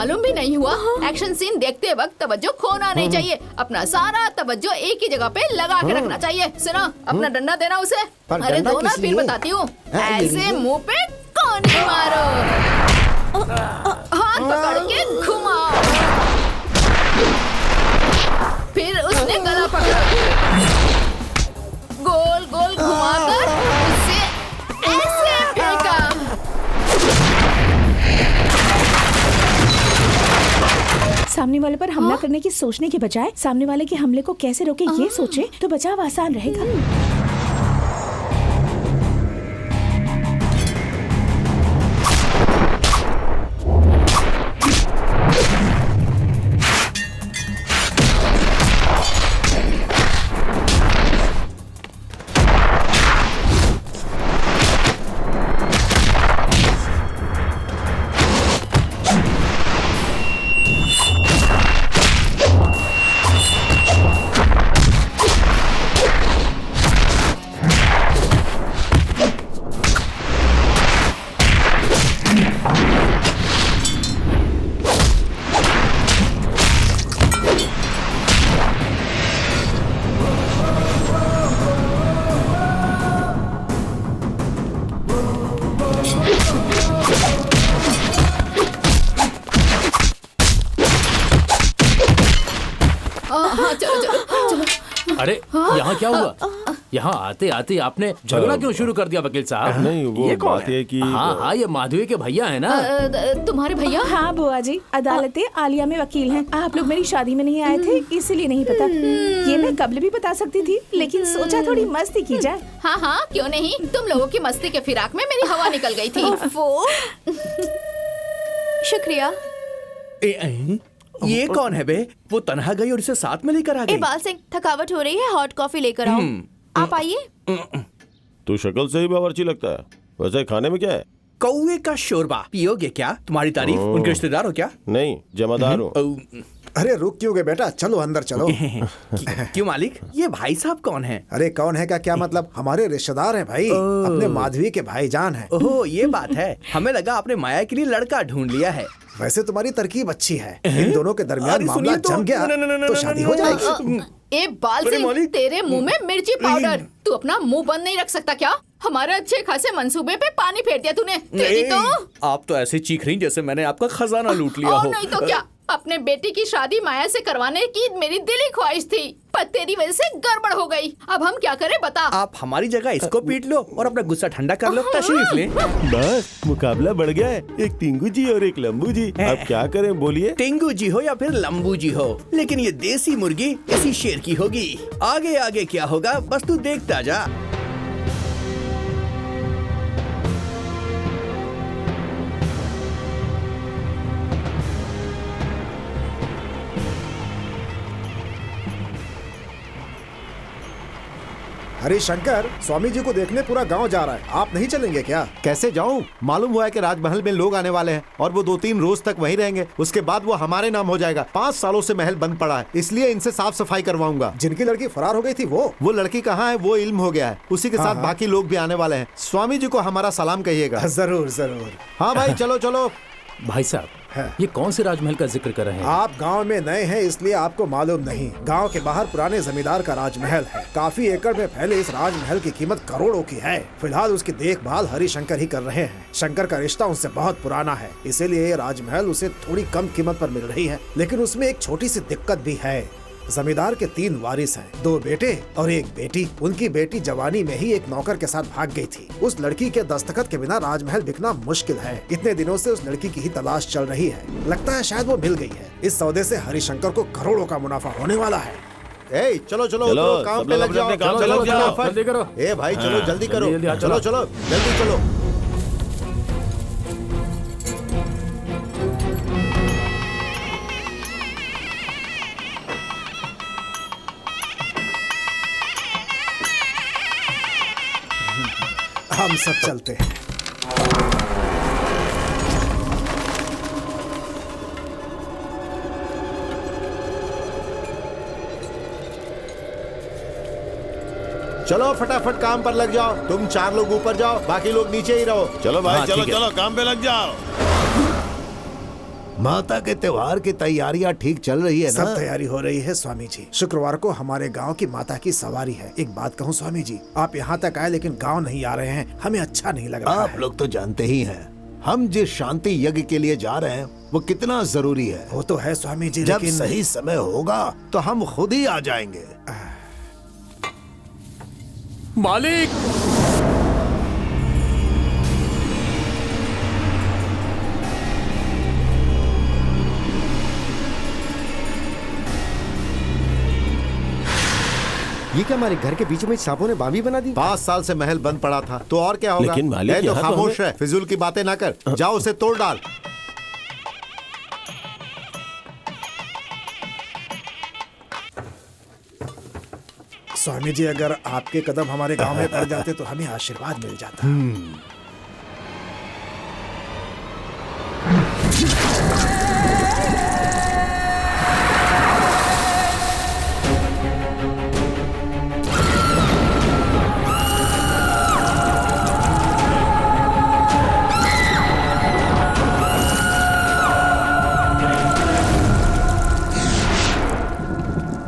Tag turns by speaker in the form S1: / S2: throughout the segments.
S1: मालूम भी नहीं हुआ। एक्शन सीन देखते वक्त तवज्जो खोना नहीं चाहिए, अपना सारा तवज्जो एक ही जगह पे लगा के रखना चाहिए। सुनो, अपना डंडा देना उसे। अरे दो ना, फिर बताती हूँ। ऐसे मुंह पे कोनी मारो, हाथ पकड़ के घुमाओ, फिर उसने गला पकड़ा, गोल गोल घुमाकर उसे ऐसे फेंका।
S2: सामने वाले पर हमला करने की सोचने के बजाय सामने वाले के हमले को कैसे रोके ये सोचे तो बचाव आसान रहेगा।
S3: अरे यहाँ क्या हुआ? यहाँ आते आते आपने झगड़ा क्यों शुरू कर दिया वकील साहब?
S4: नहीं, वो
S3: ये कौन
S4: बात है कि
S3: हाँ, ये माधवी के भैया है ना।
S1: तुम्हारे भैया?
S2: हाँ बुआ जी, अदालतें आलिया में वकील हैं। आप लोग मेरी शादी में नहीं आए थे इसीलिए नहीं पता। ये मैं कबल भी बता सकती थी, लेकिन सोचा थोड़ी मस्ती की जाए।
S1: हाँ हाँ, क्यों नहीं। तुम लोगों की मस्ती के फिराक में मेरी हवा निकल गई थी। शुक्रिया।
S5: ये कौन है बे? वो तन्हा गई और इसे साथ में लेकर आ गई।
S6: इकबाल सिंह, थकावट हो रही है, हॉट कॉफी लेकर आओ। आप आइए।
S4: तू शक्ल से ही बावर्ची लगता है। वैसे खाने में क्या है?
S5: कौवे का शोरबा। पियोगे क्या? तुम्हारी तारीफ। उनके रिश्तेदार हो क्या?
S4: नहीं, जमादार हूँ।
S7: अरे रुक क्यों गए बेटा, चलो अंदर चलो।
S5: क्यों मालिक, ये भाई साहब कौन है?
S7: अरे कौन है का क्या मतलब, हमारे रिश्तेदार हैं भाई, अपने माधवी के भाईजान हैं।
S5: ओह ये बात है, हमें लगा आपने माया के लिए लड़का ढूंढ लिया है।
S7: वैसे तुम्हारी तरकीब अच्छी है, इन दोनों के दरमियान मामला जम गया तो शादी हो जाएगी।
S1: ए बाल सिंह, तेरे मुंह में मिर्ची पाउडर। तू अपना मुंह बंद नहीं रख सकता क्या? हमारे अच्छे खासे मंसूबे पे पानी फेर दिया तूने। तेरी तो
S5: आप तो ऐसे चीख रही जैसे मैंने आपका खजाना लूट लिया हो।
S1: नहीं तो क्या, अपने बेटी की शादी माया से करवाने की मेरी दिली ख्वाहिश थी, पर तेरी वजह से गड़बड़ हो गई। अब हम क्या करें बता?
S5: आप हमारी जगह इसको पीट लो और अपना गुस्सा ठंडा कर लो। तशरीफ ले।
S4: बस मुकाबला बढ़ गया है, एक टिंगू जी और एक लंबू जी। अब क्या करें बोलिए?
S5: टिंगू जी हो या फिर लंबू जी हो, लेकिन ये देसी मुर्गी इसी शेर की होगी। आगे आगे क्या होगा बस तू देखता जा।
S7: हरी शंकर, स्वामी जी को देखने पूरा गांव जा रहा है, आप नहीं चलेंगे क्या?
S8: कैसे जाऊं? मालूम हुआ है कि राजमहल में लोग आने वाले हैं और वो 2-3 रोज तक वहीं रहेंगे। उसके बाद वो हमारे नाम हो जाएगा। 5 सालों से महल बंद पड़ा है, इसलिए इनसे साफ सफाई करवाऊंगा।
S7: जिनकी लड़की फरार हो गई थी वो
S8: लड़की कहाँ है? वो इल्म हो गया है। उसी के साथ बाकी लोग भी आने वाले हैं। स्वामी जी को हमारा सलाम कहिएगा।
S7: जरूर जरूर।
S8: हाँ भाई, चलो चलो।
S3: भाई साहब, ये कौन से राजमहल का जिक्र कर रहे हैं?
S7: आप गांव में नए हैं इसलिए आपको मालूम नहीं। गांव के बाहर पुराने जमींदार का राजमहल है। काफी एकड़ में फैले इस राजमहल की कीमत करोड़ों की है। फिलहाल उसकी देखभाल हरि शंकर ही कर रहे हैं। शंकर का रिश्ता उनसे बहुत पुराना है, इसीलिए ये राजमहल उसे थोड़ी कम कीमत पर मिल रही है। लेकिन उसमें एक छोटी सी दिक्कत भी है। जमींदार के 3 वारिस हैं, 2 बेटे और 1 बेटी। उनकी बेटी जवानी में ही एक नौकर के साथ भाग गई थी। उस लड़की के दस्तखत के बिना राजमहल बिकना मुश्किल है। इतने दिनों से उस लड़की की ही तलाश चल रही है। लगता है शायद वो मिल गई है। इस सौदे से हरिशंकर को करोड़ों का मुनाफा होने वाला है।
S8: ए चलो चलो, काम पे लग जाओ।
S3: जल्दी करो।
S8: ए भाई चलो जल्दी करो। चलो चलो जल्दी चलो।
S7: हम सब चलते हैं।
S8: चलो फटाफट काम पर लग जाओ। तुम 4 लोग ऊपर जाओ, बाकी लोग नीचे ही रहो।
S4: चलो भाई,
S3: हाँ,
S4: चलो
S3: ठीक है।
S4: चलो काम पे लग जाओ।
S8: माता के त्योहार की तैयारियां ठीक चल रही है
S7: सब
S8: ना?
S7: तैयारी हो रही है स्वामी जी। शुक्रवार को हमारे गांव की माता की सवारी है। एक बात कहूं स्वामी जी, आप यहाँ तक आए लेकिन गांव नहीं आ रहे हैं, हमें अच्छा नहीं लग रहा
S8: आप
S7: है।
S8: लोग तो जानते ही हैं हम जिस शांति यज्ञ के लिए जा रहे हैं वो कितना जरूरी है।
S7: वो तो है स्वामी जी,
S8: जब
S7: लेकिन
S8: सही समय होगा तो हम खुद ही आ जाएंगे।
S3: मालिक,
S9: ये क्या हमारे घर के बीच में सांपों ने बावी बना दी?
S8: 5 साल से महल बंद पड़ा था तो और क्या होगा?
S4: लेकिन मालिक,
S8: तो
S4: यहाँ तो
S8: खामोश
S4: हमें-
S8: है, फिजूल की बातें ना कर, जाओ उसे तोड़ डाल।
S7: स्वामी जी अगर आपके कदम हमारे गांव में पड़ जाते तो हमें आशीर्वाद मिल जाता।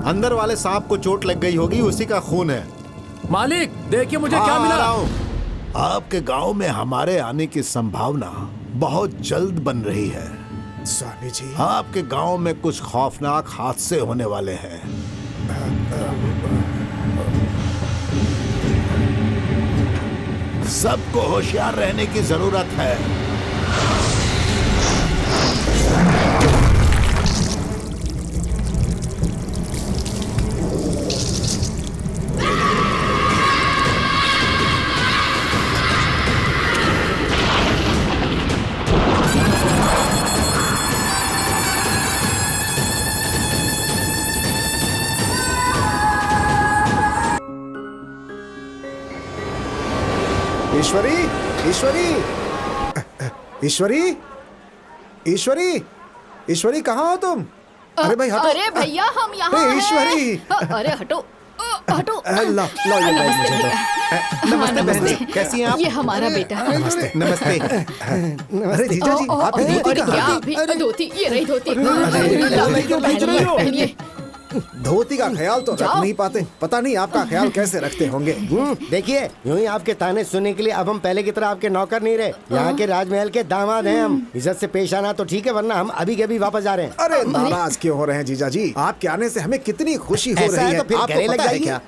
S8: अंदर वाले सांप को चोट लग गई होगी, उसी का खून है।
S3: मालिक देखिए मुझे क्या
S8: आ
S3: मिला।
S8: रहा हूं। आपके गांव में हमारे आने की संभावना बहुत जल्द बन रही है।
S7: स्वामी जी
S8: आपके गांव में कुछ खौफनाक हादसे होने वाले हैं। सबको होशियार रहने की जरूरत है।
S7: ईश्वरी, ईश्वरी, ईश्वरी, ईश्वरी, ईश्वरी कहाँ हो तुम? अरे भाई हटो।
S1: अरे भैया हम यहाँ
S7: ए,
S1: हैं।
S7: ईश्वरी।
S1: अरे हटो, हटो।
S7: ला ला ये बैग मुझे दो।
S8: नमस्ते बहन जी, कैसी हैं आप?
S1: ये हमारा बेटा।
S7: नमस्ते।
S8: नमस्ते।
S7: अरे जीजा जी आपकी धोती
S1: अरे क्या
S7: कहाँ?
S1: अभी धोती, ये रही धोती। पहनिए।
S7: धोती का ख्याल तो रख
S1: जाओ।
S7: नहीं पाते, पता नहीं आपका ख्याल कैसे रखते होंगे।
S9: देखिए यूं ही आपके ताने सुनने के लिए अब हम पहले की तरह आपके नौकर नहीं रहे, यहाँ के राजमहल के दामाद हैं हम। इज्जत से पेश आना तो ठीक है, वरना हम अभी के अभी वापस जा रहे हैं।
S7: अरे नाराज क्यों हो रहे हैं जीजा जी? आपके आने से हमें कितनी खुशी हो
S9: ऐसा
S7: रही
S9: है
S7: है,
S9: तो फिर
S7: आपको
S9: गले लग
S7: पता है
S9: जाइए।
S7: क्या?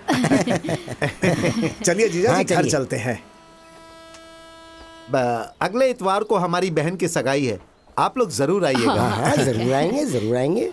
S7: चलिए जीजा
S9: हाँ,
S7: जी घर
S9: चलिए।
S7: चलते हैं।
S8: अगले इतवार को हमारी बहन की सगाई है, आप लोग जरूर आइएगा।
S9: हाँ जरूर आएंगे, जरूर आएंगे।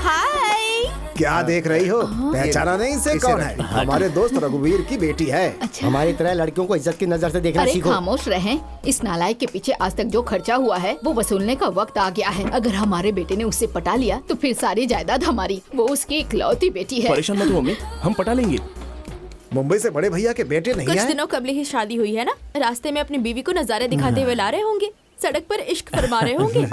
S6: हाय।
S7: क्या देख रही हो? पहचाना नहीं इसे?
S8: इसे
S7: कौन है? हमारे दोस्त रघुवीर की बेटी है।
S9: हमारी तरह लड़कियों को इज्जत की नजर से देखना
S1: अरे
S9: सीखो।
S1: खामोश रहें। इस नालायक के पीछे आज तक जो खर्चा हुआ है वो वसूलने का वक्त आ गया है। अगर हमारे बेटे ने उससे पटा लिया तो फिर सारी जायदाद हमारी। वो उसकी इकलौती बेटी है।
S4: परेशान मत हो मम्मी, हम पटा लेंगे।
S7: मुंबई से बड़े भैया के बेटे नहीं
S6: कुछ
S7: आए?
S6: दिनों कबल ही शादी हुई है ना, रास्ते में अपनी बीवी को नजारे दिखाते हुए ला रहे होंगे, सड़क पर इश्क फरमा रहे होंगे।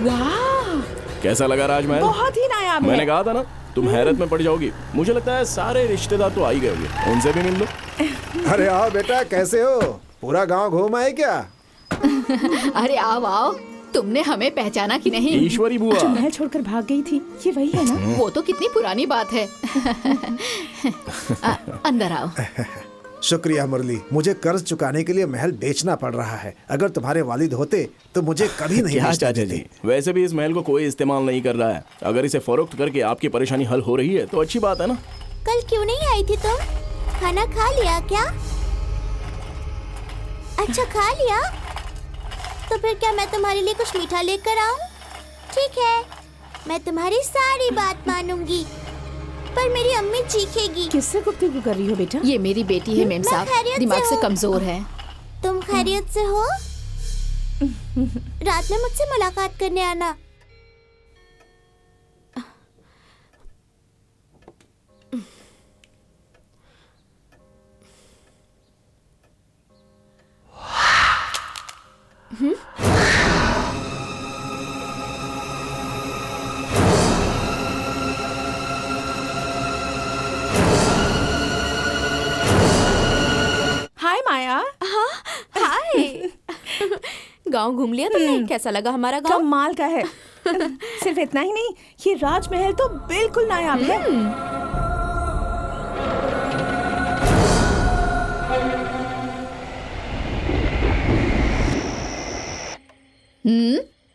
S2: वाह,
S4: कैसा लगा राजमहल?
S2: बहुत ही नायाब
S4: मैंने
S2: है।
S4: कहा था ना तुम हैरत में पड़ जाओगी। मुझे लगता है सारे रिश्तेदार तो आ ही गए होंगे, उनसे भी मिल लो।
S7: अरे आओ बेटा, कैसे हो? पूरा गांव घूम आए क्या?
S1: अरे आओ आओ, तुमने हमें पहचाना कि नहीं?
S4: ईश्वरी बुआ,
S2: जो महल छोड़कर भाग गई थी, ये वही है ना?
S1: वो तो कितनी पुरानी बात है। अंदर आओ।
S7: शुक्रिया मुरली, मुझे कर्ज चुकाने के लिए महल बेचना पड़ रहा है। अगर तुम्हारे वालिद होते तो मुझे कभी नहीं
S4: क्या
S7: बेचने
S4: चाचा
S7: देते।
S4: जी, वैसे भी इस महल को कोई इस्तेमाल नहीं कर रहा है। अगर इसे फरोख्त करके आपकी परेशानी हल हो रही है तो अच्छी बात है ना।
S10: कल क्यों नहीं आई थी तुम? खाना खा लिया क्या? अच्छा खा लिया? तो फिर क्या मैं तुम्हारे लिए कुछ मीठा लेकर आऊं? ठीक है, मैं तुम्हारी सारी बात मानूंगी, पर मेरी अम्मी चीखेगी।
S2: किससे गुफ्तगू कर रही हो बेटा?
S1: ये मेरी बेटी है मेम
S10: मैं
S1: साहब,
S10: खैरियत से
S1: दिमाग से
S10: हूँ।
S1: कमजोर है।
S10: तुम खैरियत से हो? रात में मुझसे मुलाकात करने आना।
S2: माया।
S6: हाँ, हाय। गांव घूम लिया तुमने? कैसा लगा हमारा गांव?
S2: कमाल का है। सिर्फ इतना ही नहीं, ये राजमहल तो बिल्कुल नायाब है।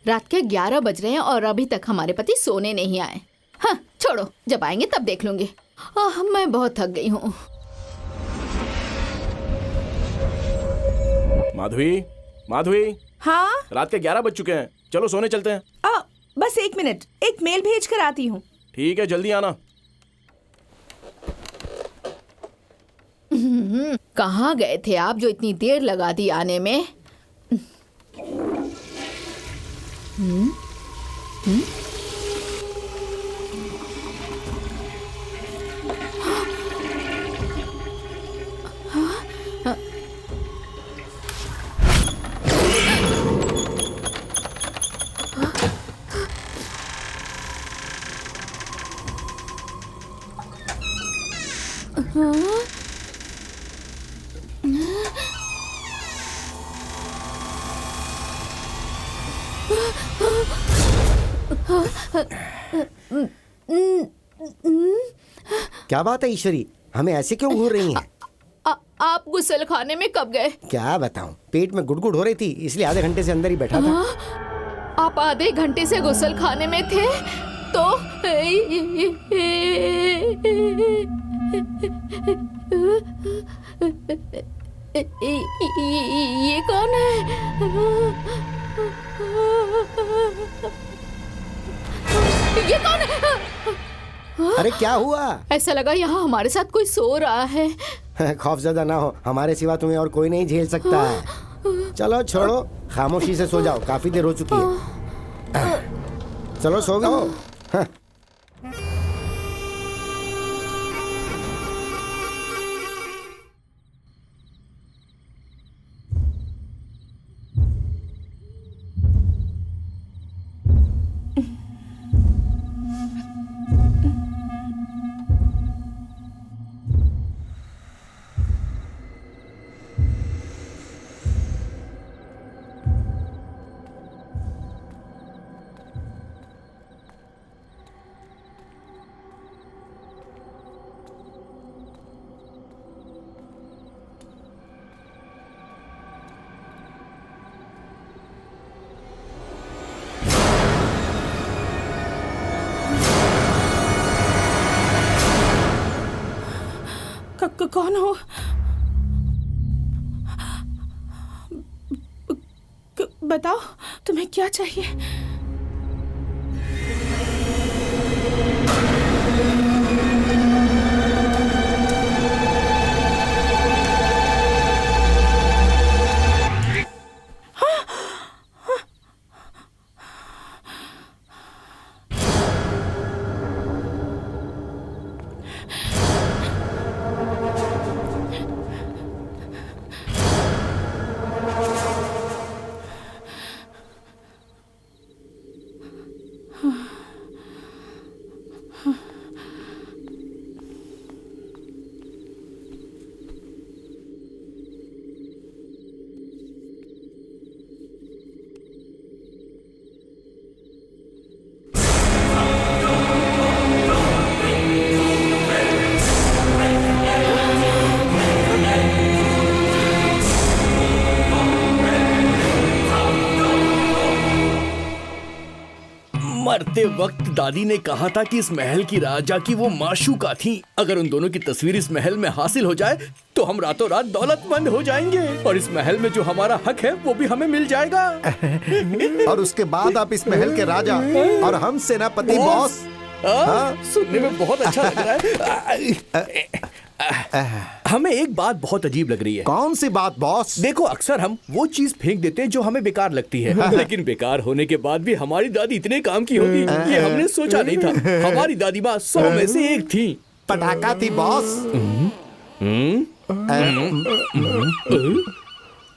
S1: रात के 11 बज रहे हैं और अभी तक हमारे पति सोने नहीं आए। हाँ छोड़ो, जब आएंगे तब देख लूंगी। मैं बहुत थक गई हूँ।
S4: माधवी, माधवी,
S2: हाँ
S4: रात के 11 बज चुके हैं, चलो सोने चलते हैं।
S2: बस 1 मिनट, एक मेल भेज कर आती हूँ।
S4: ठीक है, जल्दी आना।
S1: कहाँ गए थे आप जो इतनी देर लगा दी आने में?
S9: क्या बात है ईश्वरी, हमें ऐसे क्यों घूर रही हैं?
S1: आप गुसल खाने में कब गए?
S9: क्या बताऊं, पेट में गुड़गुड़ हो रही थी, इसलिए आधे घंटे से अंदर ही बैठा था।
S1: आप आधे घंटे से गुसल खाने में थे तो ये कौन है? ये कौन है?
S9: अरे क्या हुआ?
S1: ऐसा लगा यहाँ हमारे साथ कोई सो रहा है।
S9: खौफजदा ना हो, हमारे सिवा तुम्हें और कोई नहीं झेल सकता है। चलो छोड़ो, खामोशी से सो जाओ, काफी देर हो चुकी है। चलो सो जाओ। हाँ।
S2: कौन हो? बताओ, तुम्हें क्या चाहिए?
S5: मरते वक्त दादी ने कहा था कि इस महल की राजा की वो माशूका थी। अगर उन दोनों की तस्वीर इस महल में हासिल हो जाए तो हम रातों रात दौलतमंद हो जाएंगे और इस महल में जो हमारा हक है वो भी हमें मिल जाएगा।
S8: और उसके बाद आप इस महल के राजा और हम सेनापति बॉस।
S5: सुनने में बहुत अच्छा लग रहा है। हमें एक बात बहुत अजीब लग रही है।
S8: कौन सी बात बॉस?
S5: देखो, अक्सर हम वो चीज फेंक देते हैं जो हमें बेकार लगती है, लेकिन बेकार होने के बाद भी हमारी दादी इतने काम की होगी ये हमने सोचा नहीं था। हमारी दादी माँ 100 में से एक थी।
S8: पटाखा थी बॉस।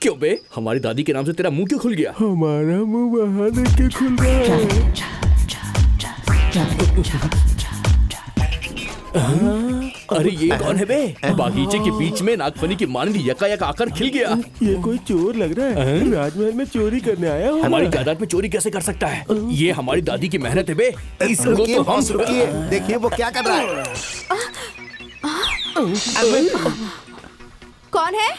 S5: क्यों बे, हमारी दादी के नाम से तेरा मुंह क्यों खुल गया?
S11: हमारा मुंह वहाँ देख के खुल रहा है।
S5: अरे ये कौन है बे? बागीचे के बीच में नागफनी की मानवी यकायक आकर खिल गया।
S11: ये कोई चोर लग रहा है। राजमहल में चोरी करने आया हो।
S5: हमारी जायदाद में चोरी कैसे कर सकता है? ये हमारी दादी की मेहनत है बे। इसको
S8: रुकिए
S5: तो
S8: बॉस, रुकिए, देखिए वो क्या कर रहा है।
S6: कौन है?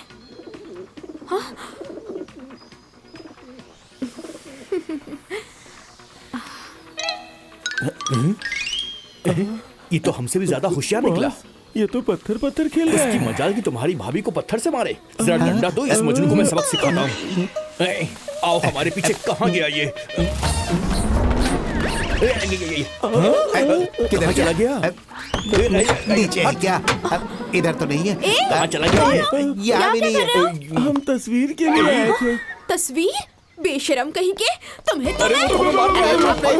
S5: ये तो हमसे भी ज्यादा होशियार निकला।
S11: ये तो पत्थर पत्थर खेल रहा
S5: इसकी
S11: है।
S5: मजाल की तुम्हारी भाभी को पत्थर से मारे। जरा डंडा दो, इस मजनू को मैं सबक सिखाता हूँ। आओ हमारे पीछे, कहाँ गया ये?
S8: किधर
S5: चला गया?
S8: नीचे है क्या? इधर तो नहीं है।
S5: कहाँ चला गया ये?
S8: यहाँ भी नहीं है।
S11: हम तस्वीर के लिए आए थे।
S6: तस्वीर? बेशरम कहीं के, तुम्हें तो
S5: अरे
S6: मैं-
S5: वो तुम्हें मार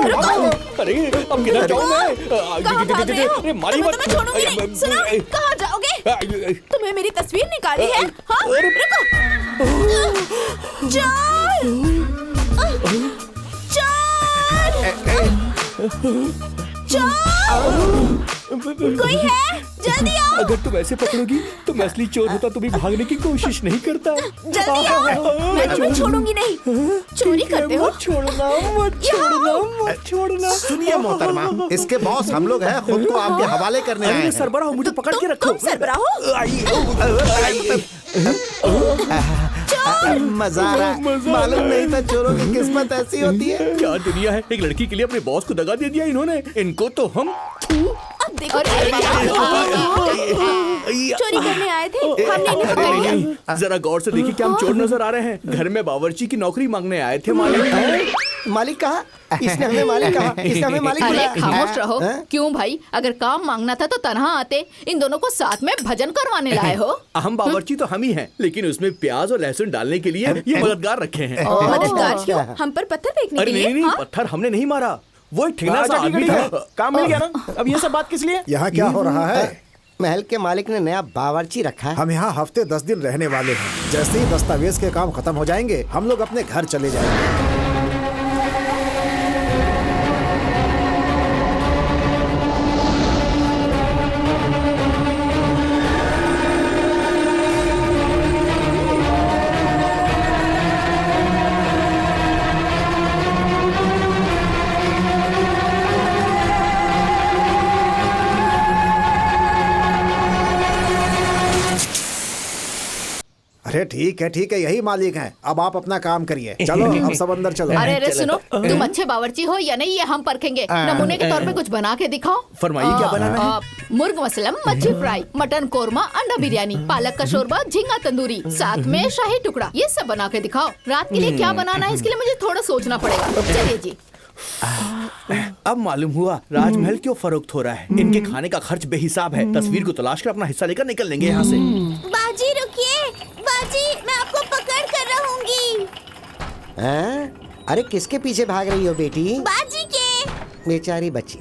S5: रहा है। अरे अब किधर जाऊँ मैं?
S6: कहाँ भाग रहे हो?
S5: अरे मारी
S6: तुम्हें
S5: मत।
S6: तो मैं छोड़ूंगी नहीं। सुनो, कहाँ जाओगे? तुम्हें मेरी तस्वीर निकाली है? हाँ? रुको। चल! चल! कोई है? जल्दी आओ!
S5: अगर तुम ऐसे पकड़ोगी तो मैं असली चोर होता तो भी भागने की कोशिश नहीं करता।
S6: जल्दी आओ! मैं तुम्हें छोड़ूंगी नहीं। चोरी करते हो?
S5: मत छोड़ना, मत छोड़ना, मत छोड़ना।
S8: सुनिए मोहतरमा, इसके बॉस हम लोग हैं, खुद को आपके हवाले करने आए
S5: अरे
S8: हैं।
S5: सरबराह, मुझे पकड़ के रखो।
S6: तुम सरबराह हो?
S8: मजा आ रहा है। मालूम नहीं था चोरों की किस्मत ऐसी होती है।
S5: क्या दुनिया है, एक लड़की के लिए अपने बॉस को दगा दे दिया इन्होंने। इनको तो हम
S6: अब देखो, चोरी करने आए थे, हमने इन्हें पकड़ लिया।
S5: जरा गौर से देखिए, क्या हम चोर नजर आ रहे हैं? घर में बावर्ची की नौकरी मांगने आए थे मालिक।
S9: मालिक कहा? इसने हमें मालिक कहा? इसने हमें मालिक
S1: अरे
S9: बुलाया?
S1: खामोश रहो।
S9: हाँ?
S1: क्यों भाई, अगर काम मांगना था तो तनहा आते। इन दोनों को साथ में भजन करवाने लाए हो।
S5: हम बावर्ची तो हम ही हैं, लेकिन उसमें प्याज और लहसुन डालने के लिए ये मददगार रखे हैं।
S6: मददगार क्यों? हम पर पत्थर फेंकने
S5: अरे
S6: के लिए?
S5: नहीं नहीं,
S6: हाँ?
S5: पत्थर हमने नहीं मारा, वो एक ठेंगना सा आदमी था।
S11: काम मिल गया ना। अब ये सब बात किस लिए?
S7: यहाँ क्या हो रहा है?
S9: महल के मालिक ने नया बावर्ची रखा है।
S7: हम यहाँ हफ्ते 10 दिन रहने वाले हैं। जैसे ही दस्तावेज के काम खत्म हो जाएंगे, हम लोग अपने घर चले जाएंगे। अरे ठीक है, यही मालिक हैं। अब आप अपना काम करिए। चलो अब सब अंदर चलो।
S1: अरे सुनो, तुम अच्छे बावर्ची हो या नहीं ये हम परखेंगे। नमूने के तौर पे कुछ बना के दिखाओ।
S5: फरमाइए, क्या बनाना है?
S1: मुर्ग मसलम, मच्छी फ्राई, मटन कोरमा, अंडा बिरयानी, पालक का शोरबा, झींगा तंदूरी, साथ में शाही टुकड़ा। ये सब बना के दिखाओ। रात के लिए क्या बनाना है इसके लिए मुझे थोड़ा सोचना पड़ेगा। चलिए जी।
S5: अब मालूम हुआ राजमहल क्यों फरोख्त हो रहा है। इनके खाने का खर्च बेहिसाब है। तस्वीर को तलाश कर अपना हिस्सा लेकर निकल लेंगे यहाँ से।
S10: बाजी रुकिए, बाजी मैं आपको पकड़ कर रहूंगी।
S9: हैं? अरे किसके पीछे भाग रही हो बेटी?
S10: बाजी के।
S9: बेचारी बच्ची,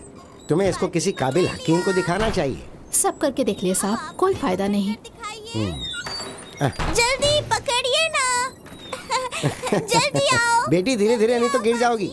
S9: तुम्हें इसको किसी काबिल हकीम को दिखाना चाहिए।
S1: सब करके देख लिया साहब, कोई फायदा नहीं।
S10: जल्दी पकड़िए ना। जल्दी आओ।
S9: बेटी धीरे धीरे, नहीं तो गिर जाओगी।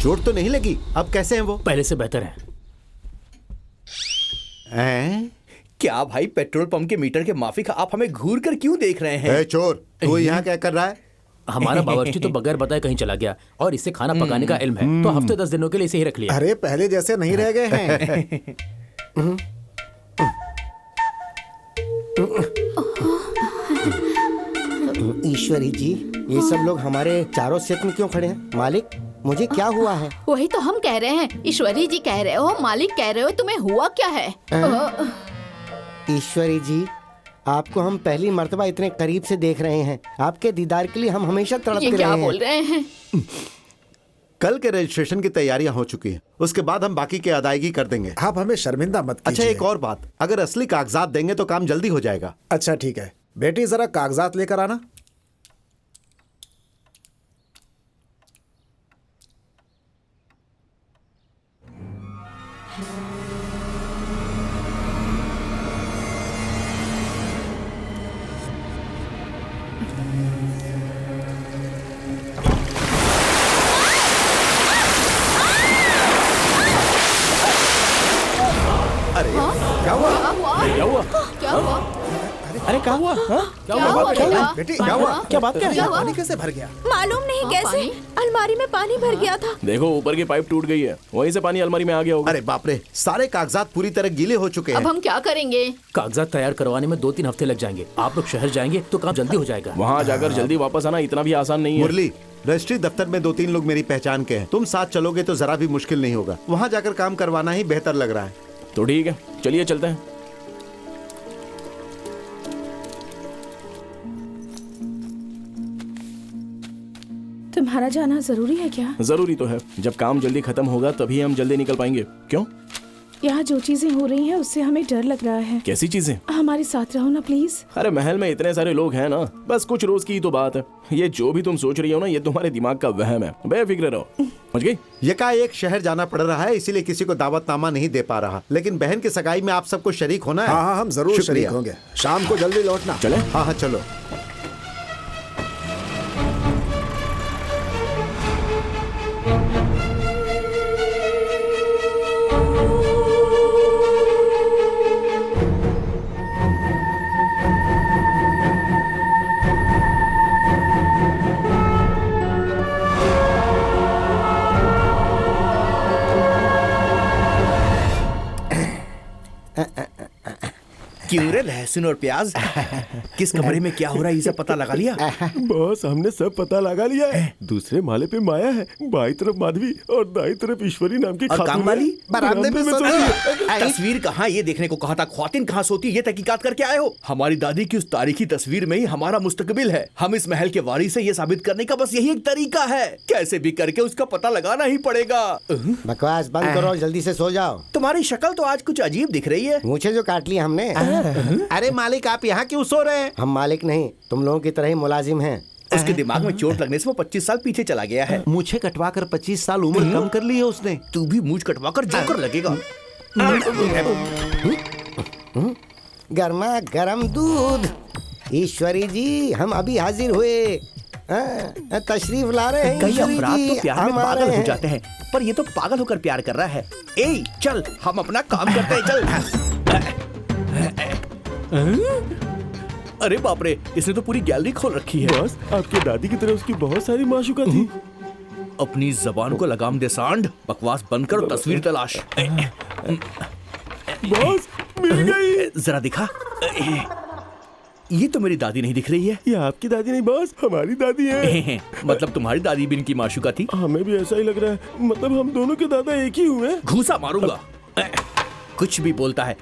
S8: चोट तो नहीं लगी? अब कैसे हैं वो?
S3: पहले से बेहतर है।
S8: हैं?
S5: क्या भाई, पेट्रोल पंप के मीटर के माफिक आप हमें घूर कर क्यों देख रहे हैं?
S8: ए चोर, तू यहाँ क्या कर रहा है?
S3: हमारा बावर्ची तो बगैर बताए कहीं चला गया और इसे खाना पकाने का इल्म है, तो हफ्ते 10 दिनों के लिए इसे ही रख लिया।
S7: अरे पहले जैसे नहीं रह गए हैं।
S9: ईश्वरी जी, ये सब लोग हमारे चारों सेट में क्यों खड़े हैं? मालिक, मुझे क्या हुआ है?
S1: वही तो हम कह रहे हैं। ईश्वरी जी कह रहे हो, मालिक कह रहे हो, तुम्हें हुआ क्या है?
S9: ईश्वरी जी, आपको हम पहली मर्तबा इतने करीब से देख रहे हैं। आपके दीदार के लिए हम हमेशा तड़पते
S1: ये
S9: रहे
S1: क्या
S9: हैं।
S1: बोल रहे हैं?
S8: कल के रजिस्ट्रेशन की तैयारियां हो चुकी हैं, उसके बाद हम बाकी की अदायगी कर देंगे।
S7: आप हमें शर्मिंदा मत
S8: अच्छा
S7: कीजिए।
S8: एक और बात, अगर असली कागजात देंगे तो काम जल्दी हो जाएगा।
S7: अच्छा ठीक है, बेटी जरा कागजात लेकर आना।
S4: क्या हुआ?
S1: क्या हुआ?
S11: अरे क्या हुआ? हाँ?
S1: क्या हुआ बेटा?
S7: बेटी क्या हुआ?
S11: क्या बात क्या है?
S1: क्या हुआ?
S7: पानी कैसे भर गया?
S6: मालूम नहीं कैसे अलमारी में पानी भर गया था।
S4: देखो ऊपर की पाइप टूट गई है, वहीं से पानी अलमारी में आ गया होगा।
S8: अरे बाप रे, सारे कागजात पूरी तरह गीले हो चुके
S1: अब
S8: हैं।
S1: हम क्या करेंगे?
S3: कागजात तैयार करवाने में 2-3 हफ्ते लग जाएंगे। आप लोग शहर जाएंगे तो काम जल्दी हो जाएगा।
S4: वहाँ जाकर जल्दी वापस आना इतना भी आसान नहीं है।
S8: मुरली, रजिस्ट्री दफ्तर में 2-3 लोग मेरी पहचान के हैं। तुम साथ चलोगे तो जरा भी मुश्किल नहीं होगा। वहाँ जाकर काम करवाना ही बेहतर लग रहा है।
S4: तो ठीक है, चलिए चलते हैं।
S2: तुम्हारा जाना जरूरी है क्या?
S4: जरूरी तो है, जब काम जल्दी खत्म होगा तभी हम जल्दी निकल पाएंगे। क्यों?
S2: यहाँ जो चीजें हो रही हैं उससे हमें डर लग रहा है।
S4: कैसी चीजें?
S2: हमारे साथ रहो ना प्लीज।
S4: अरे महल में इतने सारे लोग हैं ना, बस कुछ रोज की ही तो बात है। ये जो भी तुम सोच रही हो ना, ये तुम्हारे दिमाग का वहम है। बेफिक्र रहो, समझ गई?
S8: एक शहर जाना पड़ रहा है, इसीलिए किसी को दावतनामा नहीं दे पा रहा, लेकिन बहन की सगाई में आप सबको शरीक होना है।
S7: हाँ हाँ, हम जरूर
S8: शुक्रिया।
S7: शरीक होंगे। शाम को जल्दी लौटना।
S4: चले?
S8: हाँ हाँ चलो।
S5: क्यों रे लहसुन और प्याज? किस कमरे में क्या हो रहा है, ये सब पता लगा लिया?
S11: बॉस, हमने सब पता लगा लिया है। दूसरे माले पे माया है, बाई तरफ माधवी और दाई तरफ ईश्वरी नाम की
S5: और
S11: खातून
S5: काम वाली
S11: है।
S8: बरामदे में
S11: सो रही है।
S5: तस्वीर कहाँ, ये देखने को कहा था। ख्वातीन कहाँ सोती है, ये तहकीकात करके आए हो? हमारी दादी की उस तारीखी तस्वीर में ही हमारा मुस्तकबिल है। हम इस महल के वारिस है, ये साबित करने का बस यही एक तरीका है। कैसे भी करके उसका पता लगाना ही पड़ेगा।
S9: बकवास बंद करो, जल्दी से सो जाओ।
S5: तुम्हारी शक्ल तो आज कुछ अजीब दिख रही है।
S9: मुझे जो काट लिया हमने।
S8: अरे मालिक, आप यहाँ क्यों सो रहे हैं?
S9: हम मालिक नहीं, तुम लोगों की तरह ही मुलाजिम हैं।
S5: उसके दिमाग में चोट लगने से वो 25 साल पीछे चला गया है।
S8: मुझे कटवाकर 25 साल उम्र कम कर ली है उसने।
S5: तू भी मूंछ कटवाकर जोकर लगेगा।
S9: गर्मा गर्म दूध। ईश्वरी जी, हम अभी हाजिर हुए। तशरीफ ला रहे हैं।
S5: कई
S9: ईश्वरी
S5: अफराद
S9: जी,
S5: तो प्यार में
S9: हम आ
S5: पागल
S9: रहे
S5: हो
S9: हैं।
S5: जाते हैं, पर ये तो पागल होकर प्यार कर रहा है। ए चल, हम अपना काम करते हैं, चल। अरे बाप रे, इसने तो पूरी गैलरी खोल रखी है।
S11: बॉस, आपके दादी की तरह उसकी बहुत सारी माशूका थी।
S5: अपनी जबान को लगाम दे सांड। बकवास बंद कर, तस्वीर तलाश।
S11: बॉस, मिल गई।
S5: जरा दिखा। ये तो मेरी दादी नहीं दिख रही है।
S11: ये आपकी दादी नहीं बॉस, हमारी दादी है।
S5: मतलब तुम्हारी दादी भी इनकी माशूका थी?
S11: हमें भी ऐसा ही लग रहा है। मतलब हम दोनों के दादा एक ही हुए।
S5: घूसा मारूंगा। कुछ भी बोलता है।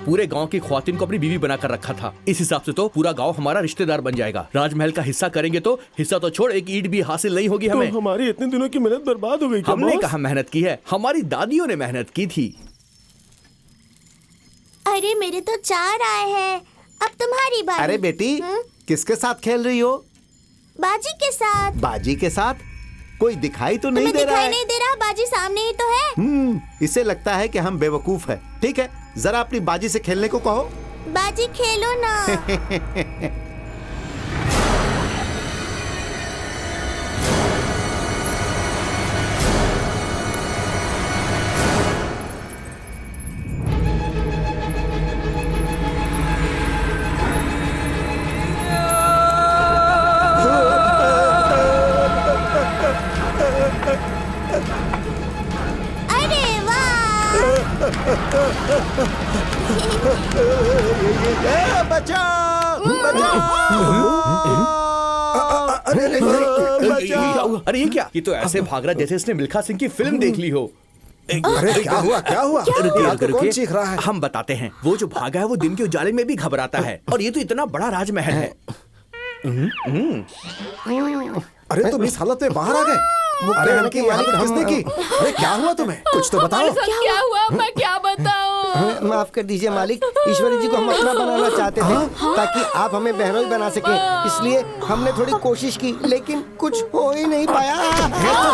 S5: पूरे गांव की ख्वातीन को अपनी बीवी बनाकर रखा था। इस हिसाब से तो पूरा गांव हमारा रिश्तेदार बन जाएगा। राजमहल का हिस्सा करेंगे तो हिस्सा तो छोड़, एक ईंट भी हासिल नहीं होगी हमें।
S11: तो हमारी इतने दिनों की मेहनत बर्बाद हो गई क्या
S5: हमने
S11: बॉस?
S5: कहा मेहनत की है, हमारी दादियों ने मेहनत की थी।
S10: अरे मेरे तो 4 आए हैं, अब तुम्हारी बारी।
S8: अरे बेटी, किसके साथ खेल रही हो?
S10: बाजी के साथ।
S8: बाजी के साथ? कोई दिखाई तो नहीं
S10: तुम्हें
S8: दे रहा
S10: दिखाई
S8: है।
S10: नहीं दे रहा, बाजी सामने ही तो है।
S8: इसे लगता है कि हम बेवकूफ हैं। ठीक है, जरा अपनी बाजी से खेलने को कहो।
S10: बाजी खेलो ना। अरे वाह।
S8: बचाओ, बचाओ।
S5: अरे ये क्या? ये तो ऐसे भाग रहा जैसे इसने मिल्खा सिंह की फिल्म देख ली हो।
S7: अरे क्या हुआ, क्या हुआ?
S5: रुकिए,
S7: रात को कौन
S5: रुकिए।
S7: चीख रहा है?
S5: हम बताते हैं। वो जो भागा है वो दिन के उजाले में भी घबराता है, और ये तो इतना बड़ा राजमहल है।
S7: अरे तुम इस हालत में बाहर आ गए? अरे इनकी हालत किसने की? अरे क्या हुआ तुम्हें? कुछ तो बताओ।
S1: क्या हुआ, मैं क्या बताऊं?
S9: माफ कर दीजिए मालिक, ईश्वरी जी को हम अपना बनाना चाहते थे ताकि आप हमें बहनोई बना सके, इसलिए हमने थोड़ी कोशिश की लेकिन कुछ हो ही नहीं पाया।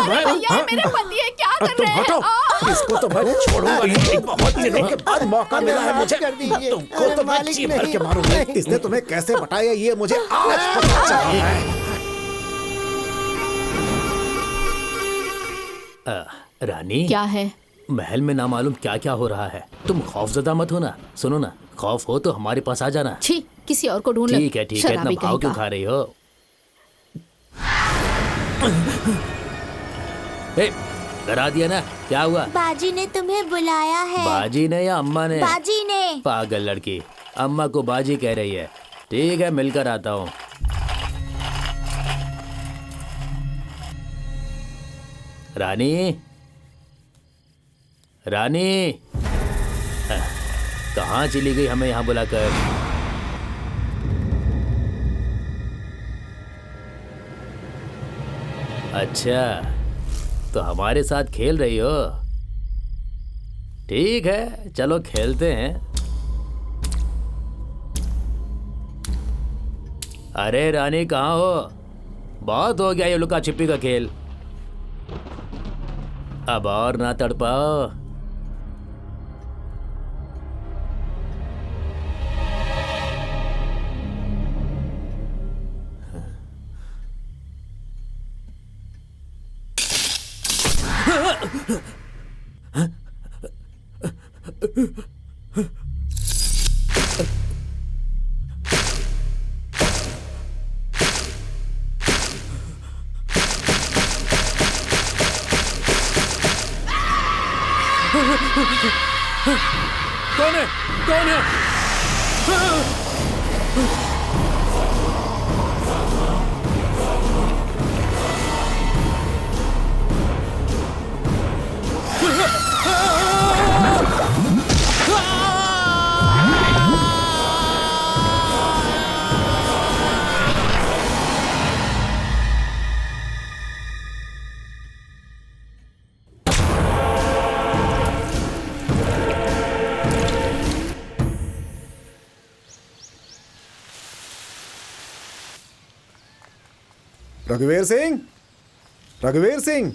S1: भैया मेरे पति है, क्या कर रहे हैं?
S7: इसको तो मैं छोड़ूंगा नहीं। बहुत दिनों के बाद मौका मिला है मुझे,
S9: कर दीजिए।
S7: तुमको तो मैं जी भर के मारूंगा। इसने तुम्हें कैसे बटाया ये मुझे आज पता चला है।
S3: रानी,
S1: क्या है?
S3: महल में ना मालूम क्या क्या हो रहा है। तुम खौफजदा मत हो ना। सुनो ना, खौफ हो तो हमारे पास आ जाना।
S1: छी, किसी और को ढूंढ लो।
S3: ठीक है, इतना भाव क्यों खा रही हो? डरा दिया ना, क्या हुआ?
S10: बाजी ने तुम्हें बुलाया है।
S3: बाजी ने या अम्मा ने?
S10: बाजी ने।
S3: पागल लड़की, अम्मा को बाजी कह रही है। ठीक है, मिलकर आता हूँ। रानी, रानी, कहाँ चली गई हमें यहाँ बुलाकर? अच्छा, तो हमारे साथ खेल रही हो? ठीक है, चलो खेलते हैं। अरे रानी, कहाँ हो? बहुत हो गया ये लुका छिपी का खेल, अब और ना तड़पाओ। कौन है? कौन है?
S7: रघुवीर सिंह, रघुवीर सिंह,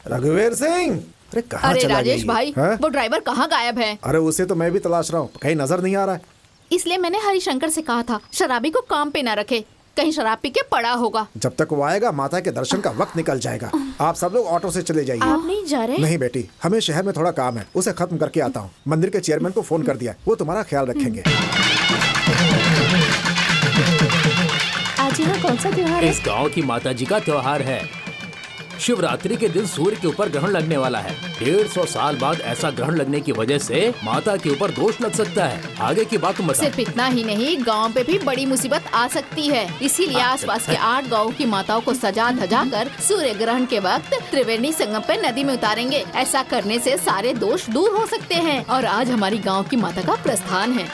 S7: रघुवीर सिंह, अरे कहाँ
S1: अरे
S7: चला गया
S1: राजेश
S7: ये?
S1: भाई,
S7: हाँ?
S1: वो ड्राइवर कहाँ गायब है?
S7: अरे उसे तो मैं भी तलाश रहा हूँ, कहीं नजर नहीं आ रहा है।
S1: इसलिए मैंने हरिशंकर से कहा था शराबी को काम पे न रखे, कहीं शराब पी के पड़ा होगा।
S7: जब तक वो आएगा माता के दर्शन का वक्त निकल जाएगा। आप सब लोग ऑटो से चले जाइए।
S2: आप नहीं जा रहे?
S7: नहीं बेटी, हमें शहर में थोड़ा काम है, उसे खत्म करके आता हूँ। मंदिर के चेयरमैन को फोन कर दिया, वो तुम्हारा ख्याल रखेंगे।
S2: आज यहाँ कौन सा त्योहार है?
S3: इस गांव की माताजी का त्योहार है। शिवरात्रि के दिन सूर्य के ऊपर ग्रहण लगने वाला है। 150 साल बाद ऐसा ग्रहण लगने की वजह से माता के ऊपर दोष लग सकता है। आगे की बात तुम बताओ।
S1: सिर्फ इतना ही नहीं, गांव पे भी बड़ी मुसीबत आ सकती है। इसीलिए आसपास के 8 गांव की माताओं को सजा धजा कर सूर्य ग्रहण के वक्त त्रिवेणी संगम पे नदी में उतारेंगे। ऐसा करने से सारे दोष दूर हो सकते हैं। और आज हमारी गाँव की माता का प्रस्थान है।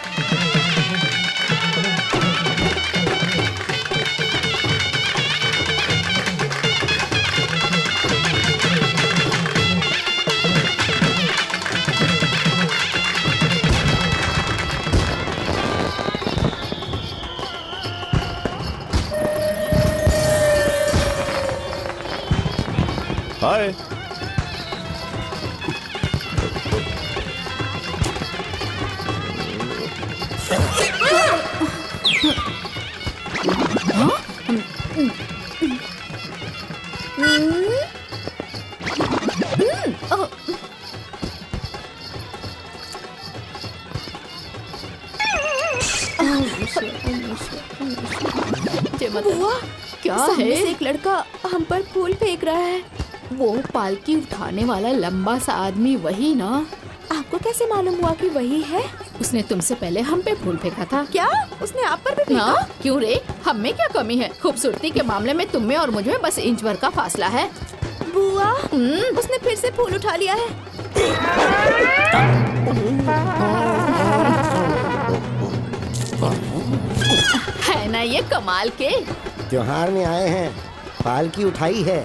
S11: हाय,
S1: बुआ, क्या
S6: सामने
S1: है?
S6: से एक लड़का हम पर फूल फेंक रहा है।
S1: वो पालकी उठाने वाला लंबा सा आदमी वही ना?
S6: आपको कैसे मालूम हुआ कि वही है?
S1: उसने तुमसे पहले हम पे फूल फेंका था।
S6: क्या उसने आप पर भी फेंका?
S1: हाँ, क्यों रे? हम में क्या कमी है? खूबसूरती के मामले में तुम में और मुझ में बस इंच भर का फासला है।
S6: बुआ, उसने फिर से फूल उठा लिया है।
S1: है ना ये कमाल के?
S9: त्योहार में आए हैं, पालकी उठाई है,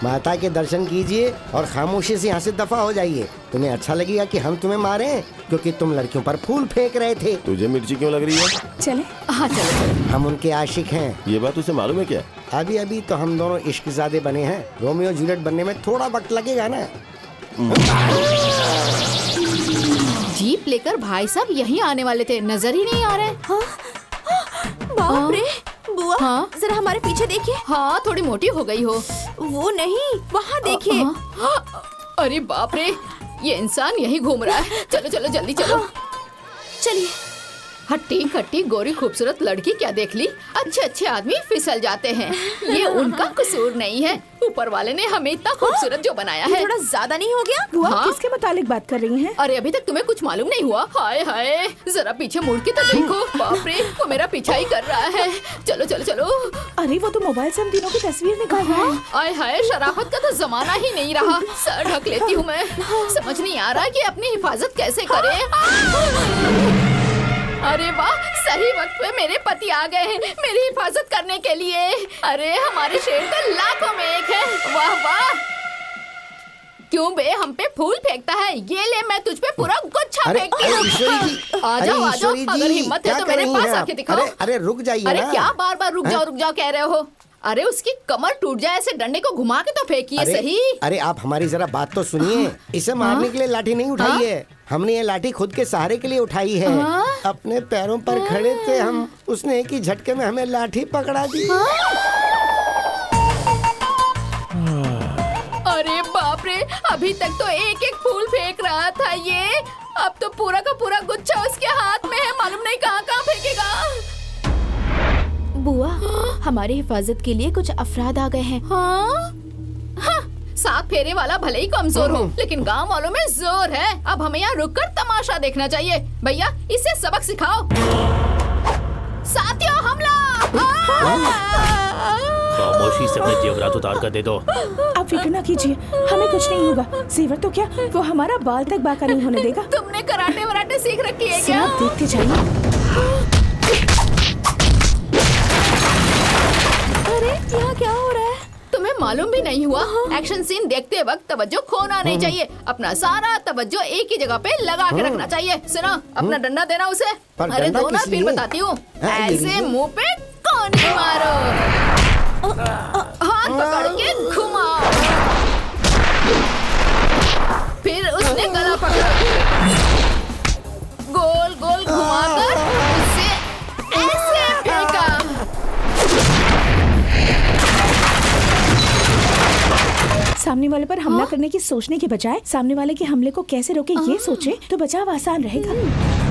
S9: माता के दर्शन कीजिए और खामोशी से यहाँ से दफा हो जाइए। तुम्हें अच्छा लगेगा कि हम तुम्हें मारे क्योंकि तुम लड़कियों पर फूल फेंक रहे थे।
S11: तुझे मिर्ची क्यों लग रही है?
S2: चले।
S1: हाँ चलो।
S9: हम उनके आशिक हैं।
S11: ये बात उसे मालूम है क्या?
S9: अभी अभी तो हम दोनों इश्कज़ादे बने हैं। रोमियो जूलियट बनने में थोड़ा वक्त लगेगा ना।
S1: जीप लेकर भाई साहब यहीं आने वाले थे, नजर ही नहीं आ रहे।
S6: हाँ? बाप रे बुआ,
S1: हाँ?
S6: जरा हमारे पीछे देखिए।
S1: हाँ थोड़ी मोटी हो गई हो।
S6: वो नहीं, वहाँ देखिए।
S1: अरे बाप रे, ये इंसान यहीं घूम रहा है। चलो चलो जल्दी चलो।
S6: चलिए।
S1: हट्टी खट्टी गोरी खूबसूरत लड़की क्या देख ली, अच्छे अच्छे आदमी फिसल जाते हैं। ये उनका कसूर नहीं है, ऊपर वाले ने हमें इतना खूबसूरत जो बनाया है।
S6: थोड़ा ज्यादा नहीं हो गया?
S2: बुआ
S1: हाँ?
S2: किसके मुतालिक बात कर रही हैं?
S1: अरे अभी तक तुम्हें कुछ मालूम नहीं हुआ? हाय हाय, जरा पीछे मुड़ के तो देखो। बाप रे, वो मेरा पीछा ही कर रहा है। चलो चलो चलो।
S2: अरे वो तो मोबाइल से हम तीनों की तस्वीर निकाल रहा है।
S1: आय हाय, शराफत का तो जमाना ही नहीं रहा। सर ढक लेती हूँ मैं। समझ नहीं आ रहा कि अपनी हिफाजत कैसे करें। अरे वाह, सही वक्त पे मेरे पति आ गए हैं मेरी हिफाजत करने के लिए। अरे हमारे शेर तो लाखों में एक है। वाह वाह। क्यों बे हम पे फूल फेंकता है? ये ले, मैं तुझ पे पूरा गुच्छा फेंकती हूँ। आ जाओ आ जाओ, अगर हिम्मत है तो मेरे पास आके दिखाओ।
S9: अरे रुक जाइए
S1: अरे
S9: ना।
S1: क्या बार बार रुक जाओ कह रहे हो? अरे उसकी कमर टूट जाए, ऐसे डंडे को घुमा के तो फेंकिए सही।
S9: अरे आप हमारी जरा बात तो सुनिए। इसे मारने के लिए लाठी नहीं उठाई है, हमने ये लाठी खुद के सहारे के लिए उठाई है। अपने पैरों पर खड़े थे हम, उसने एक ही झटके में हमें लाठी पकड़ा दी।
S1: अरे बाप रे, अभी तक तो एक एक फूल फेंक रहा था ये, अब तो पूरा का पूरा गुच्छा उसके हाथ में है। मालूम नहीं कहाँ कहाँ फेंकेगा।
S6: बुआ, हमारी हिफाजत के लिए कुछ अफराद आ गए हैं।
S1: हाँ? हाँ, सात फेरे वाला भले ही कमजोर हो, लेकिन गांव वालों में जोर है। अब हमें यहाँ रुककर तमाशा देखना चाहिए। भैया इसे सबक सिखाओ। साथियों हमला!
S3: खामोशी से अपने जेवरात उतार कर दे दो।
S2: आप फिक्र ना कीजिए, हमें कुछ नहीं होगा। जेवर तो क्या, वो हमारा बाल तक बाका नहीं होने देगा।
S1: तुमने कराटे वराटे सीख रखी है क्या?
S2: आप देखते जाइए।
S6: अरे यहाँ क्या हो रहा है?
S1: तुम्हें मालूम भी नहीं हुआ? एक्शन सीन देखते वक्त तवज्जो खोना नहीं चाहिए। अपना सारा तवज्जो एक ही जगह पे लगा के रखना चाहिए। सुनो, अपना डंडा देना उसे। अरे दो ना, फिर बताती हूँ। ऐसे मुंह पे कोनी मारो, हाथ पकड़ के घुमाओ, फिर उसने गला पकड़ा, गोल गोल घुमाकर उसे ऐसे फेंका।
S2: सामने वाले पर हमला करने की सोचने के बजाय सामने वाले के हमले को कैसे रोके ये सोचे तो बचाव आसान रहेगा।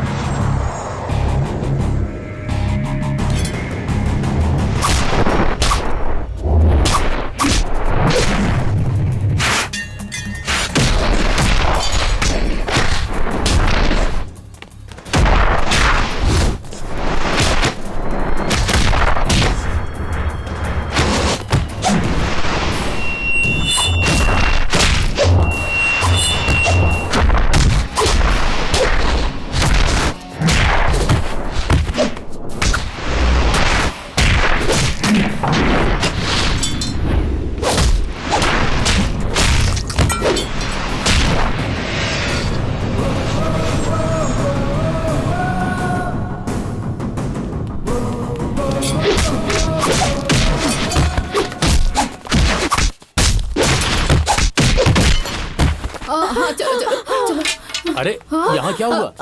S3: अरे यहाँ क्या हुआ?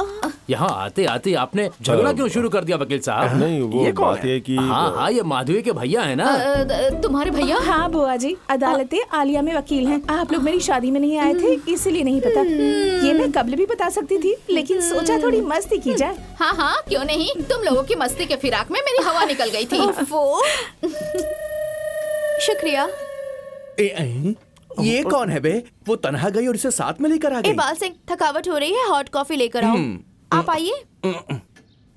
S3: यहाँ आते आते आपने झगड़ा क्यों शुरू कर दिया वकील साहब?
S11: नहीं वो बात है कि
S3: हाँ, ये माधवी के भैया है ना।
S1: तुम्हारे भैया?
S2: हाँ बुआ जी, अदालतें आलिया में वकील हैं। आप लोग मेरी शादी में नहीं आए थे इसीलिए नहीं पता। ये मैं कबल भी बता सकती थी, लेकिन सोचा थोड़ी मस्ती की जाए।
S1: हाँ हाँ क्यों नहीं, तुम लोगों की मस्ती के फिराक में मेरी हवा निकल गई थी।
S6: शुक्रिया।
S5: ये कौन है बे? वो तन्हा गई और इसे साथ में लेकर आ गई।
S6: इकबाल सिंह, थकावट हो रही है, हॉट कॉफी लेकर आओ। आप आइए।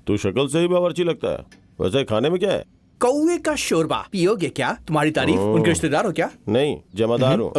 S11: तू शक्ल से ही बावर्ची लगता है। वैसे खाने में क्या है?
S5: कौवे का शोरबा पियोगे क्या? तुम्हारी तारीफ, उनके रिश्तेदार हो क्या?
S11: नहीं, जमादार हूँ।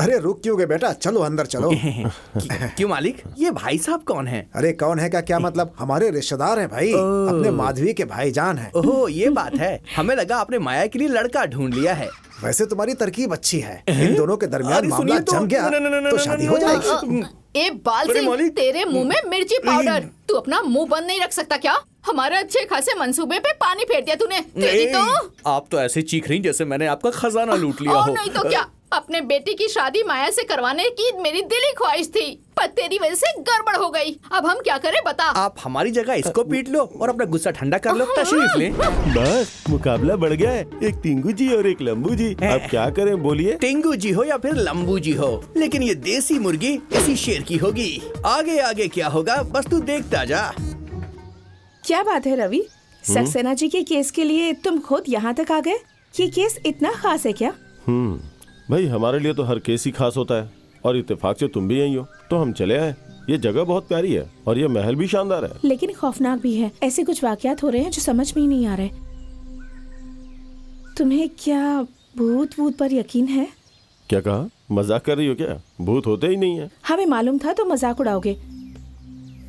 S7: अरे रुक क्यों गए बेटा, चलो अंदर चलो।
S5: क्यों मालिक, ये भाई साहब कौन है?
S7: अरे कौन है का क्या मतलब, हमारे रिश्तेदार हैं भाई, अपने माधवी के भाईजान हैं।
S5: ओह ये बात है, हमें लगा आपने माया के लिए लड़का ढूंढ लिया है।
S7: वैसे तुम्हारी तरकीब अच्छी है, इन दोनों के दरमियान मामला जम गया तो शादी हो जाएगी।
S1: ए बाल सिंह, तेरे मुंह में मिर्ची पाउडर, तू अपना मुंह बंद नहीं रख सकता क्या? हमारे अच्छे खासे मंसूबे पे पानी फेर दिया तूने। तेरी तो
S5: आप तो ऐसे चीख रही जैसे मैंने आपका खजाना लूट लिया
S1: और
S5: हो।
S1: नहीं तो क्या, अपने बेटी की शादी माया से करवाने की मेरी दिली ख्वाहिश थी, पर तेरी वजह से गड़बड़ हो गई। अब हम क्या करें बता?
S5: आप हमारी जगह इसको पीट लो और अपना गुस्सा ठंडा कर लो। तशरीफ ले।
S11: बस मुकाबला बढ़ गया है, एक टिंगू जी और एक लंबू जी। अब क्या करें बोलिए?
S5: टिंगू जी हो या फिर लंबू जी हो, लेकिन ये देसी मुर्गी इसी शेर की होगी। आगे आगे क्या होगा बस तू देखता जा।
S2: क्या बात है रवि, सक्सेना जी के केस के लिए तुम खुद यहाँ तक आ गए? ये केस इतना खास है क्या?
S11: भाई हमारे लिए तो हर केस ही खास होता है, और इत्तेफाक से तुम भी यही हो तो हम चले आए। ये जगह बहुत प्यारी है और ये महल भी शानदार है,
S2: लेकिन खौफनाक भी है। ऐसे कुछ वाकयात हो रहे हैं जो समझ में ही नहीं आ रहे। तुम्हें क्या भूत वूत पर यकीन है?
S11: क्या कहा? मजाक कर रही हो क्या? भूत होते ही नहीं है।
S2: हमें मालूम था तो मजाक उड़ाओगे।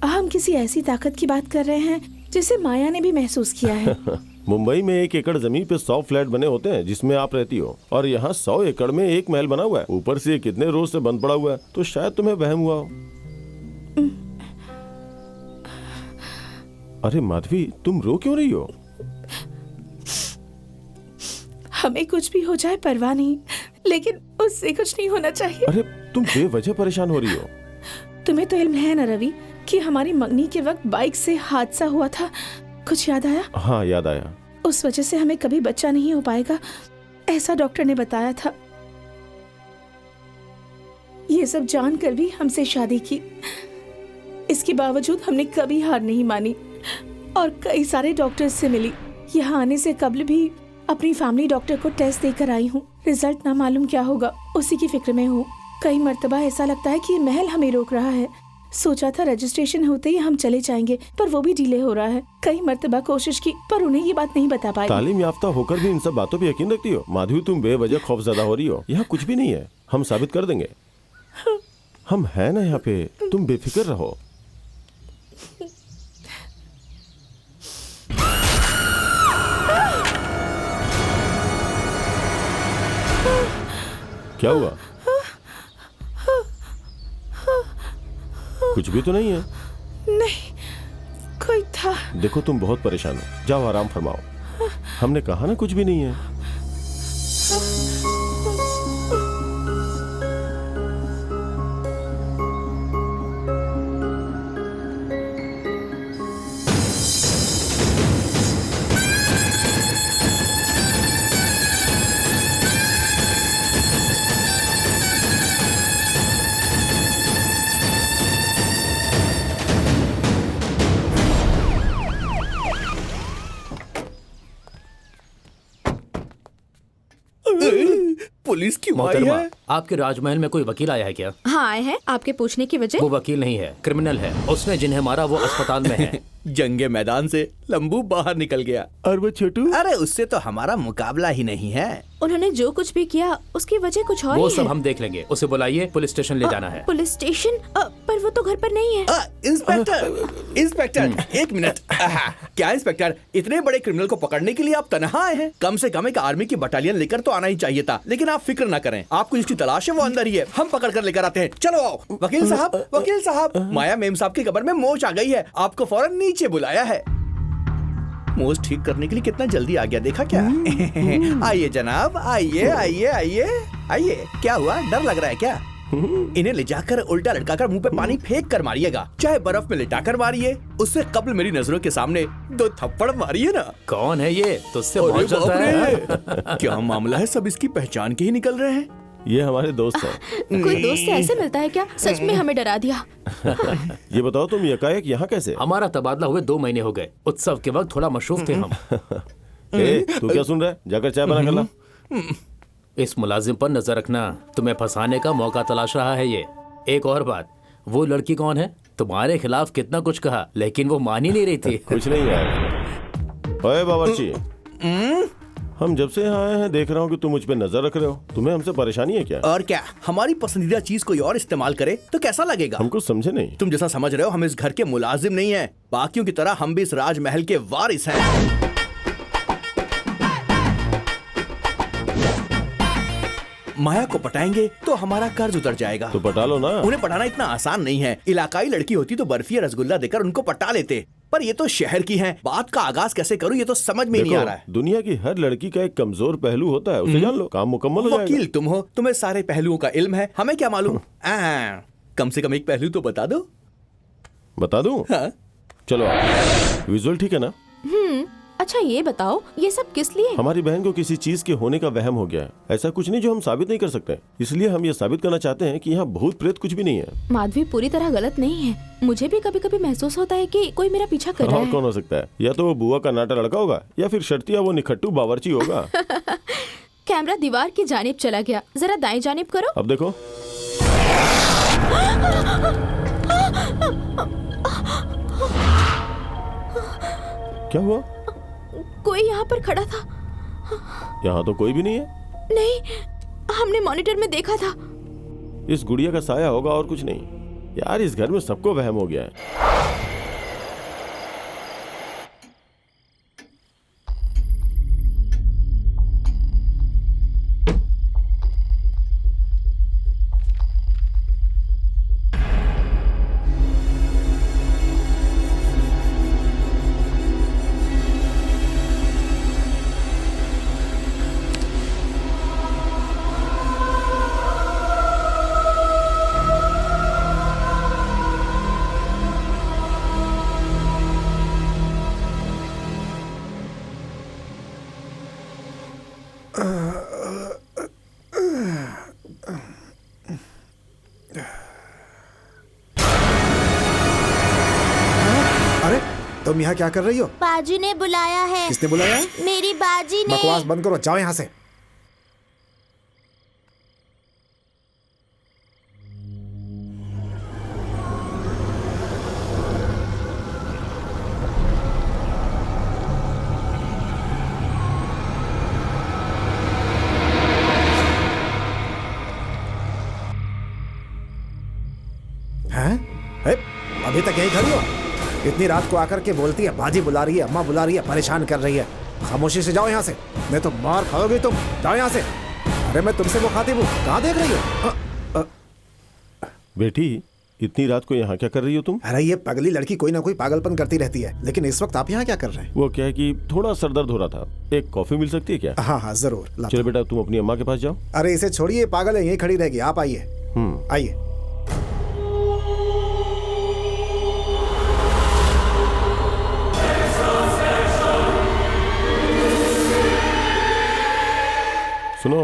S2: हम किसी ऐसी ताकत की बात कर रहे हैं जिसे माया ने भी महसूस किया है।
S11: मुंबई में 1 एकड़ जमीन पे 100 फ्लैट बने होते हैं जिसमें आप रहती हो, और यहाँ 100 एकड़ में एक महल बना हुआ है। ऊपर से कितने रोज से बंद पड़ा हुआ है, तो शायद तुम्हें वहम हुआ हो। अरे माधवी, तुम रो क्यों रही हो?
S2: हमें कुछ भी हो जाए परवाह नहीं, लेकिन उससे कुछ नहीं होना चाहिए।
S11: अरे तुम बेवजह परेशान हो रही हो।
S2: तुम्हें तो इल्म है ना रवि कि हमारी मंगनी के वक्त बाइक से हादसा हुआ था। कुछ याद आया?
S11: हाँ याद आया।
S2: उस वजह से हमें कभी बच्चा नहीं हो पाएगा, ऐसा डॉक्टर ने बताया था। ये सब जानकर भी हमसे शादी की। इसके बावजूद हमने कभी हार नहीं मानी और कई सारे डॉक्टर्स से मिली। यहाँ आने से कबल भी अपनी फैमिली डॉक्टर को टेस्ट देकर आई हूँ। रिजल्ट ना मालूम क्या होगा, उसी की फिक्र में हूँ। कई मर्तबा ऐसा लगता है कि ये महल हमें रोक रहा है। सोचा था रजिस्ट्रेशन होते ही हम चले जाएंगे, पर वो भी डिले हो रहा है। कई मर्तबा कोशिश की पर उन्हें ये बात नहीं बता पाई।
S11: तालीम याफ्ता होकर भी इन सब बातों पे यकीन रखती हो? माधवी, तुम बेवजह खौफजदा हो रही हो। यहाँ कुछ भी नहीं है, हम साबित कर देंगे। हम हैं ना यहाँ पे, तुम बेफिक्र रहो। क्या हुआ? कुछ भी तो नहीं है।
S2: नहीं, कोई था।
S11: देखो तुम बहुत परेशान हो, जाओ आराम फरमाओ। हमने कहा ना कुछ भी नहीं है।
S5: पुलिस क्यों आई
S3: मोहतरमा,
S5: है?
S3: आपके राजमहल में कोई वकील आया है क्या?
S6: हाँ आए हैं, आपके पूछने की वजह?
S3: वो वकील नहीं है, क्रिमिनल है। उसने जिन्हें मारा वो अस्पताल में है।
S5: जंगे मैदान से लंबू बाहर निकल गया।
S11: और वो छोटू?
S5: अरे उससे तो हमारा मुकाबला ही नहीं है।
S6: उन्होंने जो कुछ भी किया उसकी वजह कुछ और
S3: वो
S6: ही
S3: सब
S6: है।
S3: हम देख लेंगे। उसे बुलाइए, पुलिस स्टेशन ले जाना है।
S6: Police station? पर वो तो घर पर नहीं है।
S5: इंस्पेक्टर, इंस्पेक्टर, एक मिनट। क्या इंस्पेक्टर, इतने बड़े क्रिमिनल को पकड़ने के लिए आप तनहा आए हैं? कम से कम एक आर्मी की बटालियन लेकर तो आना ही चाहिए था। लेकिन आप फिक्र ना करें, आपको जिसकी तलाश है वो अंदर ही है। हम पकड़ कर लेकर आते हैं। चलो आओ। वकील साहब, वकील साहब, माया मेम साहब की कब्र में मोच आ गई है, आपको फौरन नीचे बुलाया है। मोच ठीक करने के लिए कितना जल्दी आ गया, देखा क्या? आइए जनाब, आइए आइए आइए आइए। क्या हुआ, डर लग रहा है क्या? इन्हें ले जाकर उल्टा लटकाकर मुंह पे पानी फेंक कर मारिएगा, चाहे बर्फ में लिटाकर मारिए। उससे कबल मेरी नजरों के सामने 2 थप्पड़ मारिए ना।
S3: कौन है ये? तुझसे
S5: अरे
S3: बहुत जलता
S5: बाप
S3: है।
S5: रे! क्या मामला है, सब इसकी पहचान के ही निकल रहे हैं।
S11: ये हमारे दोस्त हैं।
S6: कोई दोस्त से ऐसे मिलता है क्या? सच में हमें डरा दिया।
S11: ये बताओ तुम यकायक यहाँ कैसे?
S3: हमारा तबादला हुए 2 महीने हो गए। उत्सव के वक्त थोड़ा मशरूफ थे हम।
S11: तू क्या सुन रहा है? जाकर चाय बना कर ला।
S3: इस मुलाजिम पर नजर रखना, तुम्हें फंसाने का मौका तलाश रहा है ये। एक और बात, वो लड़की कौन है? तुम्हारे खिलाफ कितना कुछ कहा लेकिन वो मान ही नहीं रही थी।
S11: कुछ नहीं यार। ओए बावर्ची, हम जब से यहाँ आए हैं देख रहा हूँ कि तुम मुझ पे नजर रख रहे हो। तुम्हें हमसे परेशानी है क्या?
S5: और क्या, हमारी पसंदीदा चीज कोई और इस्तेमाल करे तो कैसा लगेगा?
S11: हम कुछ समझे नहीं।
S5: तुम जैसा समझ रहे हो, हम इस घर के मुलाजिम नहीं हैं। बाकियों की तरह हम भी इस राजमहल के वारिस हैं। माया को पटाएंगे तो हमारा कर्ज उतर जाएगा।
S11: तो पटा लो ना।
S5: उन्हें पटाना इतना आसान नहीं है। इलाकाई लड़की होती तो बर्फी या रसगुल्ला देकर उनको पटा लेते, पर ये तो शहर की हैं। बात का आगाज कैसे करूं ये तो समझ में नहीं आ रहा है।
S11: दुनिया की हर लड़की का एक कमजोर पहलू होता है, उसे जान लो, काम मुकम्मल हो जाएगा।
S5: वकील तुम हो, तुम्हें सारे पहलुओं का इल्म है, हमें क्या मालूम। कम से कम एक पहलू तो बता दो।
S11: बता दूं?
S5: हाँ?
S11: चलो विजुअल ठीक है ना?
S6: अच्छा ये बताओ, ये सब किस लिए?
S11: हमारी बहन को किसी चीज के होने का वहम हो गया है। ऐसा कुछ नहीं जो हम साबित नहीं कर सकते, इसलिए हम ये साबित करना चाहते हैं कि यहाँ भूत प्रेत कुछ भी नहीं है।
S6: माधवी पूरी तरह गलत नहीं है। मुझे भी कभी कभी महसूस होता है कि कोई मेरा पीछा कर रहा
S11: और
S6: है।
S11: कौन हो सकता है? या तो वो बुआ का नाटा लड़का होगा या फिर शर्तिया वो निखट्टू बावर्ची होगा।
S6: कैमरा दीवार की जानिब चला गया, जरा दाएं जानिब करो।
S11: अब देखो। क्या हुआ?
S6: कोई यहाँ पर खड़ा था।
S11: यहाँ तो कोई भी नहीं है।
S6: नहीं, हमने मॉनिटर में देखा था।
S11: इस गुड़िया का साया होगा और कुछ नहीं। यार इस घर में सबको वहम हो गया है।
S7: तुम यहाँ क्या कर रही हो?
S10: बाजी ने बुलाया है।
S7: किसने बुलाया?
S10: मेरी बाजी ने।
S7: बकवास बंद करो, जाओ यहाँ से। हैं? अभी तक यही खड़ी हो? इतनी रात को आकर के बोलती है बाजी बुला रही है, अम्मा बुला रही है, परेशान कर रही है। खामोशी से जाओ यहाँ से, नहीं तो मार खाओगी तुम। जाओ यहाँ से। अरे मैं तुमसे मुखातिब हूँ, कहाँ देख रही हो?
S11: बेटी इतनी रात को यहाँ क्या कर रही हो तुम?
S7: अरे ये पगली लड़की कोई ना कोई पागलपन करती रहती है, लेकिन इस वक्त आप यहाँ क्या कर रहे हैं?
S11: वो क्या है कि थोड़ा सर दर्द हो रहा था, एक कॉफी मिल सकती है क्या?
S7: हाँ हाँ जरूर।
S11: चलो बेटा तुम अपनी अम्मा के पास जाओ।
S7: अरे इसे छोड़िए, पागल है, यहीं खड़ी रहेगी। आप आइए, आइए।
S11: सुनो,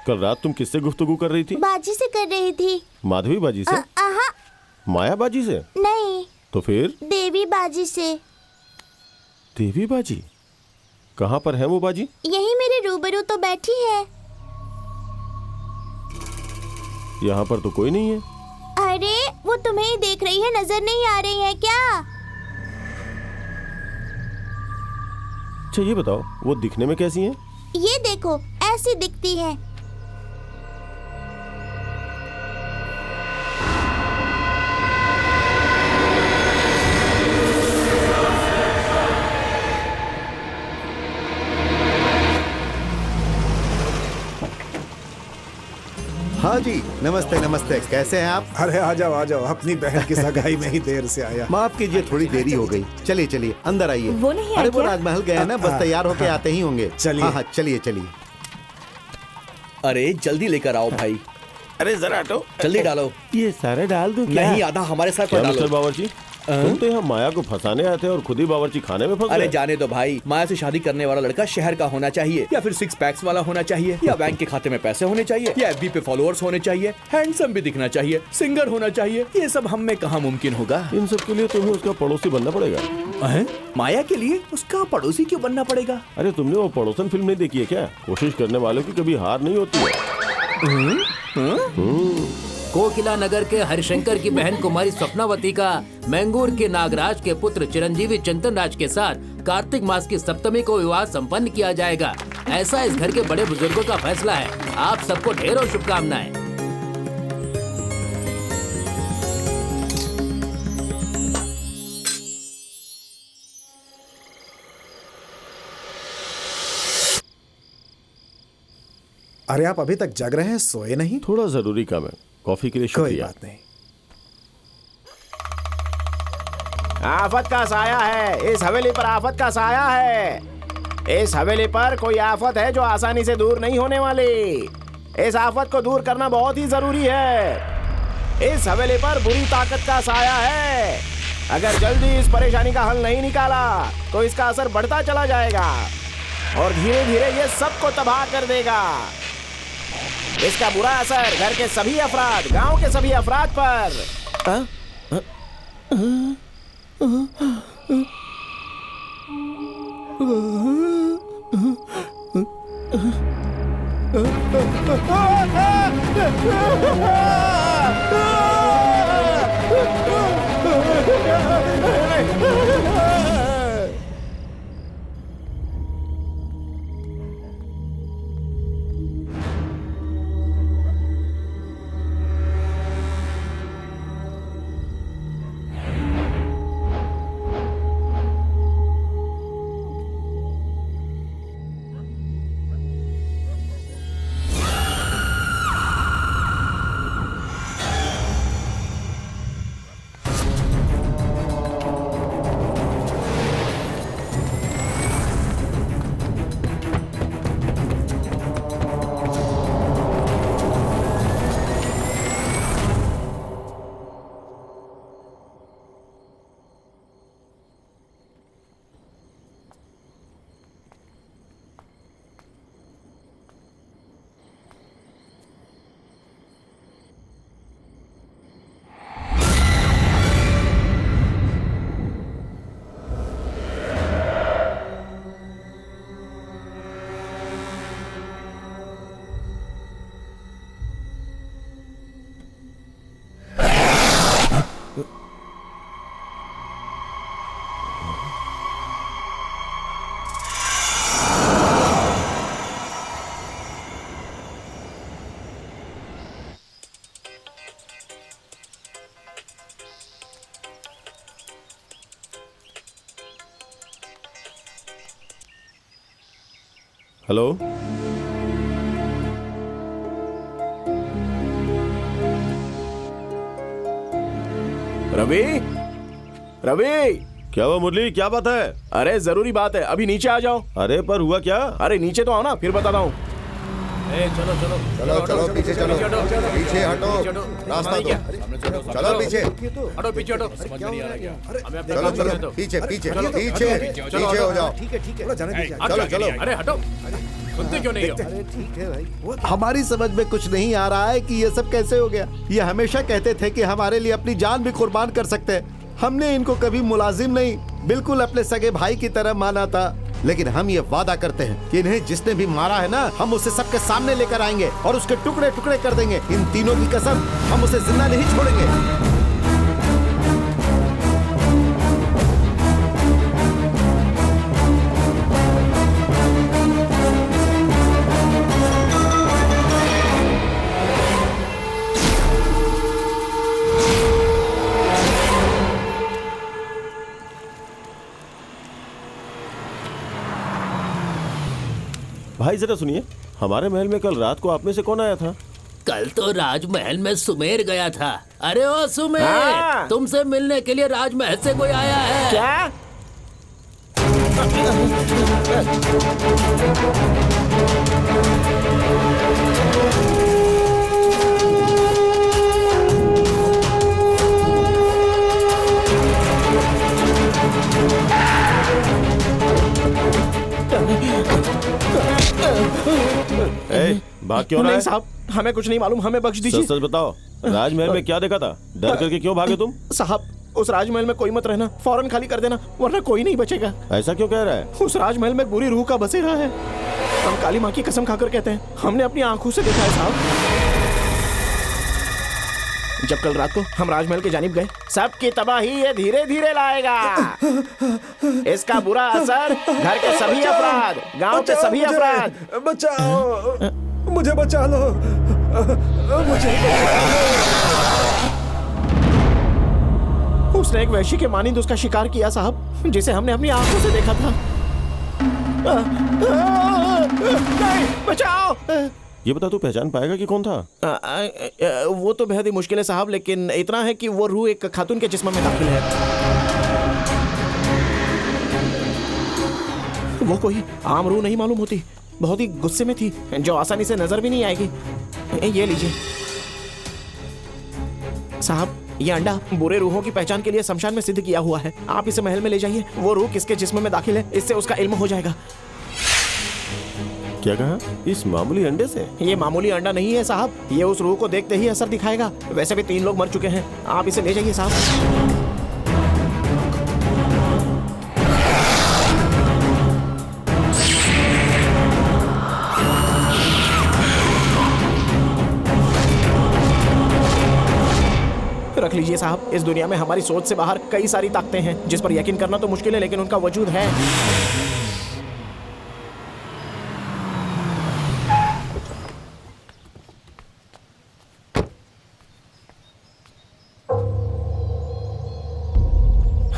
S11: कल रात तुम किससे गुफ्तगू कर रही थी?
S10: बाजी से कर रही थी।
S11: माधवी बाजी से? माया बाजी से?
S10: नहीं।
S11: तो फिर?
S10: देवी बाजी से।
S11: देवी बाजी? कहाँ पर है वो बाजी?
S10: यही मेरे रूबरू तो बैठी है।
S11: यहाँ पर तो कोई नहीं है।
S10: अरे वो तुम्हें ही देख रही है, नजर नहीं आ रही है क्या?
S11: अच्छा ये बताओ, वो दिखने में कैसी हैं?
S10: ये देखो, ऐसी दिखती है।
S8: हाँ जी, नमस्ते नमस्ते, कैसे हैं आप?
S7: अरे आ जाओ आ जाओ, अपनी बहन की सगाई में ही देर से आया।
S8: माफ कीजिए, थोड़ी देरी हो गई। चलिए चलिए अंदर आइए।
S6: वो नहीं आया
S8: अरे वो
S6: क्या?
S8: राजमहल गए ना, बस तैयार होके आते ही होंगे।
S7: चलिए।
S8: हाँ हाँ चलिए चलिए।
S5: अरे जल्दी लेकर आओ भाई।
S11: अरे जरा हटो,
S5: जल्दी डालो।
S11: ये सारे डाल दूं क्या?
S5: नहीं, आधा हमारे साथ
S11: क्या
S5: डालो।
S11: मिस्टर बावर्ची, तुम तो यहाँ माया को फंसाने आए थे और खुद ही बावर्ची खाने में फंस
S5: अरे
S11: गए।
S5: जाने दो भाई, माया से शादी करने वाला लड़का शहर का होना चाहिए, या फिर 6 पैक्स वाला होना चाहिए, या बैंक के खाते में पैसे होने चाहिए, या FB पे फॉलोअर्स होने चाहिए, हैंडसम भी दिखना चाहिए, सिंगर होना चाहिए। ये सब हम में कहाँ मुमकिन होगा?
S11: इन सब के लिए तुम्हें उसका पड़ोसी बनना पड़ेगा।
S5: माया के लिए उसका पड़ोसी क्यों बनना पड़ेगा?
S11: अरे तुमने वो पड़ोसन फिल्म नहीं देखी है क्या? कोशिश करने वालों की कभी हार नहीं होती है।
S3: कोकिला नगर के हरिशंकर की बहन कुमारी स्वप्नावती का मैंगूर के नागराज के पुत्र चिरंजीवी चंदन राज के साथ कार्तिक मास की सप्तमी को विवाह संपन्न किया जाएगा। ऐसा इस घर के बड़े बुजुर्गों का फैसला है। आप सबको ढेरों शुभकामनाएं।
S7: अरे आप अभी तक जग रहे हैं, सोए नहीं?
S11: थोड़ा जरूरी काम है। कॉफी के लिए
S7: कोई
S11: शुक्रिया।
S7: बात नहीं।
S4: आफत का साया है, इस हवेली पर आफत का साया है। इस हवेली पर कोई आफत है जो आसानी से दूर नहीं होने वाली। इस आफत को दूर करना बहुत ही जरूरी है। इस हवेली पर बुरी ताकत का साया है। अगर जल्दी इस परेशानी का हल नहीं निकाला तो इसका असर बढ़ता चला जाएगा और धीरे धीरे ये सबको तबाह कर देगा। इसका बुरा असर घर के सभी अफराद, गांव के सभी अफराद पर।
S11: हेलो,
S4: रवि, रवि,
S11: क्या हुआ मुरली? क्या बात है?
S4: अरे जरूरी बात है, अभी नीचे आ जाओ।
S11: अरे पर हुआ क्या?
S4: अरे नीचे तो आओ ना, फिर बताता हूँ।
S3: चलो चलो
S8: चलो चलो पीछे चलो, पीछे हटो, रास्ता दो, चलो पीछे,
S3: हटो, पीछे हटो।
S8: चलो चलो पीछे पीछे पीछे पीछे हो जाओ।
S7: ठीक है थोड़ा जाने दीजिए।
S8: चलो चलो,
S3: अरे हटो, सुनते क्यों नहीं हो?
S7: ठीक है भाई।
S8: हमारी समझ में कुछ नहीं आ रहा है कि ये सब कैसे हो गया। ये हमेशा कहते थे कि हमारे लिए अपनी जान भी कुर्बान कर सकते हैं। हमने इनको कभी मुलाजिम नहीं, बिल्कुल अपने सगे भाई की तरह माना था। लेकिन हम ये वादा करते हैं कि इन्हें जिसने भी मारा है ना, हम उसे सबके सामने लेकर आएंगे और उसके टुकड़े टुकड़े कर देंगे। इन तीनों की कसम, हम उसे जिंदा नहीं छोड़ेंगे।
S11: भाई जरा सुनिए, हमारे महल में कल रात को आप में से कौन आया था?
S3: कल तो राजमहल में सुमेर गया था। अरे ओ सुमेर,
S4: हाँ।
S3: तुमसे मिलने के लिए राजमहल से कोई आया है
S4: क्या?
S11: भाग क्यों रहा
S4: नहीं
S11: है?
S4: साहब, हमें कुछ नहीं मालूम, हमें बख्श दीजिए।
S11: सच सच बताओ, राजमहल में क्या देखा था? डर करके क्यों भागे तुम?
S4: साहब, उस राजमहल में कोई मत रहना, फौरन खाली कर देना, वरना कोई नहीं बचेगा।
S11: ऐसा क्यों कह रहा है?
S4: उस राजमहल में बुरी रूह का बसेरा है। हम काली माँ की कसम खाकर कहते हैं, हमने अपनी आंखों से देखा है साहब। जब कल रात को हम राजमहल के जानिब गए, सबकी तबाही ये धीरे धीरे लाएगा। इसका बुरा असर घर के सभी अफराद, गांव के सभी अफराद।
S7: बचाओ, मुझे बचा लो, मुझे
S4: उसने एक वैश्य के मानिंद उसका शिकार किया साहब, जिसे हमने अपनी आंखों से देखा था। नहीं, बचाओ।
S11: ये बता तू पहचान पाएगा कि कौन था?
S4: वो तो बेहद ही मुश्किल है साहब, लेकिन इतना है कि वो रूह एक खातून के जिस्म में दाखिल है। वो कोई आम रूह नहीं मालूम होती, बहुत ही गुस्से में थी, जो आसानी से नजर भी नहीं आएगी। ये लीजिए साहब, ये अंडा बुरे रूहों की पहचान के लिए शमशान में सिद्ध किया हुआ है। आप इसे महल में ले जाइए, वो रूह किसके जिस्म में दाखिल है इससे उसका इल्म हो जाएगा।
S11: क्या कहा? इस मामूली अंडे से?
S4: ये मामूली अंडा नहीं है साहब, ये उस रूह को देखते ही असर दिखाएगा। वैसे भी 3 लोग मर चुके हैं, आप इसे ले जाइए साहब। रख लीजिए साहब। इस दुनिया में हमारी सोच से बाहर कई सारी ताकतें हैं जिस पर यकीन करना तो मुश्किल है, लेकिन उनका वजूद है।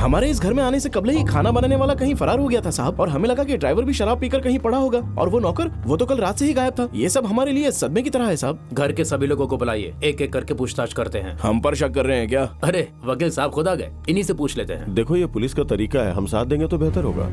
S4: हमारे इस घर में आने से कबले ही खाना बनाने वाला कहीं फरार हो गया था साहब, और हमें लगा कि ड्राइवर भी शराब पीकर कहीं पड़ा होगा, और वो नौकर वो तो कल रात से ही गायब था। ये सब हमारे लिए सदमे की तरह है साहब।
S3: घर के सभी लोगों को बुलाइए, एक एक करके पूछताछ करते हैं।
S4: हम पर शक कर रहे हैं क्या?
S3: अरे वकील साहब खुद आ गए, इन्हीं से पूछ लेते हैं।
S11: देखो ये पुलिस का तरीका है, हम साथ देंगे तो बेहतर होगा।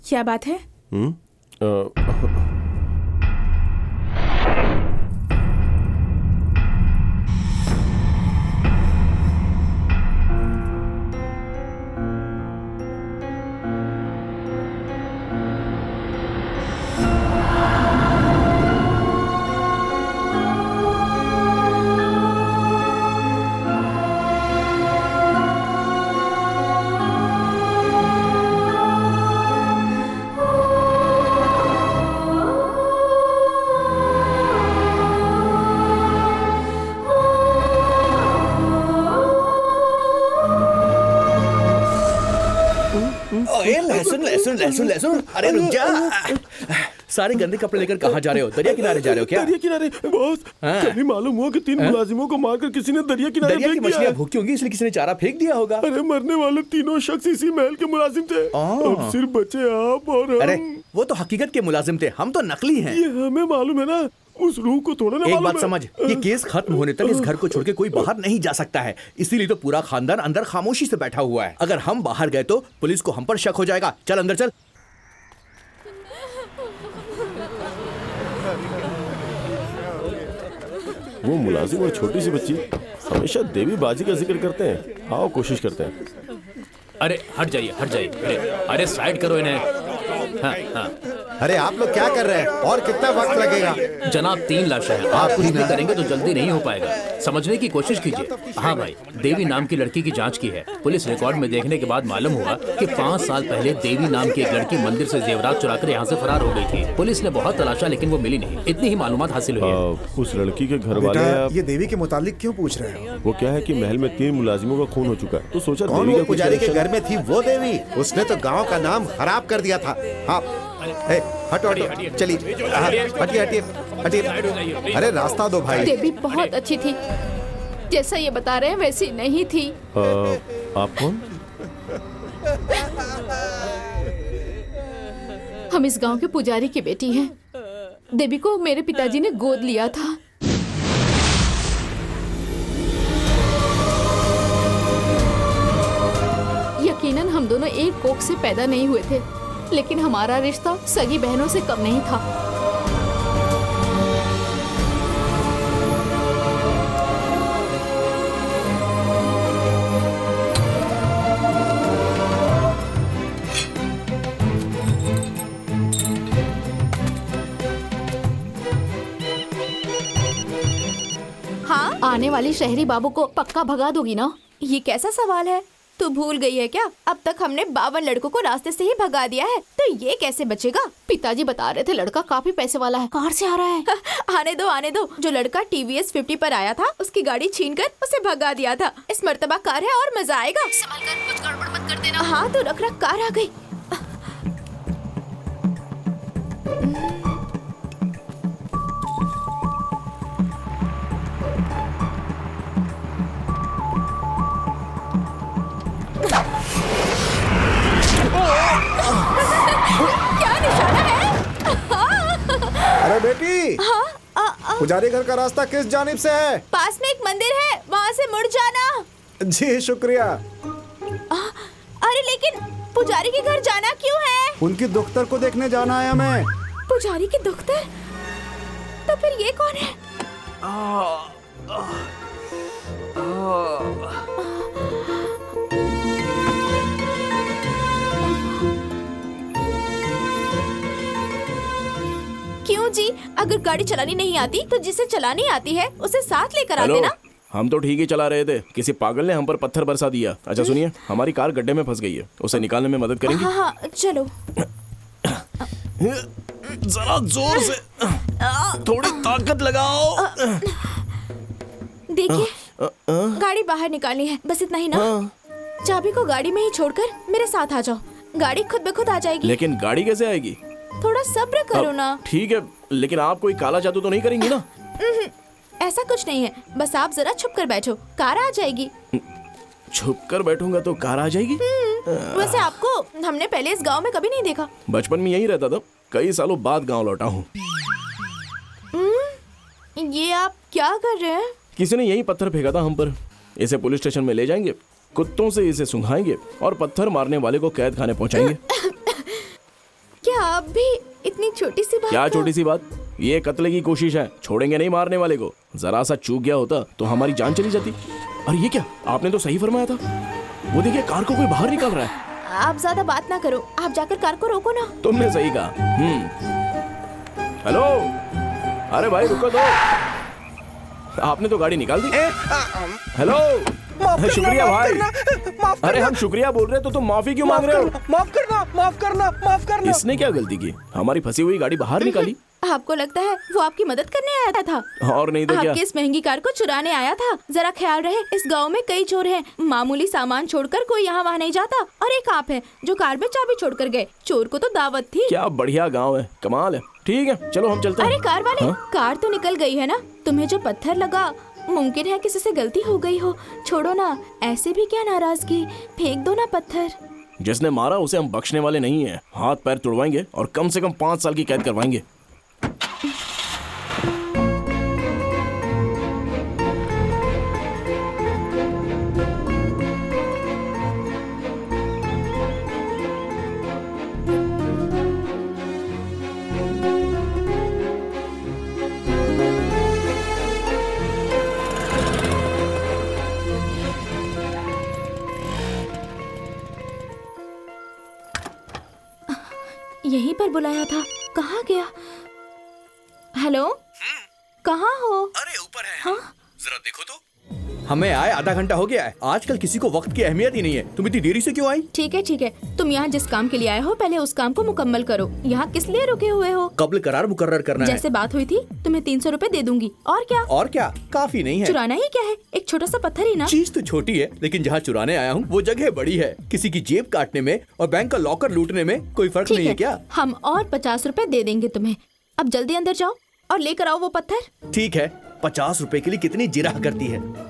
S2: क्या बात है?
S5: लहसुन लहसुन लहसुन लहसुन, अरे रुक जा। सारे गंदे कपड़े लेकर कहाँ जा रहे हो? दरिया किनारे जा रहे हो क्या?
S11: दरिया किनारे बॉस,
S5: हाँ।
S11: कभी मालूम हुआ कि 3 मुलाजिमों को मारकर किसी ने दरिया किनारे
S5: दरिया की
S11: फेंक दिया
S5: मछलियाँ
S11: है।
S5: भूखी होंगी इसलिए किसी ने चारा फेंक दिया होगा।
S11: अरे मरने वाले तीनों शख्स इसी महल के मुलाजिम थे। अब सिर्फ बचे आप और
S5: अरे
S11: हम।
S5: वो तो हकीकत के मुलाजिम थे, हम तो नकली हैं।
S11: ये हमें मालूम है ना, उस रूह को थोड़ा ना
S5: एक
S11: मालूम
S5: बात
S11: है।
S5: समझ, ये केस खत्म होने तक इस घर को छोड़ के कोई बाहर नहीं जा सकता है। इसीलिए तो पूरा खानदान अंदर खामोशी से बैठा हुआ है। अगर हम बाहर गए तो पुलिस को हम पर शक हो जाएगा। चल अंदर चल।
S11: वो मुलाजिम और छोटी सी बच्ची हमेशा देवी बाजी का जिक्र करते हैं। आओ कोशिश करते हैं।
S3: अरे हट जाइए, हट जाइए। अरे साइड करो इन्हें। हाँ, हाँ।
S8: अरे आप लोग क्या कर रहे हैं? और कितना वक्त लगेगा?
S3: जनाब 3 लाशें हैं। आप कुछ भी करेंगे तो जल्दी नहीं हो पाएगा। समझने की कोशिश कीजिए। हाँ भाई, देवी नाम की लड़की की जांच की है। पुलिस रिकॉर्ड में देखने के बाद मालूम हुआ कि 5 साल पहले देवी नाम की एक लड़की मंदिर से जेवरात चुराकर यहाँ से फरार हो गई थी। पुलिस ने बहुत तलाशा लेकिन वो मिली नहीं। इतनी ही मालूमात हासिल हुई है।
S11: उस लड़की के घर वाले
S7: बेटा,
S11: आप-
S7: ये देवी के मुतालिक क्यों पूछ रहे हो?
S11: वो क्या है कि महल में 3 मुलाजिमों का खून हो चुका है, तो सोचा
S8: कौन
S11: देवी
S8: वो
S11: का कुछ
S8: पुजारी के
S11: कनेक्शन-
S8: घर में थी? वो देवी, उसने तो गांव का नाम खराब कर दिया था। आप हटो हटो, चलिए हटिए हटिए हटिए। अरे रास्ता दो भाई।
S1: देवी बहुत अच्छी थी, जैसा ये बता रहे हैं वैसी नहीं थी।
S11: आप कौन?
S1: हम इस गांव के पुजारी की बेटी हैं। देवी को मेरे पिताजी ने गोद लिया था। यकीनन हम दोनों एक कोख से पैदा नहीं हुए थे, लेकिन हमारा रिश्ता सगी बहनों से कम नहीं था।
S6: हाँ,
S1: आने वाली शहरी बाबू को पक्का भगा दोगी ना?
S6: ये कैसा सवाल है? तू भूल गई है क्या? अब तक हमने 52 लड़कों को रास्ते से ही भगा दिया है, तो ये कैसे बचेगा?
S1: पिताजी बता रहे थे लड़का काफी पैसे वाला है, कार से आ रहा है।
S6: आने दो आने दो। जो लड़का TVS 50 पर आया था, उसकी गाड़ी छीनकर उसे भगा दिया था। इस मर्तबा कार है और मजा आएगा।
S1: संभल कर, कुछ गड़बड़ मत कर देना।
S6: हाँ तो रख रख, कार आ गई। क्या निशाना है?
S7: अरे बेटी, पुजारी घर का रास्ता किस जानिब से है?
S6: पास में एक मंदिर है, वहाँ से मुड़ जाना।
S7: जी शुक्रिया।
S6: अरे लेकिन पुजारी के घर जाना क्यों है?
S7: उनकी दुख्तर को देखने जाना है हमें।
S6: पुजारी की दुख्तर? तो फिर ये कौन है? क्यों जी? अगर गाड़ी चलानी नहीं आती तो जिसे चलानी आती है उसे साथ लेकर आ देना।
S4: हम तो ठीक ही चला रहे थे, किसी पागल ने हम पर पत्थर बरसा दिया। अच्छा सुनिए, हमारी कार गड्ढे में फंस गई है, उसे निकालने में मदद करेंगी?
S6: हाँ हाँ चलो।
S4: जरा जोर से, थोड़ी ताकत लगाओ।
S6: देखिए, गाड़ी बाहर निकालनी है, बस इतना ही ना। चाबी को गाड़ी में ही छोड़कर मेरे साथ आ जाओ, गाड़ी खुद ब खुद आ जाएगी।
S4: लेकिन गाड़ी कैसे आएगी?
S6: थोड़ा सब्र करो ना।
S4: ठीक है, लेकिन आप कोई काला जादू तो नहीं करेंगी ना?
S6: ऐसा कुछ नहीं है, बस आप जरा छुप कर बैठो, कार आ जाएगी।
S4: छुप कर बैठूंगा तो कार आ जाएगी?
S6: वैसे आपको हमने पहले इस गांव में कभी नहीं देखा।
S4: बचपन में यही रहता था, कई सालों बाद गांव लौटा हूँ।
S6: ये आप क्या कर रहे हैं?
S4: किसी ने यही पत्थर फेंका था हम पर। इसे पुलिस स्टेशन में ले जाएंगे, कुत्तों से इसे सुंघाएंगे और पत्थर मारने वाले को कैद खाने पहुंचाएंगे।
S6: क्या आप भी इतनी छोटी सी बात?
S4: क्या छोटी सी बात? ये कत्ले की कोशिश है, छोड़ेंगे नहीं मारने वाले को। जरा सा चूक गया होता तो हमारी जान चली जाती। और ये क्या, आपने तो सही फरमाया था। वो देखिए, कार को कोई बाहर निकाल रहा है।
S6: आप ज्यादा बात ना करो, आप जाकर कार को रोको ना।
S4: तुमने सही कहा। हेलो, अरे भाई रुको तो, आपने तो गाड़ी निकाल दी। हेलो, शुक्रिया भाई। अरे हम शुक्रिया बोल रहे तो तुम माफी क्यों मांग रहे हो?
S5: माफ करना, माफ करना, माफ करना।
S4: इसने क्या गलती की? हमारी फंसी हुई गाड़ी बाहर निकाली।
S6: आपको लगता है वो आपकी मदद करने आया था?
S4: और नहीं तो क्या?
S6: आपकी इस महंगी कार को चुराने आया था। जरा ख्याल रहे, इस गांव में कई चोर हैं। मामूली सामान छोड़कर कोई यहाँ वहाँ नहीं जाता। और एक आप है जो कार में चाबी छोड़कर गए। चोर को तो दावत थी।
S4: क्या बढ़िया गांव है, कमाल है। ठीक है चलो हम चलते
S6: अरे
S4: हैं।
S6: कार वाले,
S4: हाँ?
S6: कार तो निकल गई है ना। तुम्हें जो पत्थर लगा, मुमकिन है किसी से गलती हो गई हो। छोड़ो ना, ऐसे भी क्या नाराजगी, फेंक दो ना पत्थर।
S4: जिसने मारा उसे हम बख्शने वाले नहीं हैं। हाथ पैर तुड़वाएंगे और कम से कम 5 साल की कैद करवाएंगे।
S6: यहीं पर बुलाया था, कहाँ गया? हेलो, कहाँ हो?
S5: अरे ऊपर है।
S6: हाँ?
S5: जरा देखो तो। हमें आए आधा घंटा हो गया है। आजकल किसी को वक्त की अहमियत ही नहीं है। तुम इतनी देरी से क्यों आई?
S6: ठीक है, तुम यहाँ जिस काम के लिए आए हो पहले उस काम को मुकम्मल करो। यहाँ किस लिए रुके हुए हो?
S5: कब्ल करार मुकर्रर करना है।
S6: जैसे बात हुई थी, तुम्हें 300 रुपए दे दूंगी। और क्या?
S5: और क्या, काफी नहीं है।
S6: चुराना ही क्या है, एक छोटा सा पत्थर ही ना।
S5: चीज तो छोटी है, लेकिन जहाँ चुराने आया हूँ वो जगह बड़ी है। किसी की जेब काटने में और बैंक का लॉकर लूटने में कोई फर्क नहीं है क्या?
S6: हम और 50 रुपए दे देंगे तुम्हें। अब जल्दी अंदर जाओ और लेकर आओ वो पत्थर।
S5: ठीक है, 50 रुपए के लिए कितनी जिराह करती है।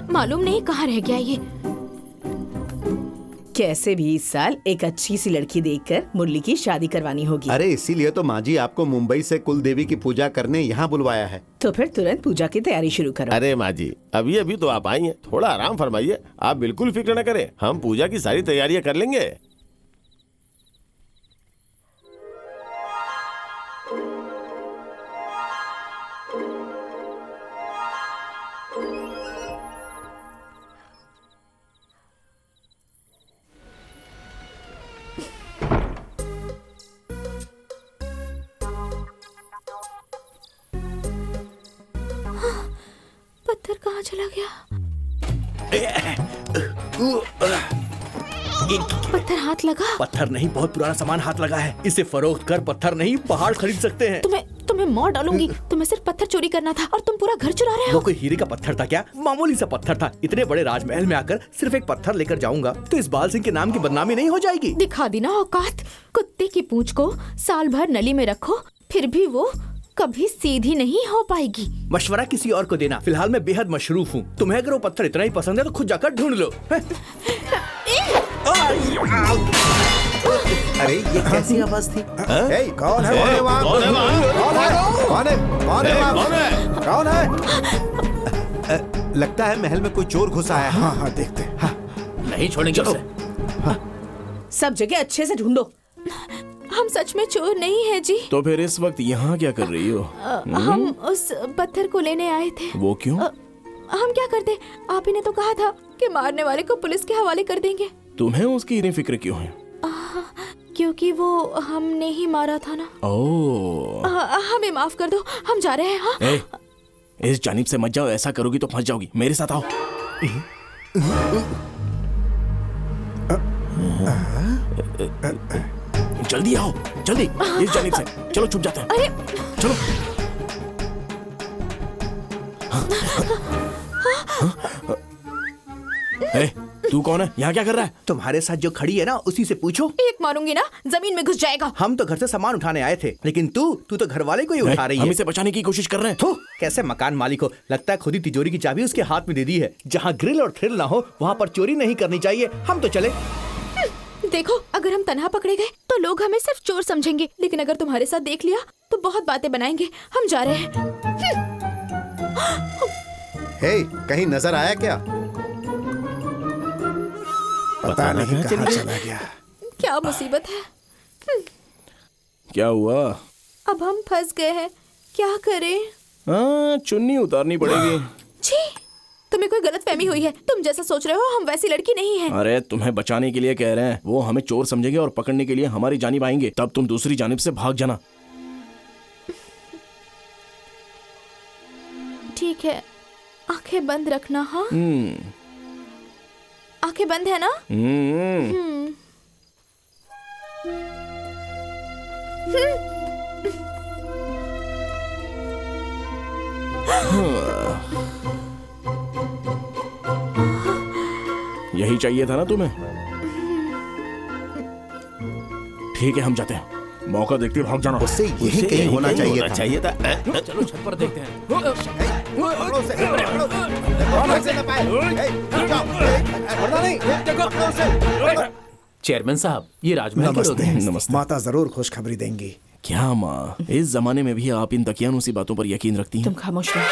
S6: मालूम नहीं कहाँ रह गया ये।
S2: कैसे भी इस साल एक अच्छी सी लड़की देखकर मुरली की शादी करवानी होगी।
S8: अरे इसीलिए तो माँ जी आपको मुंबई से कुल देवी की पूजा करने यहाँ बुलवाया है।
S2: तो फिर तुरंत पूजा की तैयारी शुरू करो।
S11: अरे माँ जी अभी अभी तो आप आई हैं, थोड़ा आराम फरमाइए। आप बिल्कुल फिक्र न करें, हम पूजा की सारी तैयारियां कर लेंगे।
S6: पत्थर कहाँ चला गया? पत्थर हाथ लगा?
S5: पत्थर नहीं, बहुत पुराना सामान हाथ लगा है। इसे फरोख्त कर पत्थर नहीं पहाड़ खरीद सकते हैं।
S6: तुम्हें मार डालूंगी। तुम्हें सिर्फ पत्थर चोरी करना था और तुम पूरा घर चुरा रहे हो।
S5: वो कोई हीरे का पत्थर था क्या? मामूली सा पत्थर था। इतने बड़े राजमहल में आकर सिर्फ एक पत्थर लेकर जाऊंगा तो इस बाल सिंह के नाम की बदनामी नहीं हो जाएगी?
S6: दिखा दी ना औकात। कुत्ते की पूंछ को साल भर नली में रखो, फिर भी वो कभी सीधी नहीं हो पाएगी।
S5: मशवरा किसी और को देना। फिलहाल मैं बेहद मशरूफ हूँ। तुम्हें अगर वो पत्थर इतना ही पसंद है तो खुद जाकर ढूंढ लो।
S8: अरे ये कैसी आवाज थी?
S7: कौन है वहाँ? कौन है? कौन है?
S8: लगता है महल में कोई चोर घुसा है।
S7: हाँ देखते हैं।
S3: नहीं छोड़ेंगे उसे।
S2: सब जगह अच्छे से ढूंढो।
S6: हम सच में चोर नहीं है जी।
S4: तो फिर इस वक्त यहाँ क्या कर रही हो?
S6: हम उस पत्थर को लेने आए थे।
S4: वो क्यों?
S6: हम क्या करते? आप ही ने तो कहा था कि मारने वाले को पुलिस के हवाले कर देंगे।
S4: तुम्हें उसकी इतनी फिक्र क्यों है?
S6: क्योंकि वो हमने ही मारा था ना।
S4: ओह।
S6: हमें माफ कर दो, हम जा रहे हैं। हाँ?
S4: इस जानिब से मत जाओ, ऐसा करोगी तो फंस जाओगी। मेरे साथ आओ। जल्दी आओ, जल्दी। इस जानिब से चलो, छुप जाते हैं।
S6: अरे
S4: चलो। तू कौन है? यहाँ क्या कर रहा है?
S5: तुम्हारे साथ जो खड़ी है ना उसी से पूछो।
S6: एक मारूंगी ना, जमीन में घुस जाएगा।
S5: हम तो घर से सामान उठाने आए थे, लेकिन तू तो घर वाले को ही उठा रही है।
S4: हम इसे बचाने की कोशिश कर रहे हैं।
S5: कैसे मकान मालिक हो, लगता है खुद ही तिजोरी की चाबी उसके हाथ में दे दी है। जहाँ ग्रिल और थ्रिल ना हो वहाँ पर चोरी नहीं करनी चाहिए। हम तो चले।
S6: देखो, अगर हम तन्हा पकड़े गए तो लोग हमें सिर्फ चोर समझेंगे, लेकिन अगर तुम्हारे साथ देख लिया तो बहुत बातें बनाएंगे। हम जा रहे हैं।
S8: हे, कहीं नजर आया क्या?
S7: पता नहीं कहाँ चला गया।
S6: क्या मुसीबत है।
S4: क्या हुआ?
S6: अब हम फंस गए हैं, क्या करें?
S4: चुन्नी उतारनी पड़ेगी।
S6: छी, तुम्हें कोई गलतफहमी हुई है। तुम जैसा सोच रहे हो हम वैसी लड़की नहीं है।
S4: अरे तुम्हें बचाने के लिए कह रहे हैं। वो हमें चोर समझेंगे और पकड़ने के लिए हमारी जानिब आएंगे। तब तुम दूसरी जानिब से भाग जाना।
S6: ठीक है, आंखें बंद रखना। हाँ, आंखें बंद है ना?
S5: यही चाहिए था ना तुम्हें? ठीक है, हम जाते हैं। मौका देखते भाग जाना।
S8: उससे यही कहीं होना चाहिए था।
S3: चलो छत पर देखते हैं। चेयरमैन साहब, ये राजमहल के लोग हैं।
S5: नमस्ते।
S7: माता जरूर खुशखबरी देंगी।
S5: क्या माँ, इस जमाने में भी आप इन दकियानूसी बातों पर यकीन रखती हैं?
S2: तुम खामोश रहो।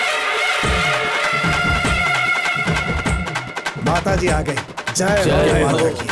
S7: माता जी आ गई। जय माता की।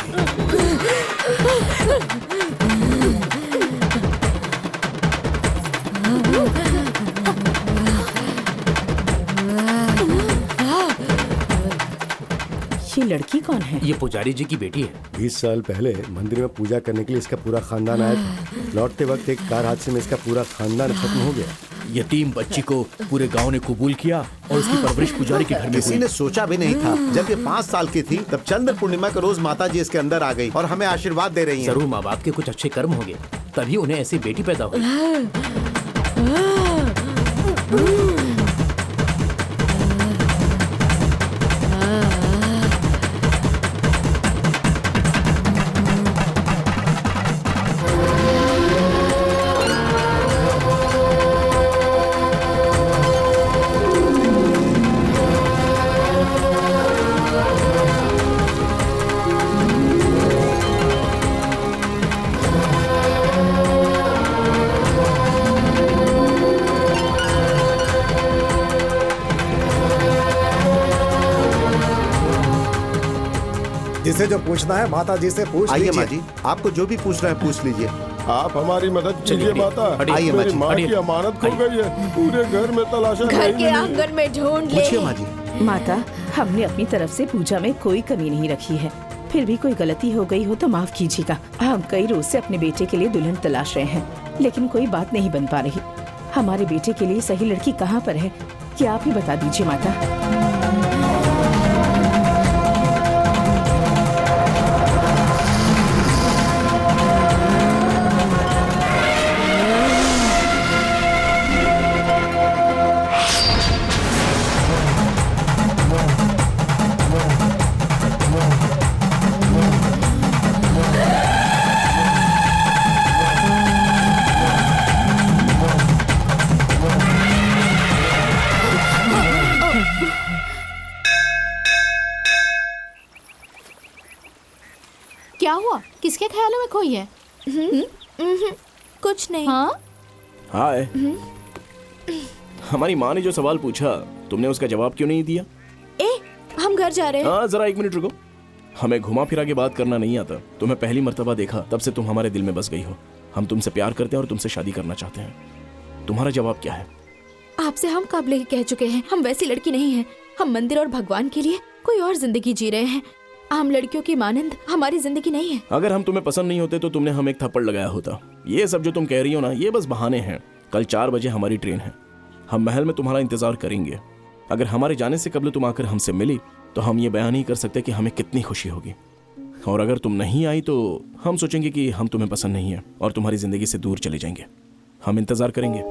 S2: ये लड़की कौन है?
S3: ये पुजारी जी की बेटी है।
S8: 20 साल पहले मंदिर में पूजा करने के लिए इसका पूरा खानदान आया था। लौटते वक्त एक कार हादसे में इसका पूरा खानदान खत्म हो गया।
S5: यतीम बच्ची को पूरे गांव ने कबूल किया और उसकी परवरिश पुजारी के घर में
S8: किसी
S5: हुई।
S8: ने सोचा भी नहीं था। जब ये 5 साल की थी तब चंद्र पूर्णिमा के रोज माता जी इसके अंदर आ गई और हमें आशीर्वाद दे रही हैं।
S3: जरूर माँ बाप के कुछ अच्छे कर्म होंगे, तभी उन्हें ऐसी बेटी पैदा हुई।
S7: जिसे जो पूछना है माता जी से पूछ
S8: आइए
S7: लीजिए।
S8: माँ जी, आपको जो भी पूछना है पूछ लीजिए।
S11: आप हमारी मदद कीजिए माता।
S3: हटिए,
S8: आइए माँ
S11: मेरी
S8: जी,
S11: माँ
S3: हटिए।
S11: की अमानत खो गई है। पूरे घर में तलाशा
S6: घर
S11: नहीं
S6: के
S11: मिली।
S6: आंगन में ढूंढ ले।
S8: पूछिए माँ जी।
S2: माता, हमने अपनी तरफ से पूजा में कोई कमी नहीं रखी है। फिर भी कोई गलती हो गई हो तो माफ कीजिएगा। हम कई रोज से अपने बेटे के लिए दुल्हन तलाश रहे हैं, लेकिन कोई बात नहीं बन पा रही। हमारे बेटे के लिए सही लड़की कहाँ पर है, क्या आप ही बता दीजिए माता।
S1: क्या हुआ? किसके ख्यालों में खोई है?
S6: कुछ नहीं।
S1: हाँ,
S5: हाय। हमारी माँ ने जो सवाल पूछा, तुमने उसका जवाब क्यों नहीं दिया?
S6: हम घर जा रहे हैं।
S5: हाँ, जरा 1 मिनट रुको। हमें घुमा फिरा के बात करना नहीं आता। तुम्हें पहली मर्तबा देखा तब से तुम हमारे दिल में बस गई हो। हम तुमसे प्यार करते हैं और तुमसे शादी करना चाहते हैं। तुम्हारा जवाब क्या है?
S6: आपसे हम कब ही कह चुके हैं, हम वैसी लड़की नहीं है। हम मंदिर और भगवान के लिए कोई और जिंदगी जी रहे हैं। आम लड़कियों की मानंद हमारी जिंदगी नहीं है।
S5: अगर हम तुम्हें पसंद नहीं होते तो तुमने हमें एक थप्पड़ लगाया होता। ये सब जो तुम कह रही हो ना, ये बस बहाने हैं। कल 4 बजे हमारी ट्रेन है। हम महल में तुम्हारा इंतजार करेंगे। अगर हमारे जाने से कबल तुम आकर हमसे मिली तो हम ये बयान नहीं कर सकते कि हमें कितनी खुशी होगी। और अगर तुम नहीं आई तो हम सोचेंगे कि हम तुम्हें पसंद नहीं है और तुम्हारी जिंदगी से दूर चले जाएंगे। हम इंतजार करेंगे।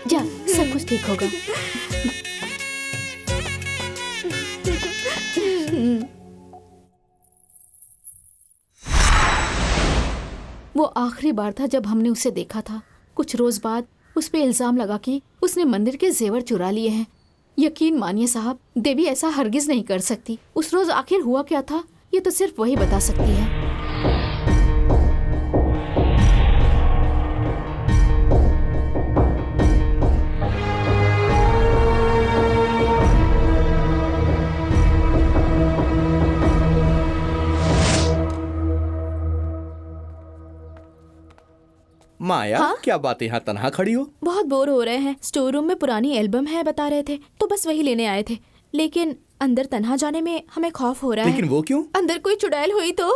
S1: जा, सब कुछ ठीक होगा। वो आखिरी बार था जब हमने उसे देखा था। कुछ रोज बाद उस पे इल्जाम लगा कि उसने मंदिर के जेवर चुरा लिए हैं। यकीन मानिए साहब, देवी ऐसा हरगिज नहीं कर सकती। उस रोज आखिर हुआ क्या था, ये तो सिर्फ वही बता सकती है।
S5: माया,
S6: हाँ?
S5: क्या बात है, यहाँ तन्हा खड़ी हो?
S6: बहुत बोर हो रहे हैं। स्टोर रूम में पुरानी एल्बम है बता रहे थे, तो बस वही लेने आए थे। लेकिन अंदर तन्हा जाने में हमें खौफ हो रहा है।
S5: लेकिन वो क्यों?
S6: अंदर कोई चुड़ैल हुई तो?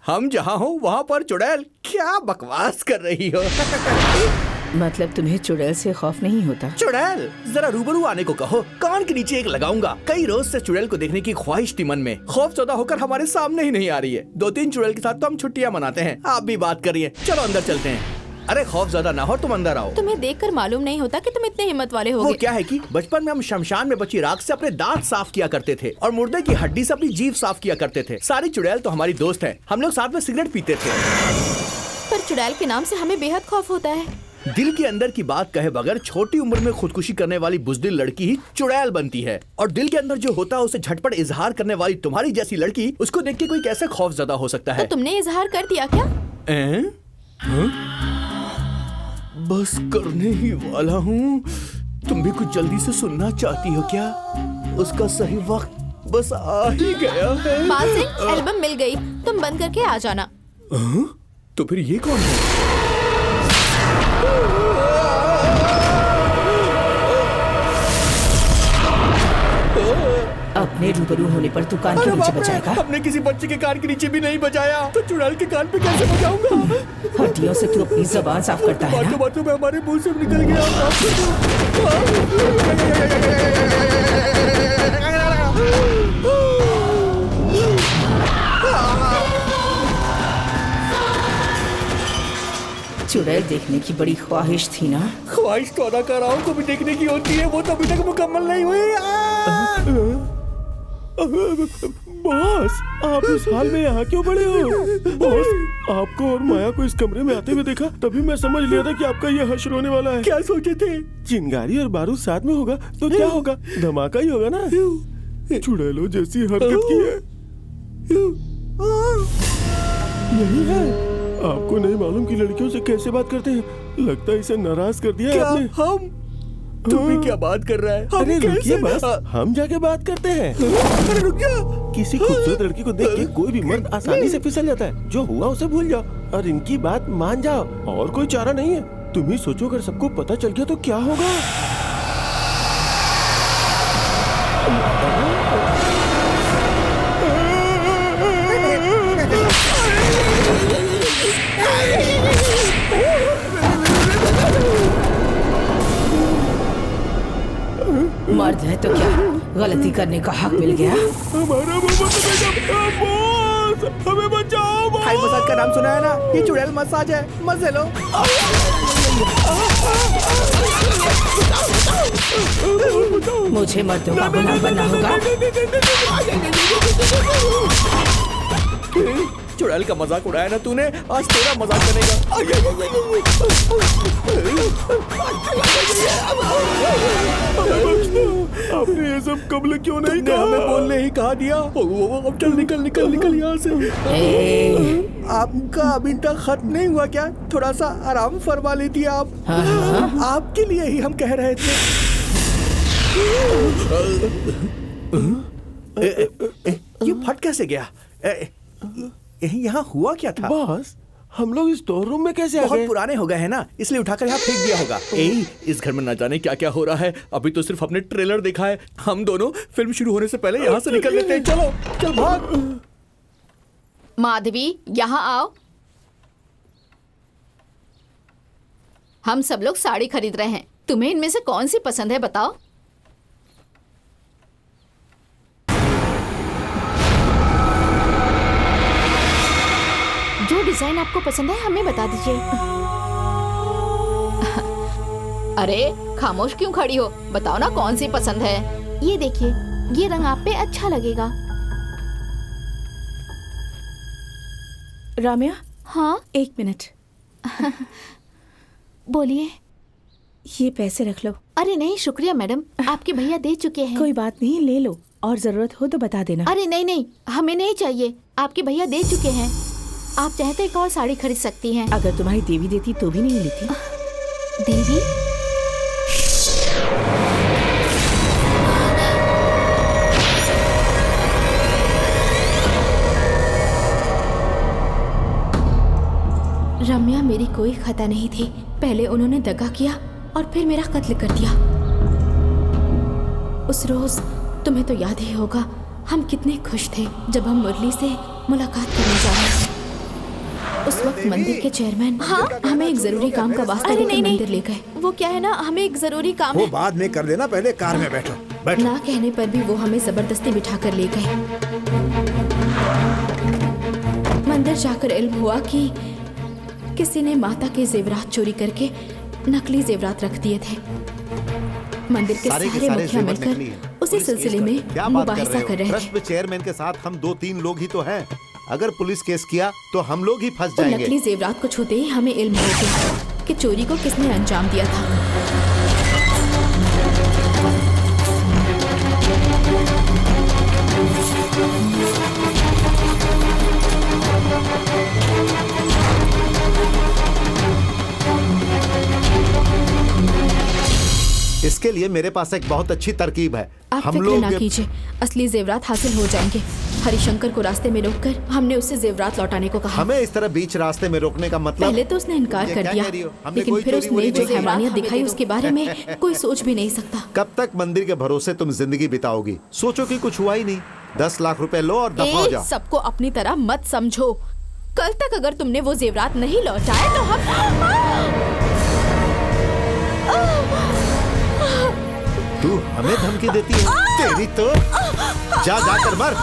S5: हम जहाँ हो वहाँ पर चुड़ैल? क्या बकवास कर रही हो?
S2: मतलब तुम्हें चुड़ैल से खौफ नहीं होता?
S5: चुड़ैल, जरा रूबरू आने को कहो, कान के नीचे एक लगाऊंगा। कई रोज से चुड़ैल को देखने की ख्वाहिश थी मन में, खौफ ज़्यादा होकर हमारे सामने ही नहीं आ रही है। 2-3 चुड़ैल के साथ तो हम छुट्टियां मनाते हैं, आप भी बात करिए। चलो अंदर चलते हैं। अरे खौफ ज्यादा ना हो, तुम अंदर आओ।
S6: तुम्हें देखकर मालूम नहीं होता कि तुम इतने हिम्मत वाले होगे।
S5: वो क्या है कि बचपन में हम शमशान में बची राख से अपने दांत साफ किया करते थे और मुर्दे की हड्डी से अपनी जीभ साफ किया करते थे। सारी चुड़ैल तो हमारी दोस्त है, हम लोग साथ में सिगरेट पीते थे।
S6: पर चुड़ैल के नाम से हमें बेहद खौफ होता है।
S5: दिल के अंदर की बात कहे बगैर छोटी उम्र में खुदकुशी करने वाली बुज़दिल लड़की ही चुड़ैल बनती है, और दिल के अंदर जो होता है उसे झटपट इजहार करने वाली तुम्हारी जैसी लड़की, उसको देख के कोई कैसे खौफ ज्यादा हो सकता है?
S6: तो तुमने इजहार कर दिया क्या?
S5: बस करने ही वाला हूँ। तुम भी कुछ जल्दी से सुनना चाहती हो क्या? उसका सही वक्त बस आ ही गया है।
S6: पाल सिंह, एल्बम मिल गई, तुम बंद करके आ जाना।
S5: तो फिर ये कौन है?
S2: अपने रूबरू होने पर तू कान के नीचे बजाएगा?
S5: हमने किसी बच्चे के कान के नीचे भी नहीं बजाया, तो चुड़ैल के कान पे कैसे बजाऊंगा?
S2: हड्डियों से तू अपनी जबान साफ करता है ना?
S5: बातों में हमारे मुंह से निकल गया।
S2: चुड़ैल देखने की बड़ी ख्वाहिश थी ना?
S5: ख्वाहिश तो अदाकाराओं को भी देखने की होती है, वो तो अभी तक मुकम्मल नहीं हुई।
S11: बॉस, आप इस हाल में यहाँ क्यों पड़े हो? बॉस, आपको और माया को इस कमरे में आते हुए देखा, तभी मैं समझ लिया था कि आपका ये हश्र होने वाला है।
S5: क्या सोचे थे?
S11: चिंगारी और बारूद साथ में होगा तो क्या होगा? धमाका ही होगा ना। चुड़ैलों जैसी हरकत की है। यही है। आपको नहीं मालूम कि लड़कियों से कैसे बात करते हैं। लगता है इसे नाराज कर दिया है आपने।
S5: हम? तुम भी क्या बात कर रहा है?
S11: अरे रुकिए बस, हम जाके बात करते हैं।
S5: अरे रुक जा।
S11: किसी खूबसूरत लड़की को देख के कोई भी मर्द आसानी से फिसल जाता है। जो हुआ उसे भूल जाओ और इनकी बात मान जाओ, और कोई चारा नहीं है। तुम ही सोचो, अगर सबको पता चल गया तो क्या होगा?
S2: मर्द है तो क्या, गलती करने का हक मिल गया?
S11: हमारा बॉस, हमें बचाओ बॉस।
S5: थाई मसाज का नाम सुना है ना? ये चुड़ैल मसाज है, मजे लो।
S2: मुझे मर्दों का गुलाम बनना होगा।
S5: चुड़ैल का मजाक उड़ाया ना तूने, आज तेरा मजाक बनेगा।
S11: आपने ये सब कबल क्यों नहीं कहा?
S5: हमें बोलने ही कहा दिया। अब चल, निकल निकल निकल यहाँ से। आपका अभी तक खत्म नहीं हुआ क्या? थोड़ा सा आराम फरमा लेती आप। आपके लिए ही हम कह रहे थे। ये फट कैसे गया? यहाँ हुआ क्या था?
S11: बॉस, हम लोग स्टोर रूम में कैसे आ गए?
S5: बहुत पुराने हो गए हैं ना, इसलिए उठाकर यहाँ फेंक दिया होगा। इस घर में न जाने क्या क्या हो रहा है। अभी तो सिर्फ हमने ट्रेलर देखा है। हम दोनों फिल्म शुरू होने से पहले यहाँ से निकल लेते हैं। चलो चल भाग।
S1: माधवी, यहाँ आओ। हम सब लोग साड़ी खरीद रहे हैं, तुम्हें इनमें से कौन सी पसंद है बताओ? जो डिजाइन आपको पसंद है हमें बता दीजिए। अरे खामोश क्यों खड़ी हो, बताओ ना कौन सी पसंद है।
S6: ये देखिए, ये रंग आप पे अच्छा लगेगा।
S2: राम्या,
S6: हाँ
S2: 1 मिनट।
S6: बोलिए।
S2: ये पैसे रख लो।
S6: अरे नहीं शुक्रिया मैडम, आपके भैया दे चुके हैं।
S2: कोई बात नहीं, ले लो, और जरूरत हो तो बता देना।
S6: अरे नहीं नहीं, हमें नहीं चाहिए, आपके भैया दे चुके हैं। आप चाहते एक और साड़ी खरीद सकती हैं।
S2: अगर तुम्हारी देवी देती तो भी नहीं लेती।
S6: देवी? रम्या मेरी कोई खता नहीं थी। पहले उन्होंने दगा किया और फिर मेरा कत्ल कर दिया। उस रोज तुम्हें तो याद ही होगा, हम कितने खुश थे जब हम मुरली से मुलाकात करने जा रहे थे। उस वक्त मंदिर के चेयरमैन हमें एक जरूरी काम का वास्ता देकर मंदिर ले गए। वो क्या है ना, हमें एक जरूरी काम
S7: वो
S6: है।
S7: बाद में कर देना, पहले कार में बैठो। बैठो।
S6: ना कहने पर भी वो हमें जबरदस्ती बिठा कर ले गए। मंदिर जाकर इल्म हुआ कि किसी ने माता के जेवरात चोरी करके नकली जेवरात रख दिए थे। मंदिर के सारे मुखिया मिलकर उसी सिलसिले में मुबाहिसा कर रहे थे।
S8: ट्रस्ट चेयरमैन के साथ हम 2-3 लोग ही तो हैं। अगर पुलिस केस किया तो हम लोग ही फंस
S6: तो
S8: जाएंगे।
S6: नकली जेवरात को छूते ही हमें इल्म हो गया कि चोरी को किसने अंजाम दिया था।
S8: इसके लिए मेरे पास एक बहुत अच्छी तरकीब है।
S6: आप
S8: हम
S6: फिक्र
S8: लोग
S6: ना कीजिए, असली जेवरात हासिल हो जाएंगे। हरिशंकर को रास्ते में रोककर हमने उससे जेवरात लौटाने को कहा।
S8: हमें इस तरह बीच रास्ते में रोकने का मतलब?
S6: पहले तो उसने इनकार कर दिया, लेकिन फिर उसने जो हैवानियत दिखाई उसके बारे में कोई सोच भी नहीं सकता।
S8: कब तक मंदिर के भरोसे तुम जिंदगी बिताओगी? सोचो कि कुछ हुआ ही नहीं। 10 लाख रुपए लो और दफा हो जाओ।
S6: सबको अपनी तरह मत समझो। कल तक अगर तुमने वो जेवरात नहीं लौटाए तो हम
S8: तू हमें धमकी देती है? तेरी तो जा जाकर मर।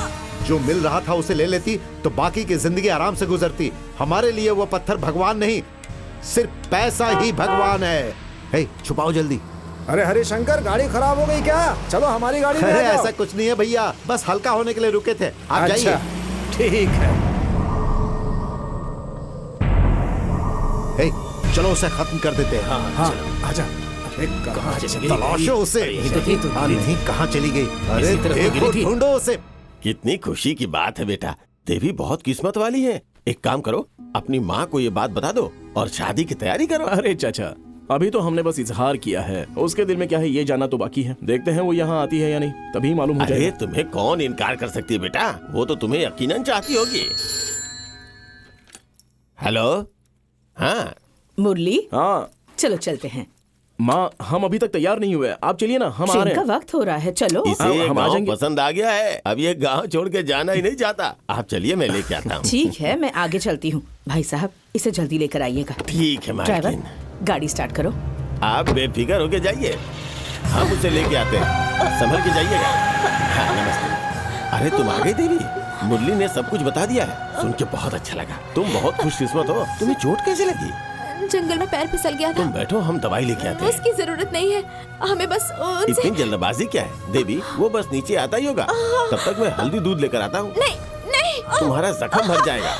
S8: जो मिल रहा था उसे ले लेती तो बाकी की जिंदगी आराम से गुजरती। हमारे लिए वो पत्थर भगवान नहीं, सिर्फ पैसा ही भगवान है। हे, छुपाओ जल्दी।
S7: अरे हरिशंकर, गाड़ी खराब हो गई क्या? चलो हमारी गाड़ी में आ जाओ।
S8: ऐसा कुछ नहीं है भैया, बस हल्का होने के लिए रुके थे। आप जाइए।
S7: ठीक है।
S8: हे, चलो उसे खत्म कर देते हैं।
S7: हाँ, आजा।
S8: तलाशो उसे। नहीं, कहाँ चली गई? अरे देखो, ढूंढो उसे।
S11: कितनी खुशी की बात है बेटा, देवी बहुत किस्मत वाली है। एक काम करो, अपनी माँ को ये बात बता दो और शादी की तैयारी करो।
S5: अरे चाचा, अभी तो हमने बस इजहार किया है, उसके दिल में क्या है ये जानना तो बाकी है। देखते हैं वो यहाँ आती है या नहीं, तभी मालूम हो जाएगा।
S11: अरे तुम्हें कौन इनकार कर सकती है बेटा, वो तो तुम्हें यकीनन चाहती होगी। हेलो। हाँ
S2: मुरली,
S5: हाँ
S2: चलो चलते हैं।
S5: माँ, हम अभी तक तैयार नहीं हुए, आप चलिए ना, हम आ रहे
S2: ट्रेन
S5: हैं।
S2: का वक्त हो रहा है, चलो।
S11: इसे ये
S5: हम आ
S11: गाँव
S5: जाएंगे।
S11: पसंद आ गया है, अब ये गांव छोड़ के जाना ही नहीं चाहता। आप चलिए, मैं लेके आता हूँ।
S2: ठीक है, मैं आगे चलती हूँ। भाई साहब, इसे जल्दी लेकर आइएगा।
S11: ठीक है
S2: ड्राइवर,
S11: मालकिन,
S2: गाड़ी स्टार्ट करो।
S11: आप बेफिक्र होके जाइए, हम उसे लेके आते हैं, संभल के जाइएगा। हाँ, नमस्ते। अरे तुम आ गई देवी, मुरली ने सब कुछ बता दिया है। सुन के बहुत अच्छा लगा, तुम बहुत खुशकिस्मत हो। तुम्हें चोट कैसे लगी?
S6: जंगल में पैर फिसल गया था।
S11: तुम बैठो, हम दवाई लेके आते हैं।
S6: उसकी जरूरत नहीं है, हमें बस उनसे।
S11: इतनी जल्दबाजी क्या है देवी, वो बस नीचे आता ही होगा। तब तक मैं हल्दी दूध लेकर आता हूँ।
S6: नहीं नहीं,
S11: तुम्हारा जख्म भर जाएगा।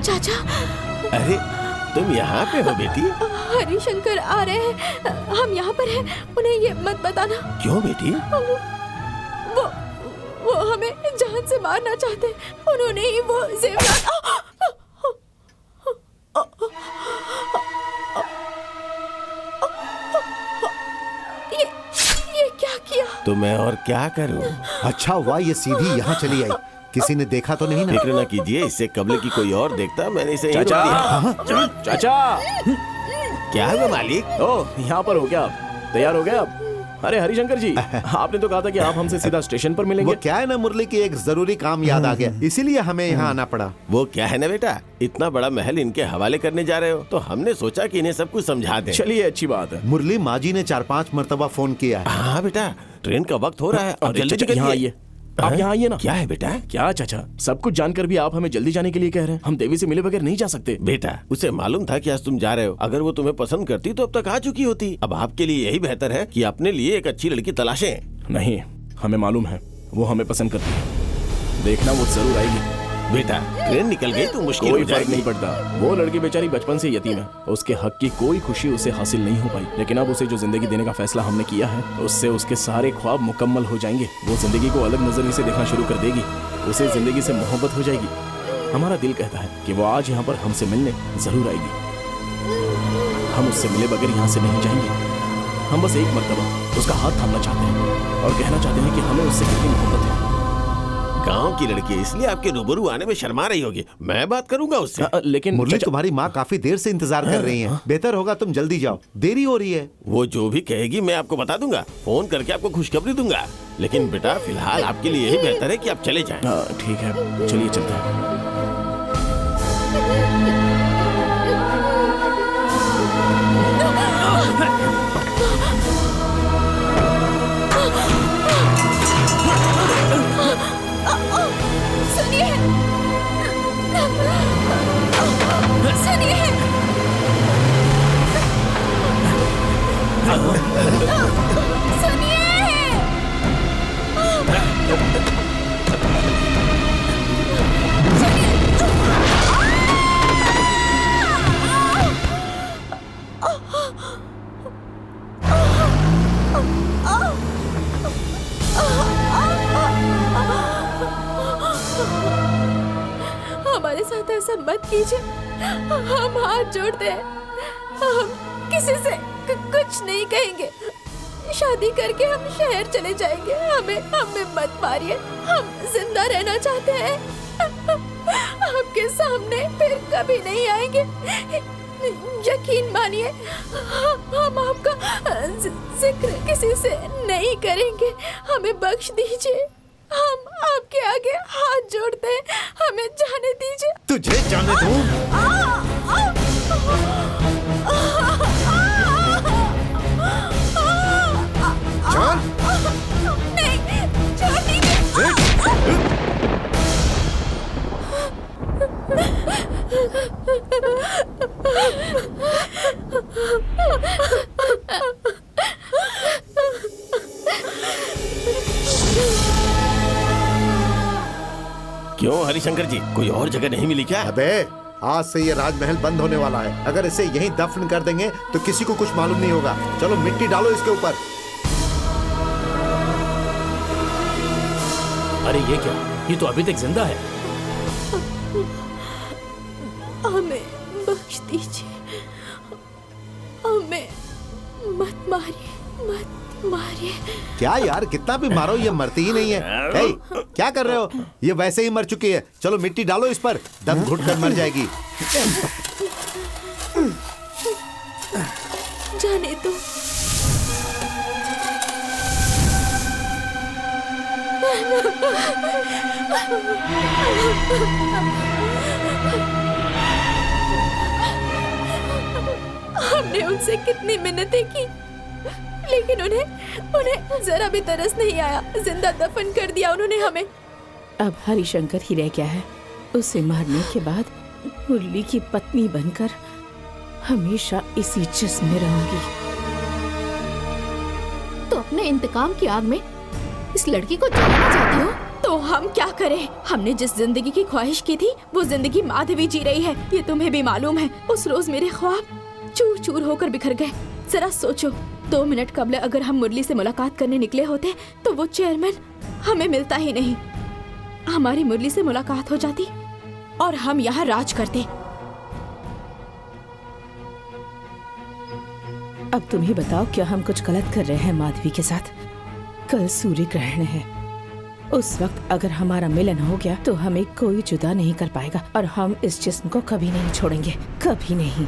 S6: चाचा,
S11: अरे तुम यहाँ पे हो बेटी?
S6: हरिशंकर आ रहे हैं, हम यहाँ पर हैं, उन्हें ये मत बताना।
S11: क्यों बेटी?
S6: वो हमें जान से मारना चाहते, उन्होंने ही वो जेवरात। ये क्या किया?
S11: तो मैं और क्या करूँ?
S8: अच्छा हुआ ये सीधी यहाँ चली आई, किसी ने देखा तो नहीं ना?
S11: फिक्र न कीजिए, इससे कबले की कोई और देखता, मैंने इसे यहीं रोक
S5: चाचा,
S11: दिया।
S5: चाचा,
S11: क्या हुआ मालिक?
S5: ओह, यहाँ पर हो क्या आप? तैयार हो गए आप? अरे हरिशंकर जी, आपने तो कहा था कि आप हमसे सीधा स्टेशन पर मिलेंगे।
S8: वो क्या है ना मुरली की एक जरूरी काम याद आ गया, इसीलिए हमें यहाँ आना पड़ा।
S11: वो क्या है ना बेटा, इतना बड़ा महल इनके हवाले करने जा रहे हो, तो हमने सोचा कि इन्हें सब कुछ समझा दें।
S5: चलिए, अच्छी बात है।
S8: मुरली माजी ने 4-5 मरतबा फोन किया है।
S11: हाँ बेटा, ट्रेन का वक्त हो रहा है, अब जल्दी
S5: चाचा, यहाँ आइए। आप यहाँ आइए ना।
S11: क्या है बेटा?
S5: क्या चाचा, सब कुछ जानकर भी आप हमें जल्दी जाने के लिए कह रहे हैं? हम देवी से मिले बगैर नहीं जा सकते।
S11: बेटा, उसे मालूम था कि आज तुम जा रहे हो। अगर वो तुम्हें पसंद करती तो अब तक आ चुकी होती। अब आपके लिए यही बेहतर है कि अपने लिए एक अच्छी लड़की तलाशें।
S5: नहीं, हमें मालूम है वो हमें पसंद करती है। देखना, वो जरूर आएगी।
S11: बेटा, ट्रेन निकल गई तो मुश्किल
S5: कोई
S11: हो
S5: फर्क
S11: जाएगी।
S5: नहीं पड़ता, वो लड़की बेचारी बचपन से यतीम है, उसके हक की कोई खुशी उसे हासिल नहीं हो पाई। लेकिन अब उसे जो जिंदगी देने का फैसला हमने किया है, उससे उसके सारे ख्वाब मुकम्मल हो जाएंगे। वो जिंदगी को अलग नजरिए से देखना शुरू कर देगी, उसे जिंदगी से मोहब्बत हो जाएगी। हमारा दिल कहता है कि वो आज यहाँ पर हमसे मिलने जरूर आएगी।
S12: हम उससे मिले बगैर यहाँ से नहीं जाएंगे। हम बस एक मर्तबा उसका हाथ थामना चाहते हैं और कहना चाहते हैं कि हमें उससे कितनी मोहब्बत है।
S11: गांव की लड़की इसलिए आपके रूबरू आने में शर्मा रही होगी। मैं बात करूंगा उससे।
S12: लेकिन
S8: मुरली, तुम्हारी माँ काफी देर से इंतजार कर रही हैं। बेहतर होगा तुम जल्दी जाओ, देरी हो रही है।
S11: वो जो भी कहेगी मैं आपको बता दूंगा, फोन करके आपको खुशखबरी दूंगा। लेकिन बेटा फिलहाल आपके लिए यही बेहतर है कि आप चले जाएं।
S12: ठीक है, चलिए चलते हैं।
S1: सुनिए, सुनिए, हमारे साथ ऐसा मत कीजिए। हम हाथ जोड़ते हैं, हम किसी से कुछ नहीं कहेंगे। शादी करके हम शहर चले जाएंगे। हमें मत मारिए, हम जिंदा रहना चाहते हैं। आपके सामने फिर कभी नहीं आएंगे, यकीन मानिए। हम आपका जिक्र किसी से नहीं करेंगे। हमें बख्श दीजिए, हम आपके आगे हाथ जोड़ते हैं। हमें जाने दीजिए।
S8: तुझे जाने दूं? जान?
S1: नहीं, छोड़ दीजिए।
S11: क्यों हरिशंकर जी, कोई और जगह नहीं मिली क्या?
S8: अबे आज से ये राजमहल बंद होने वाला है। अगर इसे यहीं दफन कर देंगे तो किसी को कुछ मालूम नहीं होगा। चलो मिट्टी डालो इसके ऊपर।
S3: अरे ये क्या, ये तो अभी तक जिंदा है।
S1: हमें बख्श दीजिए, हमें मत मारिए, मत मारिए।
S8: क्या यार, कितना भी मारो ये मरती ही नहीं है। हे, क्या कर रहे हो? ये वैसे ही मर चुकी है। चलो मिट्टी डालो इस पर, दम घुट कर मर जाएगी।
S1: जाने दो। हमने उनसे कितनी मिन्नतें की, लेकिन उन्हें जरा भी तरस नहीं आया। जिंदा दफन कर दिया उन्होंने हमें।
S2: अब हरिशंकर ही रह गया है। उसे मारने के बाद मुरली की पत्नी बनकर हमेशा इसी जिस्म में रहूंगी।
S1: तो अपने इंतकाम की आग में इस लड़की को जलाना चाहती हो? तो हम क्या करें? हमने जिस जिंदगी की ख्वाहिश की थी वो जिंदगी माधवी जी रही है, ये तुम्हें भी मालूम है। उस रोज मेरे ख्वाब चूर चूर होकर बिखर गए। जरा सोचो, 2 मिनट कबल अगर हम मुरली से मुलाकात करने निकले होते तो वो चेयरमैन हमें मिलता ही नहीं। हमारी मुरली से मुलाकात हो जाती और हम यहाँ राज करते।
S2: अब तुम ही बताओ, क्या हम कुछ गलत कर रहे हैं माधवी के साथ? कल सूर्य ग्रहण है। उस वक्त अगर हमारा मिलन हो गया तो हमें कोई जुदा नहीं कर पाएगा और हम इस जिस्म को कभी नहीं छोड़ेंगे, कभी नहीं।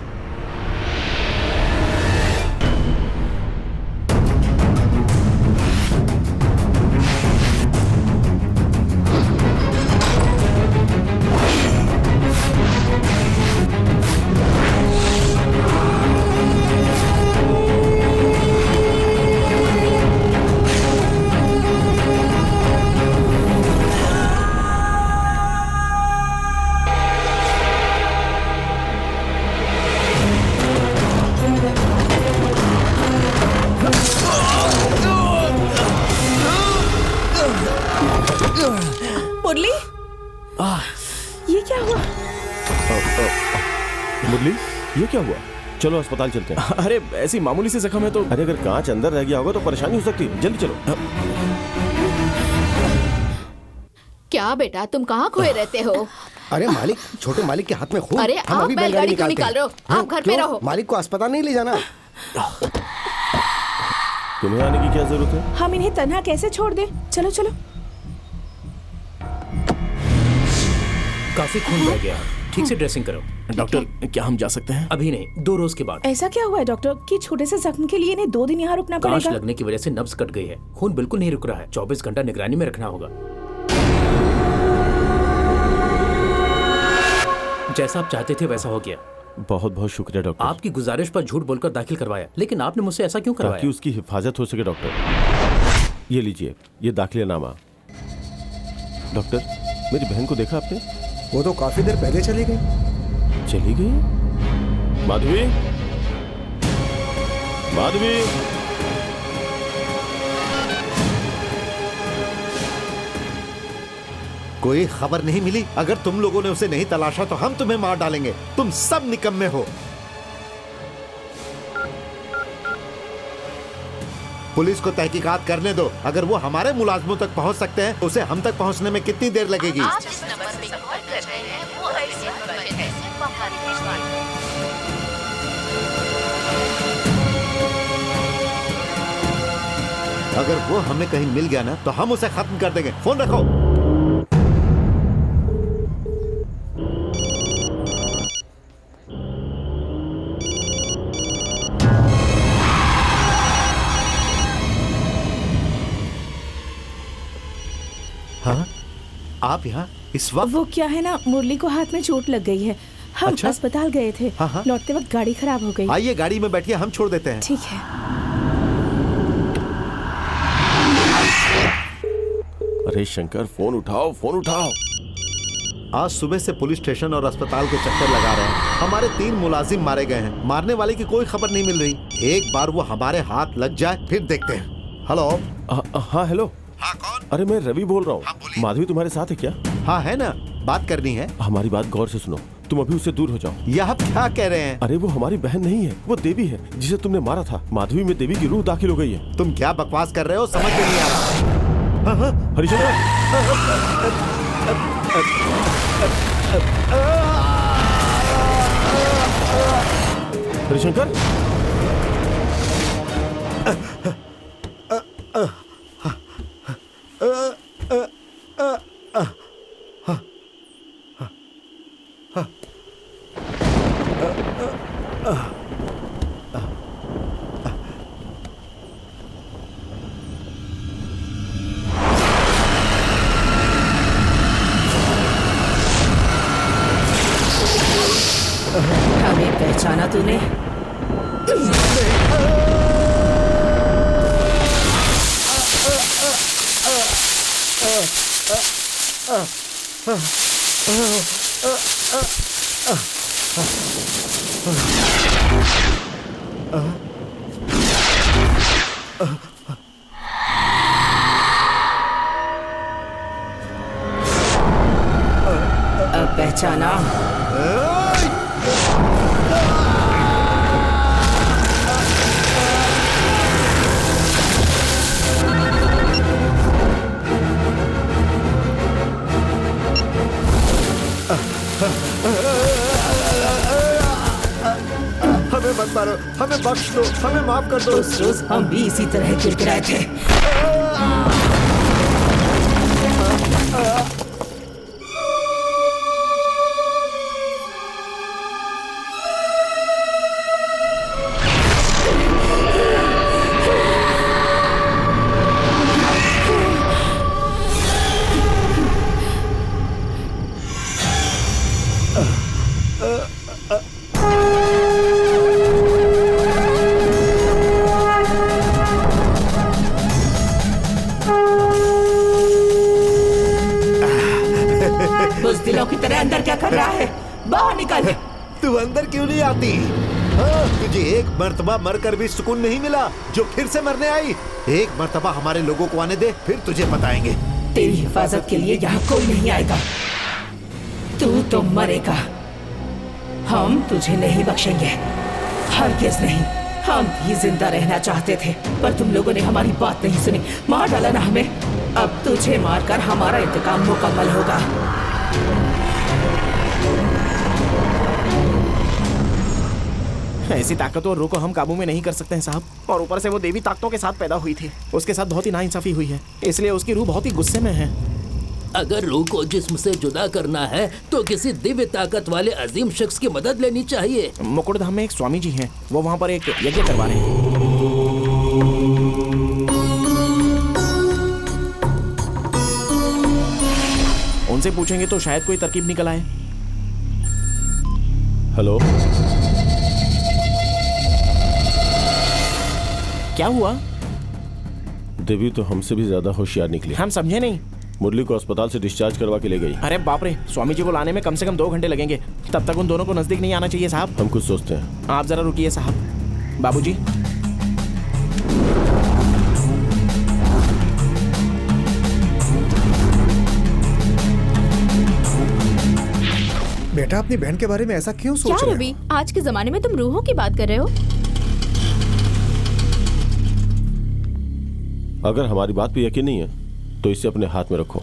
S2: मुरली, ये क्या हुआ?
S12: मुरली, ये क्या हुआ? चलो अस्पताल चलते हैं। अरे ऐसी मामूली सी जख्म है तो।
S11: अरे अगर कांच अंदर रह गया होगा तो परेशानी हो सकती है। जल्दी चलो।
S1: क्या बेटा, तुम कहाँ खोए रहते हो?
S9: अरे मालिक, छोटे मालिक के हाथ में खून।
S1: अरे
S9: हम
S1: आप
S9: अभी
S1: बैलगाड़ी क्यों निकाल रहे हो? आप घर पे
S9: क्यों?
S1: रहो।
S9: मालिक को अस्पताल नहीं ले जाना?
S11: तुम्हें आने की क्या जरूरत है?
S2: हम इन्हें तन्हा कैसे छोड़ दें? चलो चलो।
S3: काफी खून बह गया है, ठीक से ड्रेसिंग करो।
S12: डॉक्टर, क्या हम जा सकते हैं?
S3: अभी नहीं, 2 रोज के बाद।
S2: ऐसा क्या हुआ है डॉक्टर कि छोटे से जख्म के लिए इन्हें 2 दिन यहाँ रुकना
S3: कांच
S2: पड़ेगा?
S3: लगने की वजह से नब्ज कट गई है, खून बिल्कुल नहीं रुक रहा है। 24 घंटा निगरानी में रखना होगा। जैसा आप चाहते थे वैसा हो गया।
S11: बहुत बहुत शुक्रिया डॉक्टर।
S3: आपकी गुजारिश पर झूठ बोलकर दाखिल करवाया, लेकिन आपने मुझसे ऐसा क्यों
S11: ताकि
S3: करवाया?
S11: उसकी हिफाजत हो सके डॉक्टर। ये लीजिए, ये दाखिलेनामा। डॉक्टर, मेरी बहन को देखा आपने?
S7: वो तो काफी देर पहले चली गई।
S11: चली गई? माधवी, माधवी,
S8: कोई खबर नहीं मिली। अगर तुम लोगों ने उसे नहीं तलाशा तो हम तुम्हें मार डालेंगे। तुम सब निकम्मे हो। पुलिस को तहकीकात करने दो। अगर वो हमारे मुलाजमों तक पहुंच सकते हैं, उसे हम तक पहुंचने में कितनी देर लगेगी? अगर वो हमें कहीं मिल गया ना तो हम उसे खत्म कर देंगे। फोन रखो। हाँ, आप यहाँ इस वक्त?
S2: वो क्या है ना, मुरली को हाथ में चोट लग गई है। हम
S8: अच्छा?
S2: अस्पताल गए थे।
S8: हाँ।
S2: लौटते वक्त गाड़ी खराब हो गई।
S8: आइए गाड़ी में बैठिए, हम छोड़ देते हैं।
S2: ठीक है।
S11: अरे शंकर, फोन उठाओ, फोन उठाओ।
S8: आज सुबह से पुलिस स्टेशन और अस्पताल के चक्कर लगा रहे हैं। हमारे 3 मुलाजिम मारे गए हैं। मारने वाले की कोई खबर नहीं मिल रही। एक बार वो हमारे हाथ लग जाए फिर देखते हैं। हेलो।
S11: हाँ हेलो।
S8: हाँ कौन?
S11: अरे मैं रवि बोल रहा हूँ।
S8: हाँ, बोलिए।
S11: माधवी तुम्हारे साथ है क्या?
S8: हाँ है ना, बात करनी है।
S11: हमारी बात गौर से सुनो, तुम अभी उससे दूर हो जाओ।
S8: यह आप क्या कह रहे हैं?
S11: अरे वो हमारी बहन नहीं है, वो देवी है जिसे तुमने मारा था। माधवी में देवी की रूह दाखिल हो गई है।
S8: तुम क्या बकवास कर रहे हो, समझ में नहीं आ रहा।
S11: हरिशंकर, हरिशंकर,
S2: हमें पहचाना तूने? पहचाना?
S8: हमें मत मारो, हमें बख्श दो, हमें माफ कर दो।
S2: उस रोज हम भी इसी तरह गिड़गिड़ाए थे। बुज़दिलों की तरह अंदर क्या कर रहा है? बाहर निकल।
S8: तू अंदर क्यों नहीं आती? हाँ, तुझे एक मर्तबा मरकर भी सुकून नहीं मिला जो फिर से मरने आई। एक मर्तबा हमारे लोगों को आने दे, फिर तुझे बताएंगे।
S2: तेरी हिफाजत के लिए यहाँ कोई नहीं आएगा। तू तो मरेगा। हम तुझे नहीं बख्शेंगे, हरगिज़ नहीं। हम भी जिंदा रहना चाहते थे, पर तुम लोगों ने हमारी बात नहीं सुनी, मार डाला ना हमें। अब तुझे मारकर हमारा इंतकाम मुकम्मल होगा।
S4: ऐसी ताकतवर रूह को हम काबू में नहीं कर सकते हैं साहब। और ऊपर से वो देवी ताकतों के साथ पैदा हुई थी, उसके साथ बहुत ही नाइंसाफी हुई है, इसलिए उसकी रूह बहुत ही गुस्से में है।
S3: अगर रूह को जिस्म से जुदा करना है तो किसी दिव्य ताकत वाले अजीम शख्स की मदद लेनी चाहिए।
S4: मुकुटधाम में एक स्वामी जी हैं, वो वहाँ पर एक यज्ञ करवा रहे हैं। उनसे पूछेंगे तो शायद कोई तरकीब निकल आए।
S11: हेलो,
S4: क्या हुआ?
S11: देवी तो हमसे भी ज्यादा होशियार निकली।
S4: हम समझे नहीं।
S11: मुरली को अस्पताल से डिस्चार्ज करवा के ले गई।
S4: अरे बाप रे, स्वामी जी को लाने में कम से कम 2 घंटे लगेंगे, तब तक उन दोनों को नजदीक नहीं आना चाहिए साहब।
S11: हम कुछ सोचते हैं।
S4: आप जरा रुकिए साहब। बाबूजी,
S7: बेटा अपनी बहन के बारे में ऐसा क्यों सोच
S6: क्या
S7: रहे
S6: रवि, आज के जमाने में तुम रूहों की बात कर रहे हो?
S11: अगर हमारी बात पे यकीन नहीं है तो इसे अपने हाथ में रखो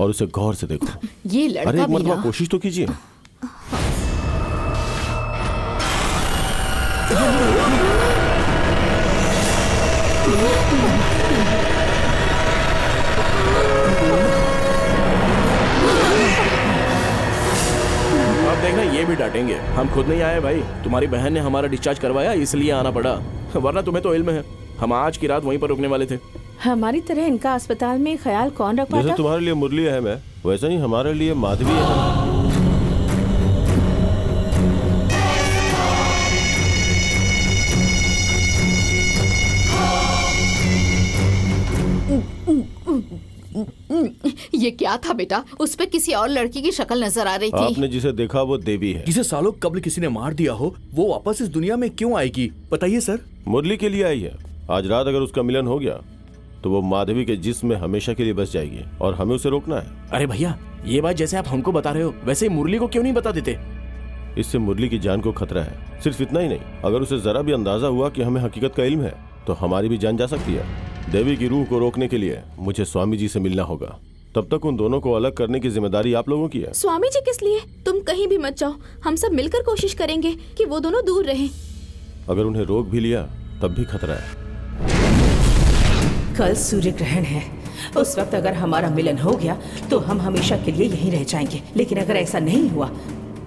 S11: और उसे गौर से देखो।
S1: ये लड़का
S11: अरे एक
S1: भी
S11: मरतबा
S1: ना।
S11: कोशिश तो कीजिए।
S12: अब देखना ये भी डांटेंगे। हम खुद नहीं आए भाई, तुम्हारी बहन ने हमारा डिस्चार्ज करवाया इसलिए आना पड़ा, वरना तुम्हें तो इल्म है हम आज की रात वहीं पर रुकने वाले थे।
S2: हमारी तरह इनका अस्पताल में ख्याल कौन रख
S11: जैसे
S2: पाता?
S11: तुम्हारे लिए मुरली अहम है वैसा ही हमारे लिए माधवी अहम।
S1: ये क्या था बेटा? उस पे किसी और लड़की की शक्ल नजर आ रही थी।
S11: आपने जिसे देखा वो देवी है।
S5: जिसे सालों कबल किसी ने मार दिया हो वो वापस इस दुनिया में क्यों आएगी बताइए सर?
S11: मुरली के लिए आई है। आज रात अगर उसका मिलन हो गया तो वो माधवी के जिस्म में हमेशा के लिए बस जाएगी और हमें उसे रोकना है।
S12: अरे भैया, ये बात जैसे आप हमको बता रहे हो वैसे ही मुरली को क्यों नहीं बता देते?
S11: इससे मुरली की जान को खतरा है। सिर्फ इतना ही नहीं, अगर उसे जरा भी अंदाजा हुआ कि हमें हकीकत का इल्म है तो हमारी भी जान जा सकती है। देवी की रूह को रोकने के लिए मुझे स्वामी जी से मिलना होगा। तब तक उन दोनों को अलग करने की जिम्मेदारी आप लोगों की है।
S6: स्वामी जी किस लिए? तुम कहीं भी मत जाओ, हम सब मिलकर कोशिश करेंगे कि वो दोनों दूर रहें।
S11: अगर उन्हें रोक भी लिया तब भी खतरा है।
S2: कल सूर्य ग्रहण है, उस वक्त अगर हमारा मिलन हो गया तो हम हमेशा के लिए यहीं रह जाएंगे। लेकिन अगर ऐसा नहीं हुआ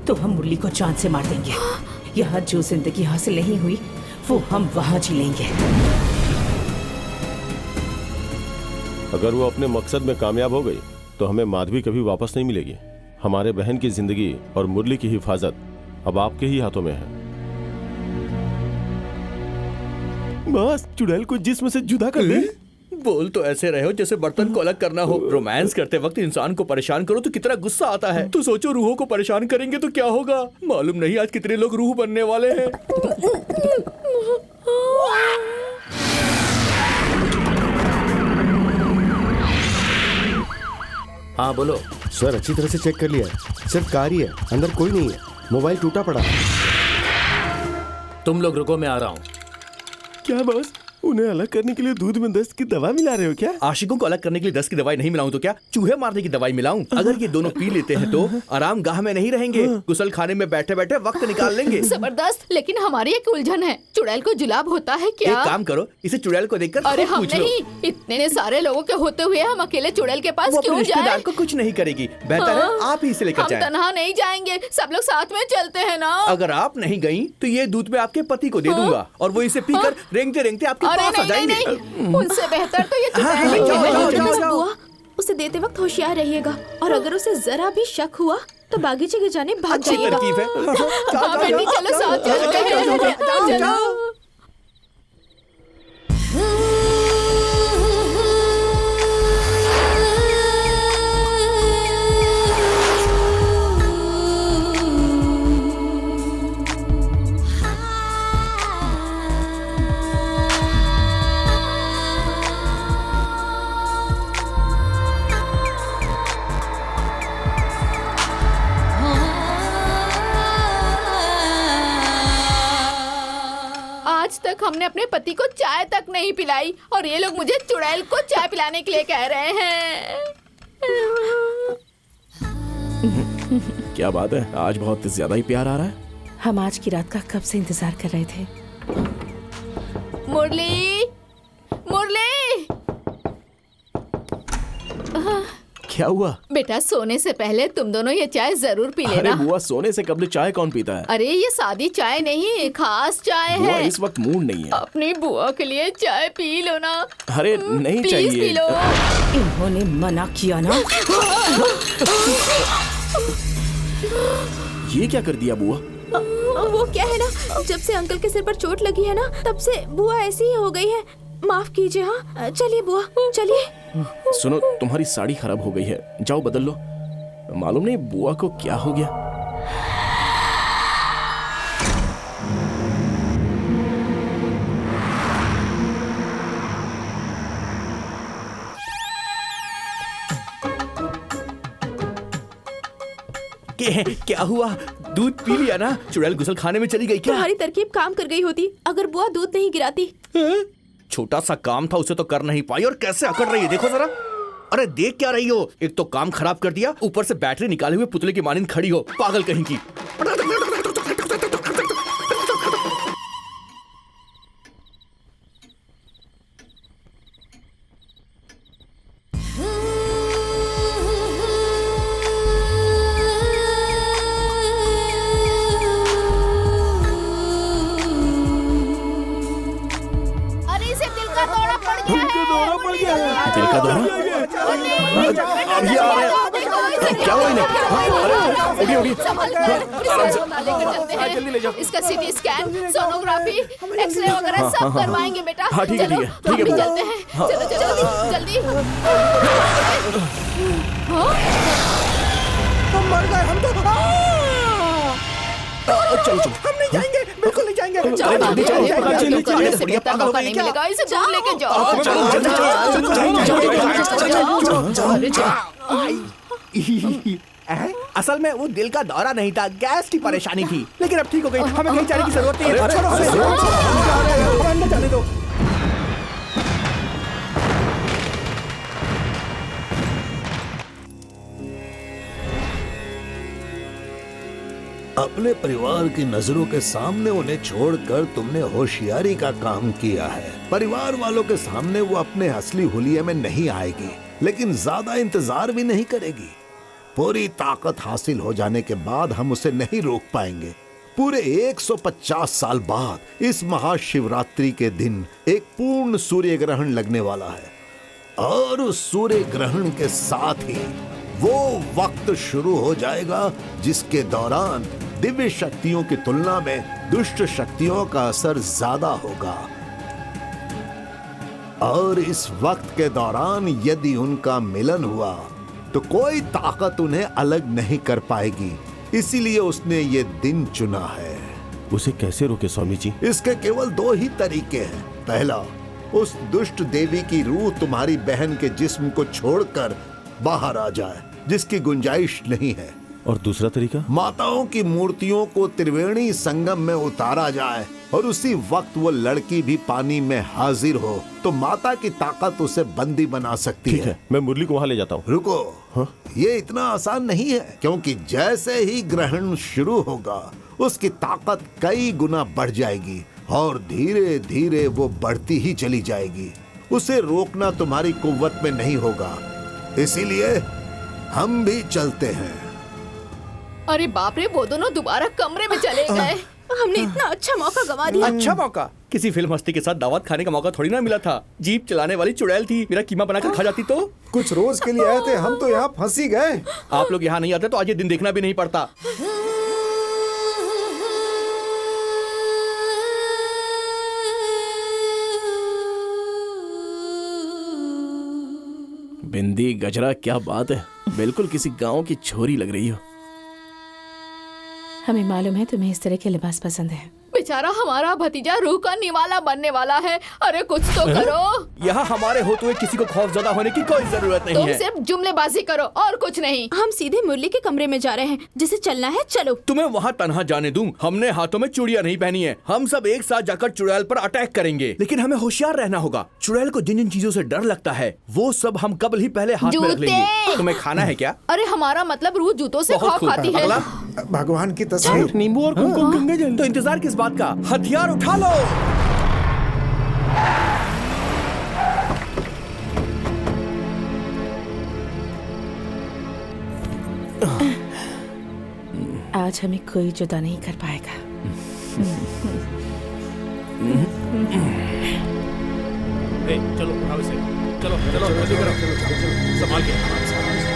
S2: तो हम मुरली को जान से मार देंगे। यहाँ जो जिंदगी हासिल नहीं हुई वो हम वहाँ जी लेंगे।
S11: अगर वो अपने मकसद में कामयाब हो गई तो हमें माधवी कभी वापस नहीं मिलेगी। हमारे बहन की जिंदगी और मुरली की हिफाजत अब आपके ही हाथों में है।
S5: बस चुड़ैल को जिस्म से जुदा कर दे। बोल तो ऐसे रहे हो जैसे बर्तन को अलग करना हो। रोमांस करते वक्त इंसान को परेशान करो तो कितना गुस्सा आता है। तो सोचो रूहों को परेशान करेंगे तो क्या होगा। मालूम नहीं आज कितने लोग रूह बनने वाले हैं।
S3: हाँ बोलो।
S9: सर अच्छी तरह से चेक कर लिया है, सिर्फ कार ही है, अंदर कोई नहीं है। मोबाइल टूटा पड़ा है।
S3: तुम लोग रुको, मैं आ रहा हूँ।
S5: क्या बॉस, उन्हें अलग करने के लिए दूध में दस्त की दवा मिला रहे हो क्या? आशिकों को अलग करने के लिए दस्त की दवाई नहीं मिलाऊं तो क्या चूहे मारने की दवाई मिलाऊं? अगर ये दोनों पी लेते हैं तो आराम गाह में नहीं रहेंगे, गुसल खाने में बैठे बैठे वक्त निकाल लेंगे।
S1: जबरदस्त, लेकिन हमारी एक उलझन है। चुड़ैल को जुलाब होता है क्या?
S5: एक काम करो, इसे चुड़ैल को देखकर
S1: अरे
S5: खुद
S1: हम
S5: पूछ लो।
S1: नहीं, इतने सारे लोगों के होते हुए हम अकेले चुड़ैल के पास
S5: वो अपने
S1: क्यों
S5: रिश्तेदार
S1: जाए?
S5: को कुछ नहीं करेगी, बेहतर है आप ही इसे लेकर
S1: हम
S5: जाएं।
S1: तन्हा नहीं जाएंगे, सब लोग साथ में चलते हैं ना।
S5: अगर आप नहीं गई तो ये दूध में आपके पति को दे दूंगा और वो इसे पीकर रेंगते रेंगते आपके
S1: अरे
S5: पास आ
S1: नहीं,
S5: जाएंगे।
S1: नहीं, उनसे बेहतर तो ये चुड़ैल ही
S5: जाओ,
S1: है।
S5: जाओ, जाओ,
S6: बस
S5: जाओ।
S6: बुआ, उसे देते वक्त होशियार रहिएगा और अगर उसे जरा भी शक हुआ तो बागीचे के जाने भाग
S5: अच्छी
S6: जाइएगा।
S5: तरकीब है।
S1: हाँ बेटी, चलो साथ चलते हैं। चलो। आज तक हमने अपने पति को चाय तक नहीं पिलाई और ये लोग मुझे चुड़ैल को चाय पिलाने के लिए कह रहे हैं।
S12: क्या बात है, आज बहुत ज्यादा ही प्यार आ रहा है।
S2: हम आज की रात का कब से इंतजार कर रहे थे।
S1: मुरली, मुरली।
S12: क्या हुआ?
S1: बेटा सोने से पहले तुम दोनों ये चाय जरूर पी
S12: अरे
S1: लेना।
S12: बुआ, सोने से कबल चाय कौन पीता है?
S1: अरे ये सादी चाय नहीं, खास चाय
S12: बुआ
S1: है।
S12: इस वक्त मूड नहीं है।
S1: अपनी बुआ के लिए चाय पी लो ना।
S12: अरे नहीं
S1: प्लीज
S12: चाहिए।
S1: P low.
S2: इन्होंने मना किया ना।
S12: ये क्या कर दिया बुआ?
S6: वो क्या है ना, जब से अंकल के सिर पर चोट लगी है ना, तब से बुआ ऐसी ही हो गई है। माफ कीजिए। हाँ चलिए बुआ, चलिए।
S12: सुनो, तुम्हारी साड़ी खराब हो गई है, जाओ बदल लो। मालूम नहीं बुआ को क्या हो गया। क्या हुआ? दूध पी लिया ना? चुड़ैल गुसल खाने में चली गई क्या?
S6: तुम्हारी तरकीब काम कर गई होती अगर बुआ दूध नहीं गिराती।
S5: छोटा सा काम था, उसे तो कर नहीं पाई और कैसे अकड़ रही है, देखो जरा। अरे देख क्या रही हो? एक तो काम खराब कर दिया, ऊपर से बैटरी निकाले हुए पुतले की मानिंद खड़ी हो, पागल कहीं की। दिल का दौरा? अभी आ रहे हैं। क्या हुआ इन्हें? उठिए उठिए।
S1: जल्दी ले जाओ। इसका सीटी स्कैन, सोनोग्राफी, एक्सरे वगैरह सब करवाएंगे बेटा।
S12: हाँ ठीक है ठीक है ठीक है।
S1: हम भी चलते हैं। चलो चलो जल्दी।
S5: हम मर गए, हम तो। चलो चलो, हम नहीं जाएंगे, बिल्कुल नहीं जाएंगे।
S1: जल्दी चलो, मौका नहीं मिलेगा, इसे दूर लेके
S5: जाओ। असल में वो दिल का दौरा नहीं था, गैस की परेशानी थी, लेकिन अब ठीक हो गई। हमें कहीं जाने की जरूरत नहीं है। जाने दो।
S8: अपने परिवार की नजरों के सामने उन्हें छोड़कर तुमने होशियारी का काम किया है। परिवार वालों के सामने वो अपने असली हुलिये में नहीं आएगी, लेकिन ज्यादा इंतजार भी नहीं करेगी। पूरी ताकत हासिल हो जाने के बाद हम उसे नहीं रोक पाएंगे। पूरे 150 साल बाद इस महाशिवरात्रि के दिन एक पूर्ण सूर्य ग्रहण लगने वाला है, और उस सूर्य ग्रहण के साथ ही वो वक्त शुरू हो जाएगा जिसके दौरान दिव्य शक्तियों की तुलना में दुष्ट शक्तियों का असर ज्यादा होगा। और इस वक्त के दौरान यदि उनका मिलन हुआ तो कोई ताकत उन्हें अलग नहीं कर पाएगी। इसीलिए उसने ये दिन चुना है।
S11: उसे कैसे रोके स्वामी जी?
S8: इसके केवल दो ही तरीके हैं। पहला, उस दुष्ट देवी की रूह तुम्हारी बहन के जिस्म को छोड़कर बाहर आ जाए, जिसकी गुंजाइश नहीं है।
S11: और दूसरा तरीका?
S8: माताओं की मूर्तियों को त्रिवेणी संगम में उतारा जाए और उसी वक्त वो लड़की भी पानी में हाजिर हो तो माता की ताकत उसे बंदी बना सकती
S11: है। मैं मुरली को वहां ले जाता हूँ।
S8: रुको। हाँ? ये इतना आसान नहीं है, क्योंकि जैसे ही ग्रहण शुरू होगा उसकी ताकत कई गुना बढ़ जाएगी और धीरे धीरे वो बढ़ती ही चली जाएगी। उसे रोकना तुम्हारी कुव्वत में नहीं होगा, इसीलिए हम भी चलते हैं।
S1: अरे बाप रे, वो दोनों दोबारा कमरे में चले गए।
S6: हमने इतना अच्छा मौका गवा दिया।
S5: अच्छा मौका? किसी फिल्म हस्ती के साथ दावत खाने का मौका थोड़ी ना मिला था। जीप चलाने वाली चुड़ैल थी, मेरा कीमा बनाकर खा जाती तो।
S7: कुछ रोज के लिए आए थे, हम तो यहाँ फंसी गए।
S5: आप लोग यहाँ नहीं आते तो आज ये दिन देखना भी नहीं पड़ता।
S12: बिंदी गजरा, क्या बात है, बिल्कुल किसी गांव की छोरी लग रही हो।
S2: हमें मालूम है तुम्हें इस तरह के लिबास पसंद है।
S1: बेचारा हमारा भतीजा रूह का निवाला बनने वाला है। अरे कुछ तो करो।
S5: यहाँ हमारे होते हुए किसी को खौफजदा होने की कोई जरूरत नहीं
S1: तुम
S5: है।
S1: सिर्फ जुमलेबाजी करो और कुछ नहीं।
S6: हम सीधे मुरली के कमरे में जा रहे हैं। जिसे चलना है चलो।
S5: तुम्हें वहाँ तन्हा जाने दूं। हमने हाथों में चूड़ियां नहीं पहनी है। हम सब एक साथ जाकर चुड़ैल पर अटैक करेंगे, लेकिन हमें होशियार रहना होगा। चुड़ैल को जिन जिन चीजों से डर लगता है वो सब हम कब ही पहले हाथ में रख लेंगे। तुम्हें खाना है क्या?
S1: अरे हमारा मतलब रूह जूतों से खौफ खाती है।
S7: भगवान की तस्वीर,
S11: नींबू और कुमकुम गंगा जल।
S5: तो इंतजार किस बात का? हथियार उठा लो।
S2: आज हमें कोई जुदा नहीं कर पाएगा।
S12: चलो उठाओ इसे। चलो चलो जल्दी करो। संभाल के आराम से, आराम से।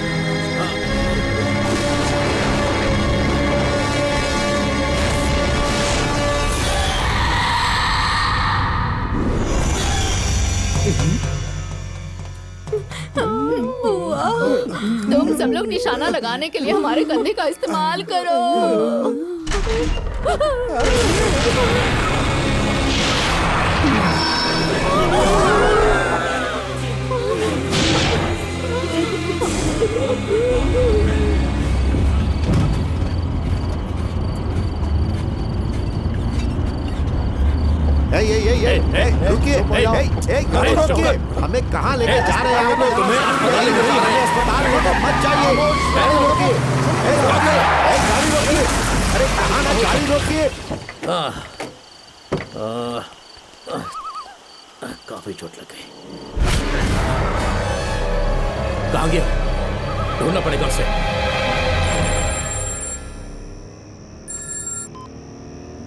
S1: तुम सब लोग निशाना लगाने के लिए हमारे कंधे का इस्तेमाल करो।
S8: रुकिए, रुकिए, हमें कहाँ लेके जा रहे हैं? अस्पताल में तो मत जाइए। गाड़ी रोकिए। अरे कहाँ ना, गाड़ी रोकिए।
S3: काफी चोट लग गई। कहाँ गया? ढूंढना पड़ेगा उसे।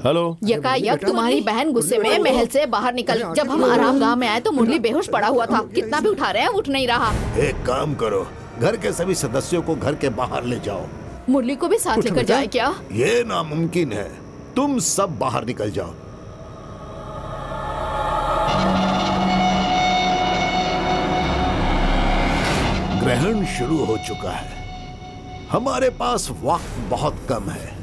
S11: हेलो।
S1: यकायक तुम्हारी बहन गुस्से में महल से बाहर निकल। जब हम आराम गांव में आए तो मुरली बेहोश पड़ा हुआ था। कितना भी उठा रहे हैं उठ नहीं रहा।
S8: एक काम करो, घर के सभी सदस्यों को घर के बाहर ले जाओ।
S1: मुरली को भी साथ लेकर जाए क्या?
S8: ये नामुमकिन है। तुम सब बाहर निकल जाओ। ग्रहण शुरू हो चुका है। हमारे पास वक्त बहुत कम है।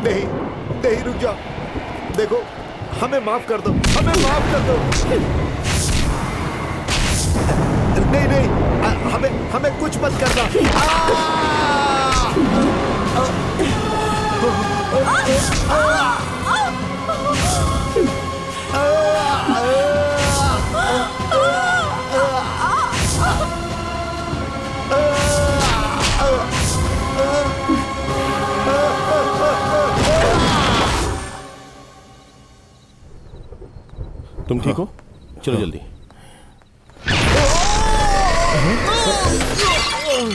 S8: नहीं नहीं, रुक जाओ। देखो, हमें माफ कर दो, हमें माफ कर दो। नहीं नहीं, हमें कुछ मत करना।
S11: तुम ठीक हो? चलो जल्दी।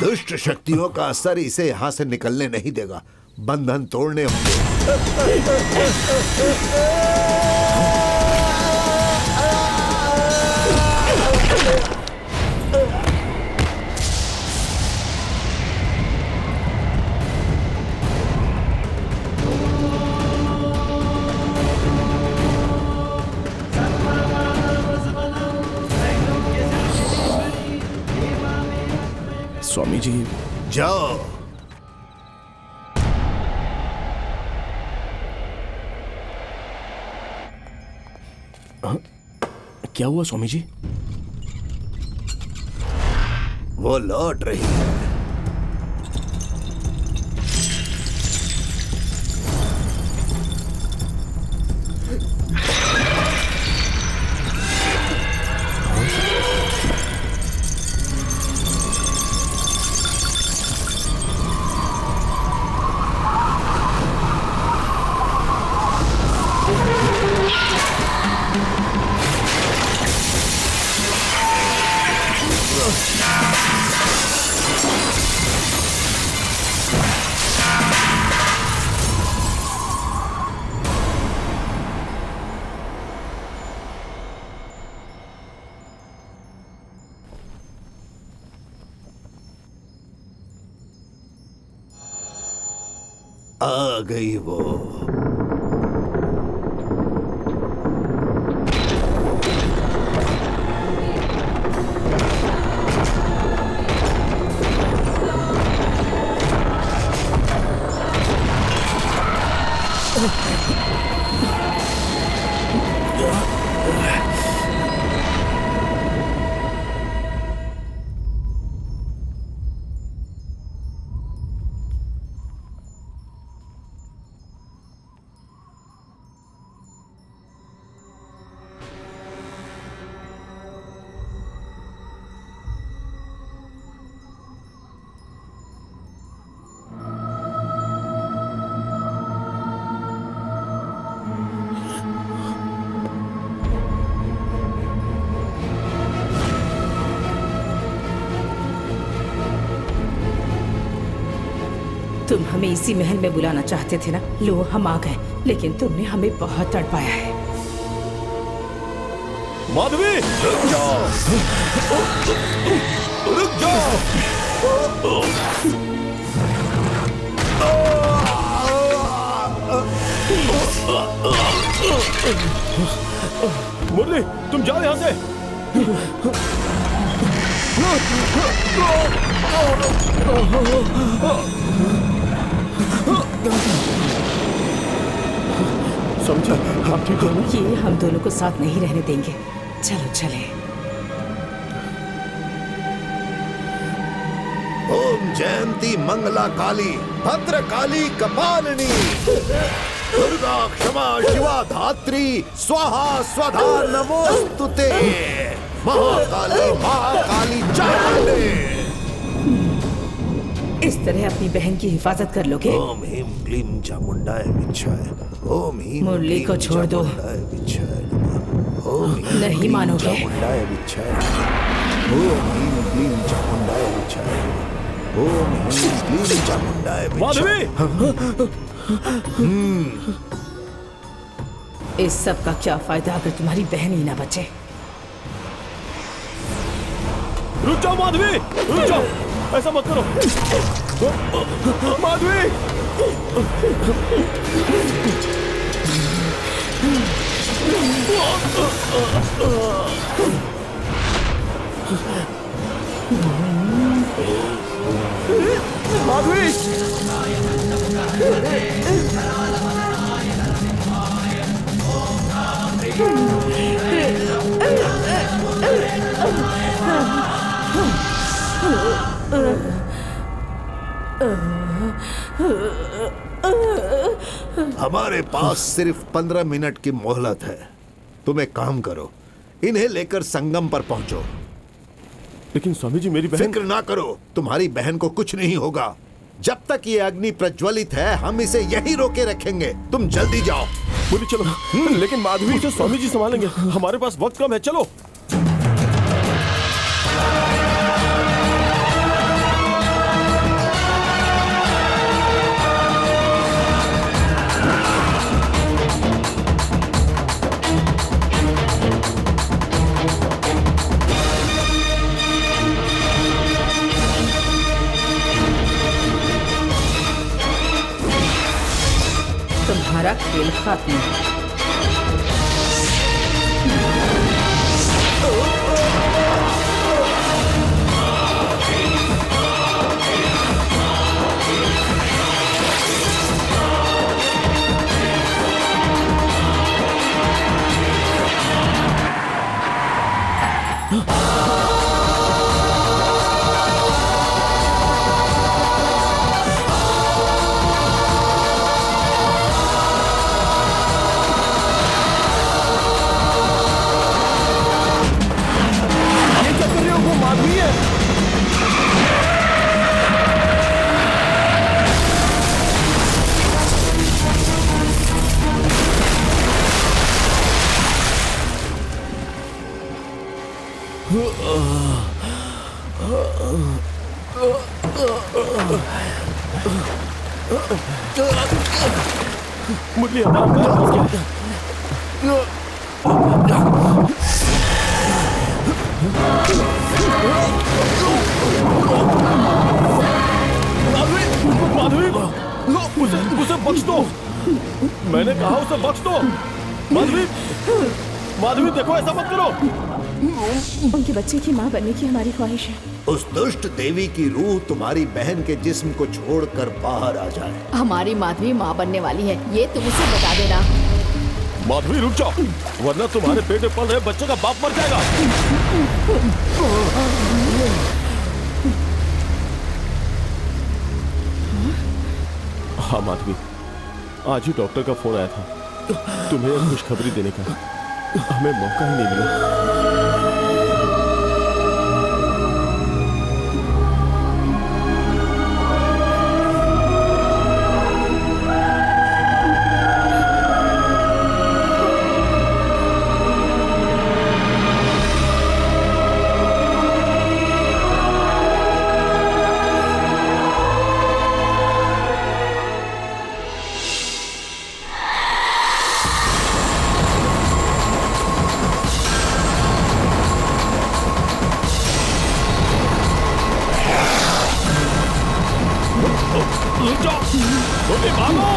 S8: दुष्ट शक्तियों का असर इसे यहाँ से निकलने नहीं देगा। बंधन तोड़ने होंगे।
S11: स्वामी जी,
S8: जाओ।
S11: क्या हुआ स्वामी जी?
S8: वो लौट रही है। आ गई वो।
S2: तुम हमें इसी महल में बुलाना चाहते थे ना? लो, हम आ गए, लेकिन तुमने हमें बहुत तड़पाया है।
S12: माधवी, रुक जाओ! रुक जाओ! मुरली, तुम जाओ यहाँ से। समझा, आप ठीक हो?
S2: ये हम दोनों को साथ नहीं रहने देंगे। चलो चले।
S8: ओम जयंती मंगला काली भद्र काली कपालिनी दुर्गा क्षमा शिवा धात्री स्वाहा स्वधा नमोस्तुते महाकाली महाकाली चामुंडे।
S2: इस तरह अपनी बहन की हिफाजत कर लोगे?
S8: ओम ह्रीं क्लीं चामुंडाय विच्छाय। ओम ह्रीं
S2: मुरली को छोड़ दो। नहीं मानोगे?
S8: चामुंडाय विच्छाय। ओम ह्रीं क्लीं चामुंडाय विच्छाय। ओम ह्रीं क्लीं चामुंडाय विच्छाय।
S2: इस सब का क्या फायदा अगर तुम्हारी बहन ही ना बचे?
S12: रुक जाओ माधवी, रुक जाओ, ऐसा मत करो। माधवी, माधवी,
S8: हमारे पास सिर्फ 15 मिनट की मोहलत है। तुम एक काम करो, इन्हें लेकर संगम पर पहुंचो।
S12: लेकिन स्वामी जी, मेरी बहन।
S8: फिक्र ना करो, तुम्हारी बहन को कुछ नहीं होगा। जब तक ये अग्नि प्रज्वलित है हम इसे यहीं रोके रखेंगे। तुम जल्दी जाओ।
S12: बोली चलो। लेकिन माधवी से स्वामी जी संभालेंगे, हमारे पास वक्त कम है। चलो।
S2: तुम्हारा खेल खत्म।
S11: मुरली हमारा पैर फंस गया। माधवी, उसे बख्श दो। मैंने कहा उसे बख्श दो। माधवी, माधवी देखो, ऐसा मत करो।
S2: उनके बच्चे की माँ बनने की हमारी ख्वाहिश है।
S8: उस दुष्ट देवी की रूह तुम्हारी बहन के जिस्म को छोड़कर बाहर आ जाए।
S1: हमारी माधवी माँ बनने वाली है, ये तुम उसे बता देना।
S11: माधवी रुक जाओ, वरना तुम्हारे पेट में पल रहे बच्चे का बाप मर जाएगा। हाँ माधवी, आज ही डॉक्टर का फोन आया था तुम्हें खुशखबरी देने का। हमें मौका ही नहीं मिला। रुक जाओ, भागो।